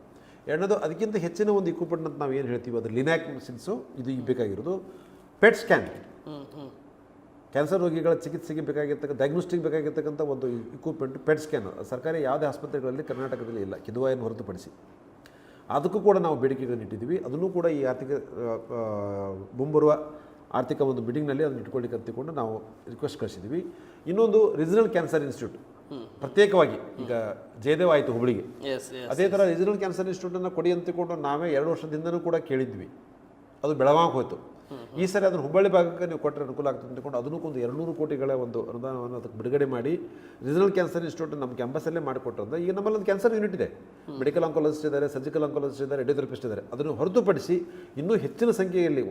Speaker 2: ಎರಡನೇದು, ಅದಕ್ಕಿಂತ ಹೆಚ್ಚಿನ ಒಂದು ಇಕ್ವಿಪ್ಮೆಂಟ್ ಅಂತ ನಾವು ಏನು ಹೇಳ್ತೀವಿ, ಅದು ಲಿನಾಕ್ ಮಷಿನ್ಸು. ಇದು ಈಗ ಬೇಕಾಗಿರೋದು ಪೆಟ್ ಸ್ಕ್ಯಾನ್, ಕ್ಯಾನ್ಸರ್ ರೋಗಿಗಳ ಚಿಕಿತ್ಸೆಗೆ ಬೇಕಾಗಿರ್ತಕ್ಕಂಥ ಡಯಾಗ್ನೋಸ್ಟಿಕ್ ಬೇಕಾಗಿರ್ತಕ್ಕಂಥ ಒಂದು ಇಕ್ವಿಪ್ಮೆಂಟ್ ಪೆಟ್ ಸ್ಕ್ಯಾನ್ ಸರ್ಕಾರಿ ಯಾವುದೇ ಆಸ್ಪತ್ರೆಗಳಲ್ಲಿ ಕರ್ನಾಟಕದಲ್ಲಿ ಇಲ್ಲ, ಕಿದ್ವಾಯನ್ನು ಹೊರತುಪಡಿಸಿ. ಅದಕ್ಕೂ ಕೂಡ ನಾವು ಬೇಡಿಕೆಗಳನ್ನು ಇಟ್ಟಿದ್ದೀವಿ. ಅದನ್ನು ಕೂಡ ಈ ಮುಂಬರುವ ಆರ್ಥಿಕ ಒಂದು ಮೀಟಿಂಗ್ನಲ್ಲಿ ಅದನ್ನು ಇಟ್ಕೊಳ್ಳಿಕ್ಕೆ ಅಂತಿಕೊಂಡು ನಾವು ರಿಕ್ವೆಸ್ಟ್ ಕಳಿಸಿದ್ದೀವಿ. ಇನ್ನೊಂದು, ರೀಜನಲ್ ಕ್ಯಾನ್ಸರ್ ಇನ್ಸ್ಟಿಟ್ಯೂಟ್ ಪ್ರತ್ಯೇಕವಾಗಿ, ಈಗ ಜಯದೇವ್ ಆಯಿತು ಹುಬ್ಬಳ್ಳಿಗೆ, ಅದೇ ಥರ ರೀಜನಲ್ ಕ್ಯಾನ್ಸರ್ ಇನ್ಸ್ಟಿಟ್ಯೂಟನ್ನು ಕೊಡಿ ಅಂತಿಕೊಂಡು ನಾವೇ 2 ವರ್ಷದಿಂದನೂ ಕೂಡ ಕೇಳಿದ್ವಿ. ಅದು ಬೆಳಗಾವಿಗೆ ಹೋಯಿತು. ಈ ಸರಿ ಅದನ್ನು ಹುಬ್ಬಳ್ಳಿ ಭಾಗಕ್ಕೆ ನೀವು ಕೊಟ್ಟರೆ ಅನುಕೂಲ ಆಗ್ತದೆ ಅಂದ್ಕೊಂಡು ಅದನ್ನು ಒಂದು 200 ಕೋಟಿಗಳ ಒಂದು ಅನುದಾನವನ್ನು ಅದಕ್ಕೆ ಬಿಡುಗಡೆ ಮಾಡಿ ರೀಜನಲ್ ಕ್ಯಾನ್ಸರ್ ಇನ್ಸ್ಟಿಟ್ಯೂಟ್ ನಮ್ಮ ಕ್ಯಾಂಪಸಲ್ಲೇ ಮಾಡಿಕೊಟ್ಟಂದ್ರೆ ಈಗ ನಮ್ಮಲ್ಲಿ ಒಂದು ಕ್ಯಾನ್ಸರ್ ಯೂನಿಟ್ ಇದೆ, ಮೆಡಿಕಲ್ ಆಂಕಾಲಜಿಸ್ಟ್ ಇದ್ದಾರೆ, ಸರ್ಜಿಕಲ್ ಆಂಕಾಲಜಿಸ್ಟ್ ಇದ್ದಾರೆ, ರೇಡಿಯೋಥೆರಪಿಸ್ಟ್ ಇದ್ದಾರೆ. ಅದನ್ನು ಹೊರತುಪಡಿಸಿ ಇನ್ನೂ ಹೆಚ್ಚಿನ ಸಂಖ್ಯೆಯಲ್ಲಿ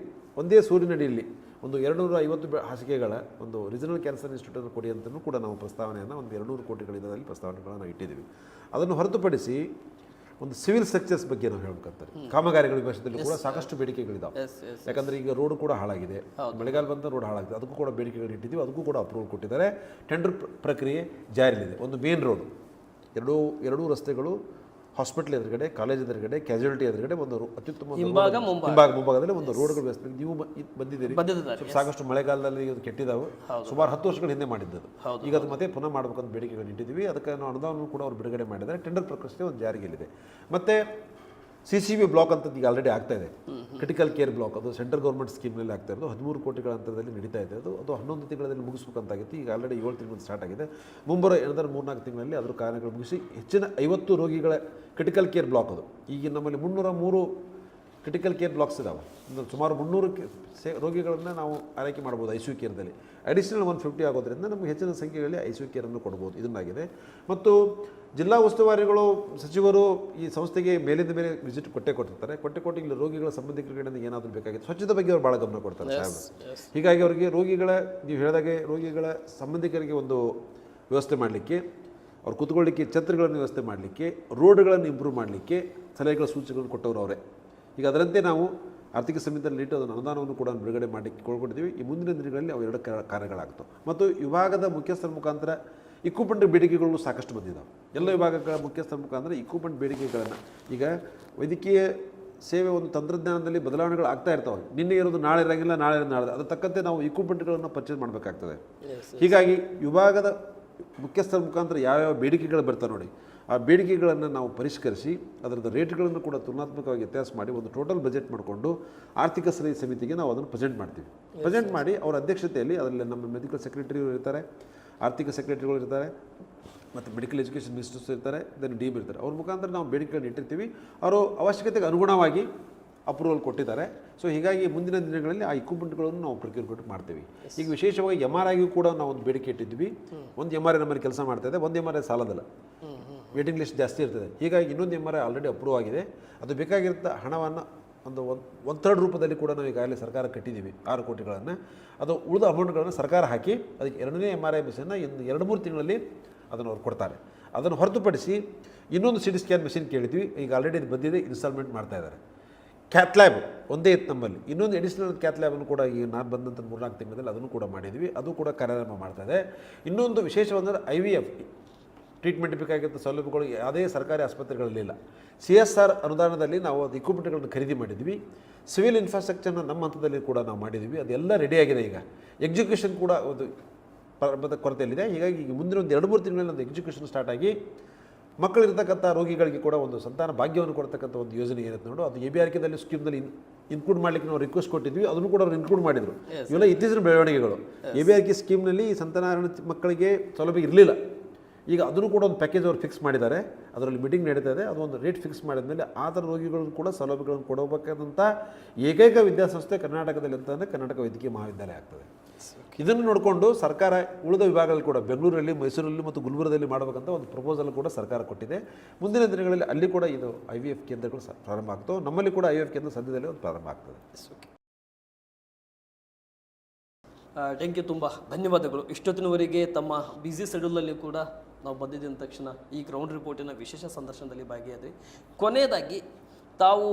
Speaker 2: ಒಂದೇ ಸೂರಿನಡಿಯಲ್ಲಿ ಒಂದು 250 ಹಾಸಿಗೆಗಳ ಒಂದು ರೀಜನಲ್ ಕ್ಯಾನ್ಸರ್ ಇನ್ಸ್ಟಿಟ್ಯೂಟನ್ನು ಕೊಡಿ ಅಂತಲೂ ಕೂಡ ನಾವು ಪ್ರಸ್ತಾವನೆಯನ್ನು ಒಂದು 200 ಕೋಟಿಗಳಿಂದ ಪ್ರಸ್ತಾವನೆಗಳನ್ನು ಇಟ್ಟಿದ್ದೀವಿ. ಅದನ್ನು ಹೊರತುಪಡಿಸಿ ಒಂದು ಸಿವಿಲ್ ಸ್ಟ್ರಕ್ಚರ್ಸ್ ಬಗ್ಗೆ ನಾವು ಹೇಳ್ಬೇಕಂತಾರೆ, ಕಾಮಗಾರಿಗಳ ವಿಷಯದಲ್ಲಿ ಕೂಡ ಸಾಕಷ್ಟು ಬೇಡಿಕೆಗಳಿದ್ದಾವೆ. ಯಾಕಂದರೆ ಈಗ ರೋಡ್ ಕೂಡ ಹಾಳಾಗಿದೆ, ಮಳೆಗಾಲ ಬಂದ ರೋಡ್ ಹಾಳಾಗಿದೆ, ಅದಕ್ಕೂ ಕೂಡ ಬೇಡಿಕೆಗಳು ಇಟ್ಟಿದ್ದೀವಿ. ಅದಕ್ಕೂ ಕೂಡ ಅಪ್ರೂವಲ್ ಕೊಟ್ಟಿದ್ದಾರೆ. ಟೆಂಡರ್ ಪ್ರಕ್ರಿಯೆ ಜಾರಿಯಲ್ಲಿದೆ. ಒಂದು ಮೇನ್ ರೋಡ್, ಎರಡೂ ರಸ್ತೆಗಳು ಹಾಸ್ಪಿಟಲ್ ಎದುರುಗಡೆ, ಕಾಲೇಜ್ ಎದುರುಗಡೆ, ಕ್ಯಾಜುಯಾಲಿಟಿ ಎದುರುಗಡೆ ಒಂದು ಅತ್ಯುತ್ತಮ ಮುಂಭಾಗದಲ್ಲಿ ಒಂದು ರೋಡ್ಗಳು ವ್ಯವಸ್ಥೆ. ನೀವು ಬಂದಿದ್ದೀರಿ, ಸಾಕಷ್ಟು ಮಳೆಗಾಲದಲ್ಲಿ ಇದು ಕೆಟ್ಟಿದ್ದಾವೆ, ಸುಮಾರು 10 ವರ್ಷಗಳ ಹಿಂದೆ ಮಾಡಿದ್ದದು. ಈಗ ಅದು ಮತ್ತೆ ಪುನಃ ಮಾಡಬೇಕಂತ ಬೇಡಿಕೆಗಳನ್ನು ಇಟ್ಟಿದ್ದೀವಿ. ಅದಕ್ಕೆ ನಾವು ಅನುದಾನ ಕೂಡ ಅವರು ಬಿಡುಗಡೆ ಮಾಡಿದ್ದಾರೆ. ಟೆಂಡರ್ ಪ್ರಕ್ರಿಯೆ ಒಂದು ಜಾರಿಯಲ್ಲಿದೆ. ಮತ್ತು CCB ಬ್ಲಾಕ್ ಅಂತ ಈಗ ಆಲ್ರೆಡಿ ಆಗ್ತಾ ಇದೆ, ಕ್ರಿಟಿಕಲ್ ಕೇರ್ ಬ್ಲಾಕ್. ಅದು ಸೆಂಟ್ರಲ್ ಗೌರ್ಮೆಂಟ್ ಸ್ಕೀಮ್ನಲ್ಲಿ ಆಗ್ತಾ ಇರೋದು. 13 ಕೋಟಿಗಳ ಹಂತದಲ್ಲಿ ನಡೀತಾ ಇದೆ. ಅದು 11 ತಿಂಗಳಲ್ಲಿ ಮುಗಿಸ್ಬೇಕಂತಾಗಿತ್ತು. ಈಗ ಆಲ್ರೆಡಿ 7 ತಿಂಗಳು ಸ್ಟಾರ್ಟ್ ಆಗಿದೆ. ಮುಂಬರುವ 3-4 ತಿಂಗಳಲ್ಲಿ ಅದರ ಕಾರ್ಯಗಳು ಮುಗಿಸಿ ಹೆಚ್ಚಿನ 50 ರೋಗಿಗಳ ಕ್ರಿಟಿಕಲ್ ಕೇರ್ ಬ್ಲಾಕ್ ಅದು. ಈಗ ನಮ್ಮಲ್ಲಿ 303 ಕ್ರಿಟಿಕಲ್ ಕೇರ್ ಬ್ಲಾಕ್ಸ್ ಇದಾವೆ. ಸುಮಾರು 300 ರೋಗಿಗಳನ್ನು ನಾವು ಆರೈಕೆ ಮಾಡ್ಬೋದು ಐ ಸಿ ಯು ಕೇರ್ದಲ್ಲಿ. ಅಡಿಷನಲ್ 150 ಆಗೋದ್ರಿಂದ ನಮಗೆ ಹೆಚ್ಚಿನ ಸಂಖ್ಯೆಯಲ್ಲಿ ಐ ಸಿ ಯು ಕೇರನ್ನು ಕೊಡ್ಬೋದು. ಇದನ್ನಾಗಿದೆ. ಮತ್ತು ಜಿಲ್ಲಾ ಉಸ್ತುವಾರಿಗಳು ಸಚಿವರು ಈ ಸಂಸ್ಥೆಗೆ ಮೇಲಿಂದ ಮೇಲೆ ವಿಸಿಟ್ ಕೊಟ್ಟಿರ್ತಾರೆ. ಕೊಟ್ಟು ಇಲ್ಲಿ ರೋಗಿಗಳ ಸಂಬಂಧಿಕರ ಕಡೆಯಿಂದ ಏನಾದರೂ ಬೇಕಾಗಿದೆ ಸ್ವಚ್ಛತೆ ಬಗ್ಗೆ ಅವ್ರು ಭಾಳ ಗಮನ ಕೊಡ್ತಾರೆ ಸಾಹೇಬ್. ಹೀಗಾಗಿ ಅವರಿಗೆ ರೋಗಿಗಳ, ನೀವು ಹೇಳಿದಾಗೆ ರೋಗಿಗಳ ಸಂಬಂಧಿಕರಿಗೆ ಒಂದು ವ್ಯವಸ್ಥೆ ಮಾಡಲಿಕ್ಕೆ, ಅವ್ರು ಕೂತ್ಕೊಳ್ಳಿಕ್ಕೆ ಛತ್ರಗಳನ್ನು ವ್ಯವಸ್ಥೆ ಮಾಡಲಿಕ್ಕೆ, ರೋಡ್ಗಳನ್ನು ಇಂಪ್ರೂವ್ ಮಾಡಲಿಕ್ಕೆ ಸಲಹೆಗಳ ಸೂಚನೆಗಳನ್ನು ಕೊಟ್ಟವರು ಅವರೇ. ಈಗ ಅದರಂತೆ ನಾವು ಆರ್ಥಿಕ ಸಮಿತಿಯಲ್ಲಿ ಇಟ್ಟು ಅದನ್ನು ಅನುದಾನವನ್ನು ಕೂಡ ಬಿಡುಗಡೆ ಮಾಡಲಿಕ್ಕೆ ಕೊಡ್ಕೊಂಡಿದ್ದೀವಿ. ಈ ಮುಂದಿನ ದಿನಗಳಲ್ಲಿ ಅವು 2 ಕಾರ್ಯಗಳಾಗ್ತವೆ. ಮತ್ತು ವಿಭಾಗದ ಮುಖ್ಯಸ್ಥರ ಮುಖಾಂತರ ಇಕ್ವಿಪ್ಮೆಂಟ್ ಬೇಡಿಕೆಗಳು ಸಾಕಷ್ಟು ಬಂದಿದ್ದಾವೆ. ಎಲ್ಲ ವಿಭಾಗಗಳ ಮುಖ್ಯಸ್ಥರ ಮುಖಾಂತರ ಇಕ್ವಿಪ್ಮೆಂಟ್ ಬೇಡಿಕೆಗಳನ್ನು, ಈಗ ವೈದ್ಯಕೀಯ ಸೇವೆ ಒಂದು ತಂತ್ರಜ್ಞಾನದಲ್ಲಿ ಬದಲಾವಣೆಗಳು ಆಗ್ತಾ ಇರ್ತಾವೆ. ನಿನ್ನೆ ಇರೋದು ನಾಳೆ ಇರೋಂಗಿಲ್ಲ, ನಾಳೆ ನಾಳೆ ಅದ್ರ ತಕ್ಕಂತೆ ನಾವು ಇಕ್ವಿಪ್ಮೆಂಟ್ಗಳನ್ನು ಪರ್ಚೇಸ್ ಮಾಡಬೇಕಾಗ್ತದೆ. ಹೀಗಾಗಿ ವಿಭಾಗದ ಮುಖ್ಯಸ್ಥರ ಮುಖಾಂತರ ಯಾವ್ಯಾವ ಬೇಡಿಕೆಗಳು ಬರ್ತಾವೆ ನೋಡಿ, ಆ ಬೇಡಿಕೆಗಳನ್ನು ನಾವು ಪರಿಷ್ಕರಿಸಿ ಅದರದ್ದು ರೇಟ್ಗಳನ್ನು ಕೂಡ ತುಲನಾತ್ಮಕವಾಗಿ ವ್ಯತ್ಯಾಸ ಮಾಡಿ ಒಂದು ಟೋಟಲ್ ಬಜೆಟ್ ಮಾಡಿಕೊಂಡು ಆರ್ಥಿಕ ಸಮಿತಿಗೆ ನಾವು ಅದನ್ನು ಪ್ರೆಸೆಂಟ್ ಮಾಡ್ತೀವಿ. ಪ್ರೆಸೆಂಟ್ ಮಾಡಿ ಅವರ ಅಧ್ಯಕ್ಷತೆಯಲ್ಲಿ ಅದರಲ್ಲಿ ನಮ್ಮ ಮೆಡಿಕಲ್ ಸೆಕ್ರೆಟರಿಗಳು ಇರ್ತಾರೆ, ಆರ್ಥಿಕ ಸೆಕ್ರೆಟರಿಗಳು ಇರ್ತಾರೆ, ಮತ್ತು ಮೆಡಿಕಲ್ ಎಜುಕೇಷನ್ ಮಿನಿಸ್ಟರ್ಸ್ ಇರ್ತಾರೆ, ದೆನ್ ಡಿ ಇರ್ತಾರೆ. ಅವ್ರ ಮುಖಾಂತರ ನಾವು ಬೇಡಿಕೆಗಳನ್ನು ಇಟ್ಟಿರ್ತೀವಿ. ಅವರು ಅವಶ್ಯಕತೆಗೆ ಅನುಗುಣವಾಗಿ ಅಪ್ರೂವಲ್ ಕೊಟ್ಟಿದ್ದಾರೆ. ಸೊ ಹೀಗಾಗಿ ಮುಂದಿನ ದಿನಗಳಲ್ಲಿ ಆ ಇಕ್ವಿಪ್ಮೆಂಟ್ಗಳನ್ನು ನಾವು ಪ್ರೊಕ್ಯೂರ್ಮೆಂಟ್ ಮಾಡ್ತೀವಿ. ಈಗ ವಿಶೇಷವಾಗಿ MRI ಕೂಡ ನಾವು ಒಂದು ಬೇಡಿಕೆ ಇಟ್ಟಿದ್ವಿ. ಒಂದು MRI ನಮ್ಮಲ್ಲಿ ಕೆಲಸ ಮಾಡ್ತಾಯಿದೆ, ಒಂದು MRI ಸಾಲದಲ್ಲ, ವೇಟಿಂಗ್ ಲಿಸ್ಟ್ ಜಾಸ್ತಿ ಇರ್ತದೆ. ಹೀಗಾಗಿ ಇನ್ನೊಂದು MRI ಆಲ್ರೆಡಿ ಅಪ್ರೂವ್ ಆಗಿದೆ. ಅದು ಬೇಕಾಗಿರೋ ಹಣವನ್ನು ಒಂದು ಥರ್ಡ್ ರೂಪದಲ್ಲಿ ಕೂಡ ನಾವು ಈಗಾಗಲೇ ಸರ್ಕಾರ ಕಟ್ಟಿದ್ದೀವಿ 6 ಕೋಟಿಗಳನ್ನು. ಅದು ಉಳಿದ ಅಮೌಂಟ್ಗಳನ್ನು ಸರ್ಕಾರ ಹಾಕಿ ಅದಕ್ಕೆ 2ನೇ MRI ಮಿಷನ್ನ ಇನ್ನು 2-3 ತಿಂಗಳಲ್ಲಿ ಅದನ್ನು ಅವ್ರು ಕೊಡ್ತಾರೆ. ಅದನ್ನು ಹೊರತುಪಡಿಸಿ ಇನ್ನೊಂದು CT ಸ್ಕ್ಯಾನ್ ಮಿಷಿನ್ ಕೇಳಿದ್ವಿ. ಈಗ ಆಲ್ರೆಡಿ ಇದು ಬಂದಿದೆ, ಇನ್ಸ್ಟಾಲ್ಮೆಂಟ್ ಮಾಡ್ತಾಯಿದ್ದಾರೆ. ಕ್ಯಾಥ್ಲ್ಯಾಬ್ ಒಂದೇ ಇತ್ತು ನಮ್ಮಲ್ಲಿ. ಇನ್ನೊಂದು ಎಡಿಷನಲ್ ಕ್ಯಾಥ್ಲ್ಯಾಬನ್ನು ಕೂಡ ಈಗ ನಾನು ಬಂದಂಥ 3-4 ತಿಂಗಳಲ್ಲಿ ಅದನ್ನು ಕೂಡ ಮಾಡಿದ್ವಿ. ಅದು ಕೂಡ ಕಾರ್ಯಾರಂಭ ಮಾಡ್ತಾಯಿದೆ. ಇನ್ನೊಂದು ವಿಶೇಷವಂದರೆ IVF ಟ್ರೀಟ್ಮೆಂಟ್ ಬೇಕಾಗಿದ್ದ ಸೌಲಭ್ಯಗಳು ಯಾವುದೇ ಸರ್ಕಾರಿ ಆಸ್ಪತ್ರೆಗಳಲ್ಲಿಲ್ಲ. CSR ಅನುದಾನದಲ್ಲಿ ನಾವು ಅದು ಇಕ್ವಿಪ್ಮೆಂಟ್ಗಳನ್ನು ಖರೀದಿ ಮಾಡಿದ್ವಿ. ಸಿವಿಲ್ ಇನ್ಫ್ರಾಸ್ಟ್ರಕ್ಚರ್ನ ನಮ್ಮ ಹಂತದಲ್ಲಿ ಕೂಡ ನಾವು ಮಾಡಿದ್ವಿ. ಅದೆಲ್ಲ ರೆಡಿಯಾಗಿದೆ. ಈಗ ಎಕ್ಸಿಕ್ಯೂಷನ್ ಕೂಡ ಒಂದು ಕೊರತೆಯಲ್ಲಿದೆ. ಹೀಗಾಗಿ ಈಗ ಮುಂದಿನ ಒಂದು 2-3 ತಿಂಗಳಲ್ಲಿ ಒಂದು ಎಕ್ಸಿಕ್ಯೂಷನ್ ಸ್ಟಾರ್ಟ್ ಆಗಿ ಮಕ್ಕಳಿರ್ತಕ್ಕಂಥ ರೋಗಿಗಳಿಗೆ ಕೂಡ ಒಂದು ಸಂತಾನ ಭಾಗ್ಯವನ್ನು ಕೊಡ್ತಕ್ಕಂಥ ಒಂದು ಯೋಜನೆ ಏನಿದೆ ನೋಡು, ಅದು ABRKದಲ್ಲಿ ಸ್ಕೀಮ್ನಲ್ಲಿ ಇನ್ಕ್ಲೂಡ್ ಮಾಡಲಿಕ್ಕೆ ನಾವು ರಿಕ್ವೆಸ್ಟ್ ಕೊಟ್ಟಿದ್ವಿ. ಅದನ್ನು ಕೂಡ ಅವ್ರು ಇನ್ಕ್ಲೂಡ್ ಮಾಡಿದರು. ಇವೆಲ್ಲ ಇತ್ತೀಚಿನ ಬೆಳವಣಿಗೆಗಳು. ABRK ಸ್ಕೀಮ್ನಲ್ಲಿ ಸಂತಾನಹರಣ ಮಕ್ಕಳಿಗೆ ಸೌಲಭ್ಯ ಇರಲಿಲ್ಲ. ಈಗ ಅದನ್ನು ಕೂಡ ಒಂದು ಪ್ಯಾಕೇಜ್ ಅವ್ರು ಫಿಕ್ಸ್ ಮಾಡಿದ್ದಾರೆ. ಅದರಲ್ಲಿ ಮೀಟಿಂಗ್ ನಡೀತಾ ಇದೆ. ಅದೊಂದು ರೇಟ್ ಫಿಕ್ಸ್ ಮಾಡಿದ್ಮೇಲೆ ಆ ಥರ ರೋಗಿಗಳನ್ನು ಕೂಡ ಸೌಲಭ್ಯಗಳನ್ನು ಕೊಡಬೇಕಾದಂಥ ಏಕೈಕ ವಿದ್ಯಾಸಂಸ್ಥೆ ಕರ್ನಾಟಕದಲ್ಲಿ ಅಂತಂದರೆ ಕರ್ನಾಟಕ ವೈದ್ಯಕೀಯ ಮಹಾವಿದ್ಯಾಲಯ ಆಗ್ತದೆ. ಇದನ್ನು ನೋಡಿಕೊಂಡು ಸರ್ಕಾರ ಉಳಿದ ವಿಭಾಗಗಳಲ್ಲಿ ಕೂಡ ಬೆಂಗಳೂರಲ್ಲಿ, ಮೈಸೂರಲ್ಲಿ ಮತ್ತು ಗುಲ್ಬರ್ಗದಲ್ಲಿ ಮಾಡಬೇಕಂತ ಒಂದು ಪ್ರಪೋಸಲ್ ಕೂಡ ಸರ್ಕಾರ ಕೊಟ್ಟಿದೆ. ಮುಂದಿನ ದಿನಗಳಲ್ಲಿ ಅಲ್ಲಿ ಕೂಡ ಇದು IVF ಕೇಂದ್ರಗಳು ಪ್ರಾರಂಭ ಆಗ್ತವೆ. ನಮ್ಮಲ್ಲಿ ಕೂಡ IVF ಕೇಂದ್ರ ಸದ್ಯದಲ್ಲಿ ಒಂದು ಪ್ರಾರಂಭ ಆಗ್ತದೆ.
Speaker 1: ಥ್ಯಾಂಕ್ ಯು, ತುಂಬ ಧನ್ಯವಾದಗಳು. ಇಷ್ಟೊತ್ತಿನವರೆಗೆ ತಮ್ಮ ಬ್ಯುಸಿ ಶೆಡ್ಯೂಲಲ್ಲಿ ಕೂಡ ನಾವು ಬಂದಿದ್ದ ತಕ್ಷಣ ಈ ಗ್ರೌಂಡ್ ರಿಪೋರ್ಟಿನ ವಿಶೇಷ ಸಂದರ್ಶನದಲ್ಲಿ ಭಾಗಿಯಾದ್ರಿ. ಕೊನೆಯದಾಗಿ ತಾವು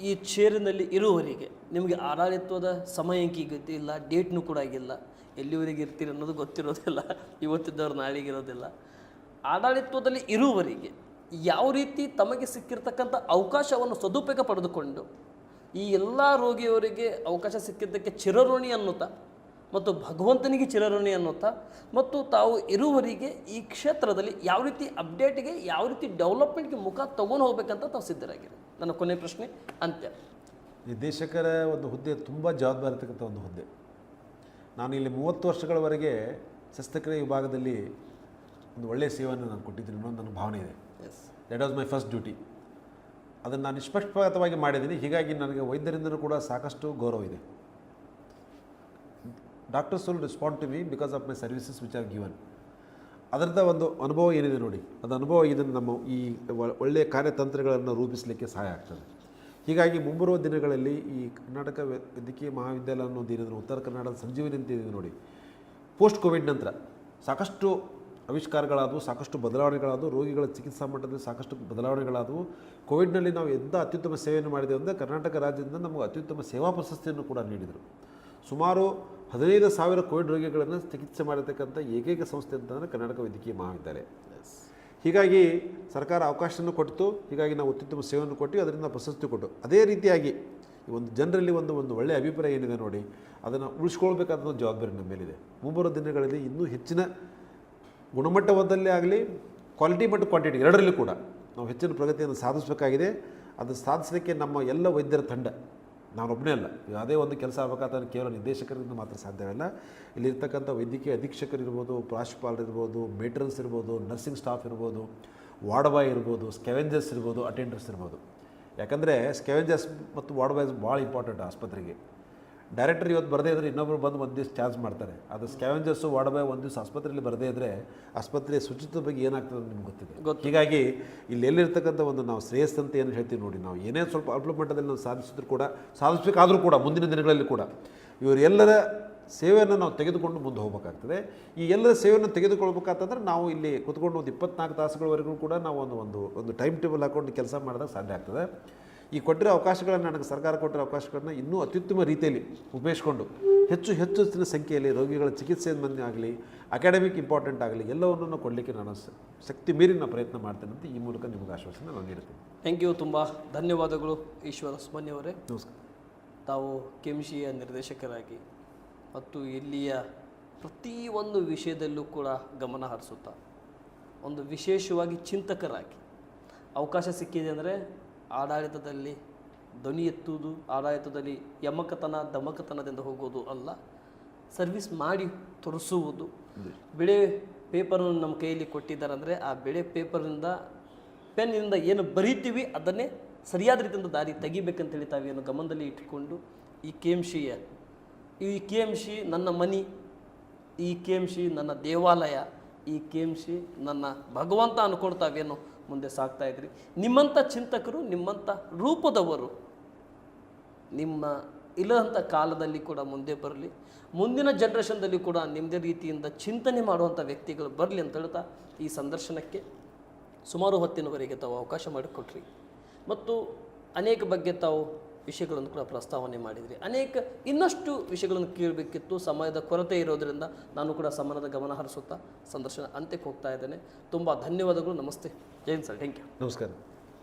Speaker 1: ಈ ಚೇರಿನಲ್ಲಿ ಇರುವವರೆಗೆ ನಿಮಗೆ ಆಡಳಿತದ ಸಮಯಕ್ಕೆ ಗೊತ್ತಿಲ್ಲ, ಡೇಟ್ನೂ ಕೂಡ ಆಗಿಲ್ಲ, ಎಲ್ಲಿವರೆಗೆ ಇರ್ತೀರಿ ಅನ್ನೋದು ಗೊತ್ತಿರೋದಿಲ್ಲ, ಇವತ್ತಿದ್ದವ್ರು ನಾಳೆಗಿರೋದಿಲ್ಲ. ಆಡಳಿತದಲ್ಲಿ ಇರುವವರೆಗೆ ಯಾವ ರೀತಿ ತಮಗೆ ಸಿಕ್ಕಿರ್ತಕ್ಕಂಥ ಅವಕಾಶವನ್ನು ಸದುಪಯೋಗ ಪಡೆದುಕೊಂಡು ಈ ಎಲ್ಲ ರೋಗಿಯವರಿಗೆ ಅವಕಾಶ ಸಿಕ್ಕಿದ್ದಕ್ಕೆ ಚಿರಋಣಿ ಅನ್ನುತ್ತಾ ಮತ್ತು ಭಗವಂತನಿಗೆ ಚಿರಋಣಿ ಅನ್ನುತ್ತಾ ಮತ್ತು ತಾವು ಇರುವವರಿಗೆ ಈ ಕ್ಷೇತ್ರದಲ್ಲಿ ಯಾವ ರೀತಿ ಅಪ್ಡೇಟ್ಗೆ, ಯಾವ ರೀತಿ ಡೆವಲಪ್ಮೆಂಟ್ಗೆ ಮುಖ ತಗೊಂಡು ಹೋಗ್ಬೇಕಂತ ತಾವು ಸಿದ್ಧರಾಗಿರಿ. ನನ್ನ ಕೊನೆಯ ಪ್ರಶ್ನೆ ಅಂತ್ಯ.
Speaker 2: ನಿರ್ದೇಶಕರ ಒಂದು ಹುದ್ದೆ ತುಂಬ ಜವಾಬ್ದಾರಿ ಇರ್ತಕ್ಕಂಥ ಒಂದು ಹುದ್ದೆ. ನಾನು ಇಲ್ಲಿ 30 ವರ್ಷಗಳವರೆಗೆ ಶಸ್ತ್ರಕ್ರಿಯೆ ವಿಭಾಗದಲ್ಲಿ ಒಂದು ಒಳ್ಳೆಯ ಸೇವೆಯನ್ನು ನಾನು ಕೊಟ್ಟಿದ್ದೀನಿ ಅನ್ನೋ ನನ್ನ ಭಾವನೆ ಇದೆ. That was my first duty. ಅದನ್ನು ನಾನು ನಿಷ್ಪಕ್ಷಪಾತವಾಗಿ ಮಾಡಿದ್ದೀನಿ. ಹೀಗಾಗಿ ನನಗೆ ವೈದ್ಯರಿಂದಲೂ ಕೂಡ ಸಾಕಷ್ಟು ಗೌರವ ಇದೆ. Doctors will respond to me because of my services which are given. ಅದರದ ಒಂದು ಅನುಭವ ಏನಿದೆ ನೋಡಿ, ಅದು ಅನುಭವ ಇದನ್ನು ನಮ್ಮ ಈ ಒಳ್ಳೆಯ ಕಾರ್ಯತಂತ್ರಗಳನ್ನು ರೂಪಿಸಲಿಕ್ಕೆ ಸಹಾಯ ಆಗ್ತದೆ. ಹೀಗಾಗಿ ಮುಂಬರುವ ದಿನಗಳಲ್ಲಿ ಈ ಕರ್ನಾಟಕ ವೈದ್ಯಕೀಯ ಮಹಾವಿದ್ಯಾಲಯ ಅನ್ನೋದು ಏನಿದೆ, ಉತ್ತರ ಕರ್ನಾಟಕದ ಸಂಜೀವನಿ ಅಂತ ಇದೆ ನೋಡಿ, ಪೋಸ್ಟ್ ಕೋವಿಡ್ ನಂತರ ಸಾಕಷ್ಟು ಆವಿಷ್ಕಾರಗಳಾದವು, ಸಾಕಷ್ಟು ಬದಲಾವಣೆಗಳಾದವು, ರೋಗಿಗಳ ಚಿಕಿತ್ಸಾ ಮಟ್ಟದಲ್ಲಿ ಸಾಕಷ್ಟು ಬದಲಾವಣೆಗಳಾದವು. ಕೋವಿಡ್ನಲ್ಲಿ ನಾವು ಎಂಥ ಅತ್ಯುತ್ತಮ ಸೇವೆಯನ್ನು ಮಾಡಿದ್ದೇವೆ ಅಂದರೆ ಕರ್ನಾಟಕ ರಾಜ್ಯದಿಂದ ನಮಗೆ ಅತ್ಯುತ್ತಮ ಸೇವಾ ಪ್ರಶಸ್ತಿಯನ್ನು ಕೂಡ ನೀಡಿದರು. ಸುಮಾರು 15,000 ಕೋವಿಡ್ ರೋಗಿಗಳನ್ನು ಚಿಕಿತ್ಸೆ ಮಾಡಿರ್ತಕ್ಕಂಥ ಏಕೈಕ ಸಂಸ್ಥೆ ಅಂತಂದರೆ ಕರ್ನಾಟಕ ವೈದ್ಯಕೀಯ ಮಹಾವಿದ್ಯಾಲಯ. ಹೀಗಾಗಿ ಸರ್ಕಾರ ಅವಕಾಶವನ್ನು ಕೊಟ್ಟು, ಹೀಗಾಗಿ ನಾವು ಅತ್ಯುತ್ತಮ ಸೇವೆಯನ್ನು ಕೊಟ್ಟು ಅದರಿಂದ ಪ್ರಶಸ್ತಿ ಕೊಟ್ಟು, ಅದೇ ರೀತಿಯಾಗಿ ಒಂದು ಜನರಲ್ಲಿ ಒಂದು ಒಳ್ಳೆಯ ಅಭಿಪ್ರಾಯ ಏನಿದೆ ನೋಡಿ, ಅದನ್ನು ಉಳಿಸ್ಕೊಳ್ಬೇಕಾದ ಜವಾಬ್ದಾರಿ ನಮ್ಮ ಮೇಲಿದೆ. ಮುಂಬರುವ ದಿನಗಳಲ್ಲಿ ಇನ್ನೂ ಹೆಚ್ಚಿನ ಗುಣಮಟ್ಟವಲ್ಲೇ ಆಗಲಿ, ಕ್ವಾಲಿಟಿ ಮತ್ತು ಕ್ವಾಂಟಿಟಿ ಎರಡರಲ್ಲೂ ಕೂಡ ನಾವು ಹೆಚ್ಚಿನ ಪ್ರಗತಿಯನ್ನು ಸಾಧಿಸಬೇಕಾಗಿದೆ. ಅದು ಸಾಧಿಸಲಿಕ್ಕೆ ನಮ್ಮ ಎಲ್ಲ ವೈದ್ಯರ ತಂಡ, ನಾನೊಬ್ಬನೇ ಅಲ್ಲ, ಯಾವುದೇ ಒಂದು ಕೆಲಸ ಆಗಬೇಕಾದ್ರೆ ಕೇವಲ ನಿರ್ದೇಶಕರಿಂದ ಮಾತ್ರ ಸಾಧ್ಯವಿಲ್ಲ. ಇಲ್ಲಿರ್ತಕ್ಕಂಥ ವೈದ್ಯಕೀಯ ಅಧೀಕ್ಷಕರಿರ್ಬೋದು, ಪ್ರಾಂಶುಪಾಲರಿರ್ಬೋದು, ಮೇಟ್ರನ್ಸ್ ಇರ್ಬೋದು, ನರ್ಸಿಂಗ್ ಸ್ಟಾಫ್ ಇರ್ಬೋದು, ವಾರ್ಡ್ ಬಾಯ್ ಇರ್ಬೋದು, ಸ್ಕ್ಯಾವೆಂಜರ್ಸ್ ಇರ್ಬೋದು, ಅಟೆಂಡರ್ಸ್ ಇರ್ಬೋದು, ಯಾಕಂದರೆ ಸ್ಕೆವೆಂಜರ್ಸ್ ಮತ್ತು ವಾರ್ಡ್ ಬಾಯ್ಸ್ ಭಾಳ ಇಂಪಾರ್ಟೆಂಟ್ ಆಸ್ಪತ್ರೆಗೆ. ಡೈರೆಕ್ಟರ್ ಇವತ್ತು ಬರದೇ ಇದ್ದರೆ ಇನ್ನೊಬ್ಬರು ಬಂದು ಒಂದು ದಿವಸ ಚಾರ್ಜ್ ಮಾಡ್ತಾರೆ. ಅದು ಸ್ಕ್ಯಾವೆಂಜರ್ಸು ವಾರ್ಡ್ ಬಾಯ್ ಒಂದು ದಿವಸ ಆಸ್ಪತ್ರೆಯಲ್ಲಿ ಬರದೇ ಇದ್ದರೆ ಆಸ್ಪತ್ರೆಯ ಶುಚಿತ್ವದ ಬಗ್ಗೆ ಏನಾಗ್ತದೆ ಅಂತ ನಿಮ್ಗೆ ಗೊತ್ತಿದೆ. ಹೀಗಾಗಿ ಇಲ್ಲಿ ಎಲ್ಲಿರ್ತಕ್ಕಂಥ ಒಂದು ನಾವು ಶ್ರೇಯಸ್ ಅಂತ ಏನು ಹೇಳ್ತೀವಿ ನೋಡಿ, ನಾವು ಏನೇ ಸ್ವಲ್ಪ ಅಲ್ಪ ಮಟ್ಟದಲ್ಲಿ ನಾವು ಸಾಧಿಸಿದ್ರು ಕೂಡ, ಸಾಧಿಸಬೇಕಾದ್ರೂ ಕೂಡ ಮುಂದಿನ ದಿನಗಳಲ್ಲಿ ಕೂಡ ಇವರೆಲ್ಲರ ಸೇವೆಯನ್ನು ನಾವು ತೆಗೆದುಕೊಂಡು ಮುಂದೆ ಹೋಗಬೇಕಾಗ್ತದೆ. ಈ ಎಲ್ಲರ ಸೇವೆಯನ್ನು ತೆಗೆದುಕೊಳ್ಬೇಕಾತಂದ್ರೆ ನಾವು ಇಲ್ಲಿ ಕೂತ್ಕೊಂಡು ಒಂದು 24 ತಾಸುಗಳವರೆಗೂ ಕೂಡ ನಾವು ಒಂದು ಟೈಮ್ ಟೇಬಲ್ ಹಾಕ್ಕೊಂಡು ಕೆಲಸ ಮಾಡಿದಾಗ ಸಾಧ್ಯ ಆಗ್ತದೆ. ಈ ಕೊಟ್ಟಿರೋ ಅವಕಾಶಗಳನ್ನು, ನನಗೆ ಸರ್ಕಾರ ಕೊಟ್ಟಿರೋ ಅವಕಾಶಗಳನ್ನು ಇನ್ನೂ ಅತ್ಯುತ್ತಮ ರೀತಿಯಲ್ಲಿ ಉಪಯೋಗಿಸ್ಕೊಂಡು ಹೆಚ್ಚಿನ ಸಂಖ್ಯೆಯಲ್ಲಿ ರೋಗಿಗಳ ಚಿಕಿತ್ಸೆ ಮಂದಿ ಆಗಲಿ, ಅಕಾಡೆಮಿಕ್ ಇಂಪಾರ್ಟೆಂಟ್ ಆಗಲಿ, ಎಲ್ಲವನ್ನೂ ಕೊಡಲಿಕ್ಕೆ ನಾನು ಶಕ್ತಿ ಮೀರಿನ ಪ್ರಯತ್ನ ಮಾಡ್ತೇನೆ ಅಂತ ಈ ಮೂಲಕ ನಿಮಗೆ ಆಶ್ವಾಸನೆ ನಾನು ನೀಡ್ತೀನಿ.
Speaker 1: Thank you. ತುಂಬ ಧನ್ಯವಾದಗಳು ಈಶ್ವರ ಸುಬ್ರಹ್ಮಣ್ಯ ಅವರೇ.
Speaker 2: ನಮಸ್ಕಾರ.
Speaker 1: ತಾವು ಕೆಎಂಸಿಯ ನಿರ್ದೇಶಕರಾಗಿ ಮತ್ತು ಇಲ್ಲಿಯ ಪ್ರತಿಯೊಂದು ವಿಷಯದಲ್ಲೂ ಕೂಡ ಗಮನ ಹರಿಸುತ್ತಾ ಒಂದು ವಿಶೇಷವಾಗಿ ಚಿಂತಕರಾಗಿ ಅವಕಾಶ ಸಿಕ್ಕಿದೆ ಅಂದರೆ ಆಡಳಿತದಲ್ಲಿ ಧ್ವನಿ ಎತ್ತುವುದು, ಆಡಳಿತದಲ್ಲಿ ದಮಕತನದಿಂದ ಹೋಗೋದು ಅಲ್ಲ, ಸರ್ವಿಸ್ ಮಾಡಿ ತೋರಿಸುವುದು. ಬೆಳೆ ಪೇಪರನ್ನು ನಮ್ಮ ಕೈಯಲ್ಲಿ ಕೊಟ್ಟಿದ್ದಾರೆ ಅಂದರೆ ಆ ಬೆಳೆ ಪೇಪರ್ನಿಂದ ಪೆನ್ನಿಂದ ಏನು ಬರೀತೀವಿ ಅದನ್ನೇ ಸರಿಯಾದ ರೀತಿಯಿಂದ ದಾರಿ ತೆಗಿಬೇಕಂತೇಳಿ ತಾವೇನು ಗಮನದಲ್ಲಿ ಇಟ್ಟುಕೊಂಡು ಈ KMC ನನ್ನ ಮನಿ, ಈ KMC ನನ್ನ ದೇವಾಲಯ, ಈ KMC ನನ್ನ ಭಗವಂತ ಅಂದ್ಕೊಂಡು ತಾವೇನು ಮುಂದೆ ಸಾಗ್ತಾ ಇದ್ರಿ. ನಿಮ್ಮಂಥ ಚಿಂತಕರು, ನಿಮ್ಮಂಥ ರೂಪದವರು ನಿಮ್ಮ ಇಲ್ಲದಂಥ ಕಾಲದಲ್ಲಿ ಕೂಡ ಮುಂದೆ ಬರಲಿ, ಮುಂದಿನ ಜನ್ರೇಷನ್ದಲ್ಲಿ ಕೂಡ ನಿಮ್ಮದೇ ರೀತಿಯಿಂದ ಚಿಂತನೆ ಮಾಡುವಂಥ ವ್ಯಕ್ತಿಗಳು ಬರಲಿ ಅಂತ ಹೇಳ್ತಾ ಈ ಸಂದರ್ಶನಕ್ಕೆ ಸುಮಾರು ಹೊತ್ತಿನವರೆಗೆ ತಾವು ಅವಕಾಶ ಮಾಡಿಕೊಟ್ರಿ ಮತ್ತು ಅನೇಕ ಬಗ್ಗೆ ತಾವು ವಿಷಯಗಳನ್ನು ಕೂಡ ಪ್ರಸ್ತಾವನೆ ಮಾಡಿದ್ರಿ. ಇನ್ನಷ್ಟು ವಿಷಯಗಳನ್ನು ಕೇಳಬೇಕಿತ್ತು, ಸಮಯದ ಕೊರತೆ ಇರೋದರಿಂದ ನಾನು ಕೂಡ ಸಮಯದ ಗಮನ ಹರಿಸುತ್ತಾ ಸಂದರ್ಶನ ಅಂತ್ಯಕ್ಕೆ ಹೋಗ್ತಾ ಇದ್ದೇನೆ. ತುಂಬ ಧನ್ಯವಾದಗಳು. ನಮಸ್ತೆ. ಜೈನ್ ಸರ್. Thank you.
Speaker 2: ನಮಸ್ಕಾರ.